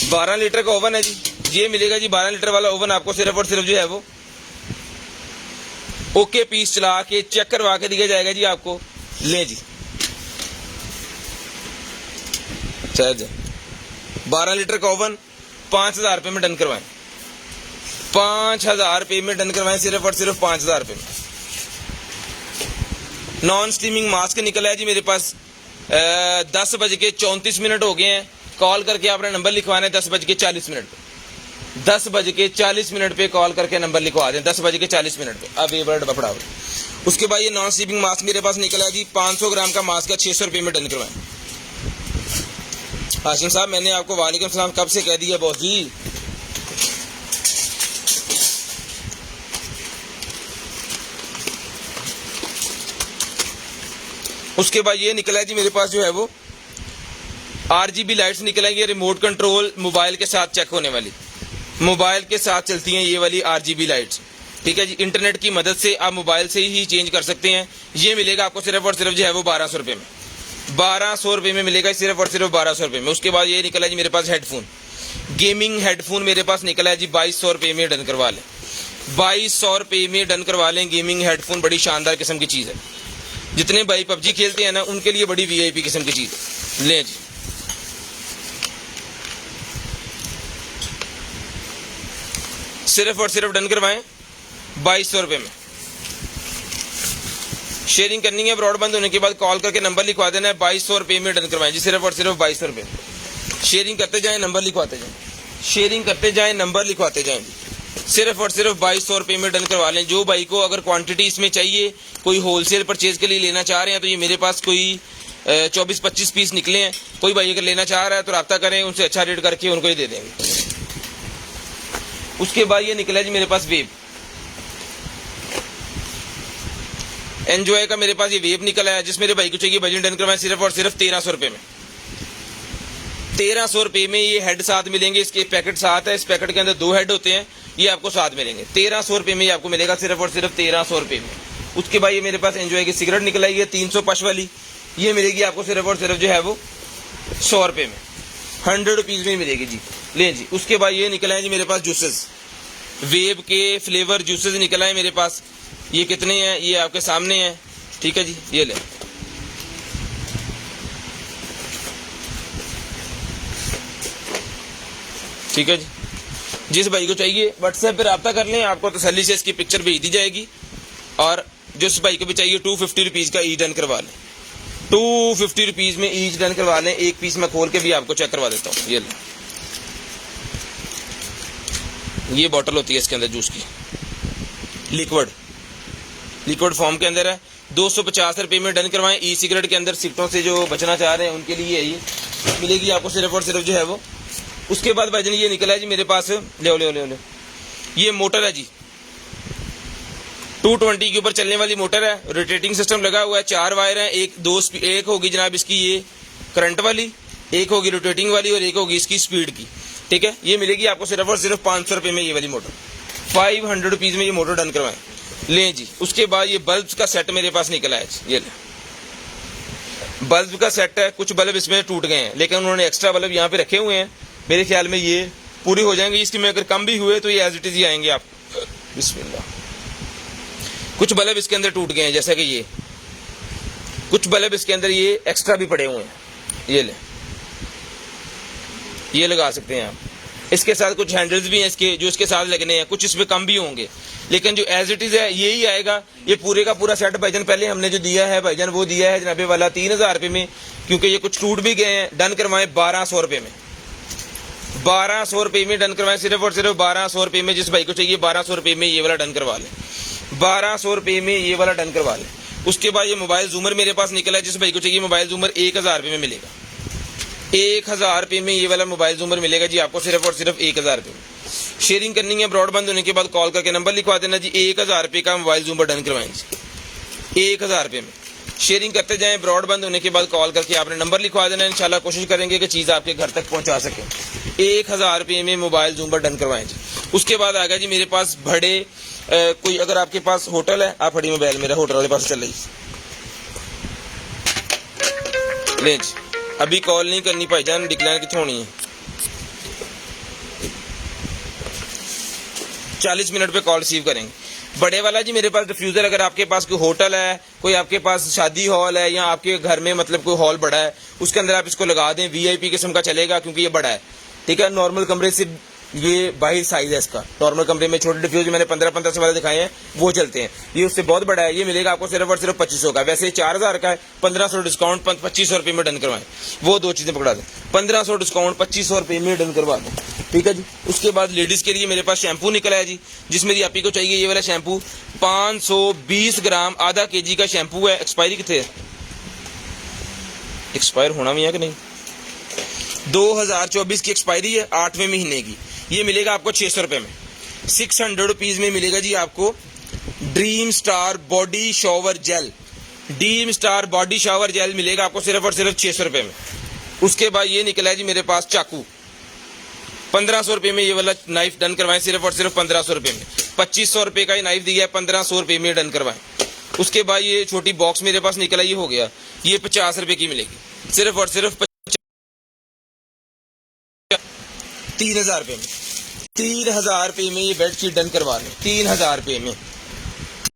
12 लीटर का ओवन है जी, ये मिलेगा जी 12 लीटर वाला ओवन आपको सिर्फ और सिर्फ जो है वो ओके पीस चला के चेक करवा के दिया जाएगा जी आपको। लें जी 12 लीटर का ओवन 5000 रुपये में डन करवाएं, 5000 रुपये में डन करवाएं, सिर्फ और सिर्फ 5000 रुपये में। नॉन स्टीमिंग मास्क निकला है जी मेरे पास, 10:34 हो गए हैं। कॉल करके आपने नंबर लिखवाना है 10:40 पे, 10:40 पे कॉल करके नंबर लिखवा दें, 10:40 पे। अब ये बड़ा डब्बा पड़ा। उसके बाद ये नॉन स्टीमिंग मास्क मेरे पास निकला है जी, 500 ग्राम का मास्क है, 600 रुपये में डन करवाएं। हाशिम साहब मैंने आपको वालेकुम सलाम कब से कह दिया बॉस जी। उसके बाद ये निकला है जी मेरे पास जो है वो RGB लाइट्स निकल आएंगी, रिमोट कंट्रोल मोबाइल के साथ चेक होने वाली, मोबाइल के साथ चलती हैं ये वाली RGB लाइट्स, ठीक है जी। इंटरनेट की मदद से आप मोबाइल से ही चेंज कर सकते हैं। ये मिलेगा आपको सिर्फ और सिर्फ जो है वो 1200 रुपये में, 1200 रुपये में मिलेगा, सिर्फ और सिर्फ 1200 रुपये में। उसके बाद ये निकला है जी मेरे पास हेडफोन, गेमिंग हेडफोन मेरे पास निकला है जी, 2200 रुपये में डन करवा लें, 2200 रुपये में डन करवा लें। गेमिंग हेडफोन बड़ी शानदार किस्म की चीज़ है, जितने भाई PUBG खेलते हैं ना उनके लिए बड़ी VIP किस्म की चीज़ है। लें जी सिर्फ और सिर्फ डन करवाएं 2200 रुपये में। शेयरिंग करनी है, ब्रॉडबैंड होने के बाद कॉल करके नंबर लिखवा देना है, 2200 रुपये में डन करवाएं जी, सिर्फ और सिर्फ 2200 रुपये। शेयरिंग करते जाएं, नंबर लिखवाते जाएं, शेयरिंग करते जाएं, नंबर लिखवाते जाएं, सिर्फ और सिर्फ 2200 रुपये में डन करवा लें। जो भाई को अगर क्वांटिटी इसमें चाहिए, कोई होलसेल परचेज के लिए लेना चाह रहे हैं, तो ये मेरे पास कोई 24-25 पीस निकले हैं। कोई भाई अगर लेना चाह रहा है तो रब्ता करें, उनसे अच्छा रेट करके उनको ही दे देंगे। उसके बाद ये निकला जी मेरे पास वेब, एंजॉय का मेरे पास ये वेब निकला है, जिस मेरे भाई को चाहिए बजट डन करवाएं, सिर्फ और सिर्फ 1300 रुपये में। 1300 रुपये में ये हेड साथ मिलेंगे, इसके पैकेट साथ है, इस पैकेट के अंदर 2 हेड होते हैं, ये आपको साथ मिलेंगे। 1300 रुपये में ये आपको मिलेगा, सिर्फ और सिर्फ 1300 रुपये में। उसके बाद ये मेरे पास एंजॉय की सिगरेट निकल आई है 300 पश वाली, ये मिलेगी आपको सिर्फ और सिर्फ जो है वो 100 रुपये में, 100 रुपीज़ में मिलेगी जी। लें जी उसके बाद ये निकला है जी मेरे पास जूसेस, वेब के फ्लेवर जूसेस निकला है मेरे पास। ये कितने हैं, ये आपके सामने हैं, ठीक है जी। ये ले ठीक है जी। जिस भाई को चाहिए व्हाट्सएप पर रब्ता कर लें, आपको तसल्ली से इसकी पिक्चर भेज दी जाएगी। और जिस भाई को भी चाहिए 250 रुपीज़ का ईच डन करवा लें, 250 रुपीज़ में ईच डन करवा लें। एक पीस मैं खोल के भी आपको चेक करवा देता हूँ। ये बॉटल होती है इसके अंदर जूस की, लिक्विड फॉर्म के अंदर है। 250 रुपये में डन करवाएं। ई सिगरेट के अंदर सिगरेटों से जो बचना चाह रहे हैं उनके लिए ये मिलेगी आपको सिर्फ और सिर्फ जो है वो। उसके बाद भाईजान ये निकला है जी मेरे पास, ले ये मोटर है जी, 220 के ऊपर चलने वाली मोटर है। रोटेटिंग सिस्टम लगा हुआ है, 4 वायर है, एक होगी जनाब इसकी ये करंट वाली, एक होगी रोटेटिंग वाली और एक होगी इसकी स्पीड की। ठीक है, ये मिलेगी आपको सिर्फ और सिर्फ 500 रुपये में ये वाली मोटर। 500 रुपीज़ में ये मोटर डन करवाएं लें जी। उसके बाद ये बल्ब का सेट मेरे पास निकला है, ये बल्ब का सेट है। कुछ बल्ब इसमें टूट गए हैं लेकिन उन्होंने एक्स्ट्रा बल्ब यहाँ पे रखे हुए हैं, मेरे ख्याल में ये पूरी हो जाएंगे। इसकी में अगर कम भी हुए तो ये एज इट इज ही आएंगे आप। बिस्मिल्लाह। कुछ बल्ब इसके अंदर टूट गए हैं, जैसा कि ये कुछ बल्ब इसके अंदर ये एक्स्ट्रा भी पड़े हुए हैं, ये लगा सकते हैं आप। इसके साथ कुछ हैंडल्स भी हैं इसके जो इसके साथ लगने हैं, कुछ इसमें कम भी होंगे लेकिन जो एज इट इज है यही आएगा। ये पूरे का पूरा सेट भाईजान पहले हमने जो दिया है भाईजान वो दिया है जनाबे वाला 3000 रुपये में, क्योंकि ये कुछ टूट भी गए हैं। डन करवाएं 1200 रुपये में, 1200 रुपये में डन करवाएं, सिर्फ और सिर्फ 1200 रुपये में। जिस भाई को चाहिए 1200 रुपये में ये वाला डन करवा लें, 1200 रुपये में ये वाला डन करवा लें। उसके बाद ये मोबाइल जूमर मेरे पास निकला है, जिस भाई को चाहिए मोबाइल जूमर 1000 रुपये में मिलेगा। 1000 रुपये में ये वाला मोबाइल जूमर मिलेगा जी आपको सिर्फ और सिर्फ 1000 रुपये में। शेयरिंग करनी है ब्रॉडबैंड होने के बाद कॉल करके नंबर लिखवा देना जी। 1000 रुपये का मोबाइल जूमर डन करवाएं जी, 1000 रुपये में। शेयरिंग करते जाएं, ब्रॉडबैंड होने के बाद कॉल करके आपने नंबर लिखवा देना। इंशाल्लाह कोशिश करेंगे कि चीज़ आपके घर तक पहुंचा सकें। 1000 रुपये में मोबाइल जूमर डन करवाएं जी। उसके बाद आ गया जी मेरे पास बड़े कोई अगर आपके पास होटल है, आप फड़ी मोबाइल मेरा होटल वाले पास चल रही ले जी। अभी कॉल नहीं करनी भाईजान, डिक्लाइन कितनी होनी है, 40 मिनट पे कॉल रिसीव करेंगे। बड़े वाला जी मेरे पास डिफ्यूज़र, अगर आपके पास कोई होटल है, कोई आपके पास शादी हॉल है या आपके घर में मतलब कोई हॉल बड़ा है, उसके अंदर आप इसको लगा दें। VIP किस्म का चलेगा क्योंकि ये बड़ा है। ठीक है, नॉर्मल कमरे से ये 22 साइज है इसका। नॉर्मल कमरे में छोटे डिफ्यूज़र मैंने 15-15 वाले दिखाए हैं वो चलते हैं, ये उससे बहुत बड़ा है। ये मिलेगा आपको सिर्फ और सिर्फ 2500 का। वैसे 4000 का है, 1500 डिस्काउंट 2500 रुपये में डन करवाएं। वो दो चीज़ें पकड़ा दें, 1500 डिस्काउंट 2500 रुपये में डन करवा दें। ठीक है जी। उसके बाद लेडीज़ के लिए मेरे पास शैम्पू निकला है जी, जिसमें आप ही को चाहिए ये वाला शैम्पू 520 ग्राम आधा kg का शैम्पू है। एक्सपायरी कितने है, एक्सपायर होना भी है कि नहीं, 2024 की एक्सपायरी है, 8वें महीने की। ये मिलेगा आपको 600 रुपये में, 600 रुपीज़ में मिलेगा जी आपको dream star body shower gel. Dream star body shower gel मिलेगा आपको सिर्फ और सिर्फ 600 रुपये में। उसके बाद ये निकला है जी मेरे पास चाकू, 1500 रुपये में ये वाला नाइफ डन करवाएं सिर्फ और सिर्फ 1500 रुपये में। 2500 रुपये का ये नाइफ दिया है, 1500 रुपये में डन करवाएं। उसके बाद ये छोटी बॉक्स मेरे पास निकला, ये हो गया, ये 50 रुपये की मिलेगी सिर्फ और सिर्फ 3000 रुपये में। 3000 रुपये में ये बेडशीट डन करवा लें, 3000 रुपये में।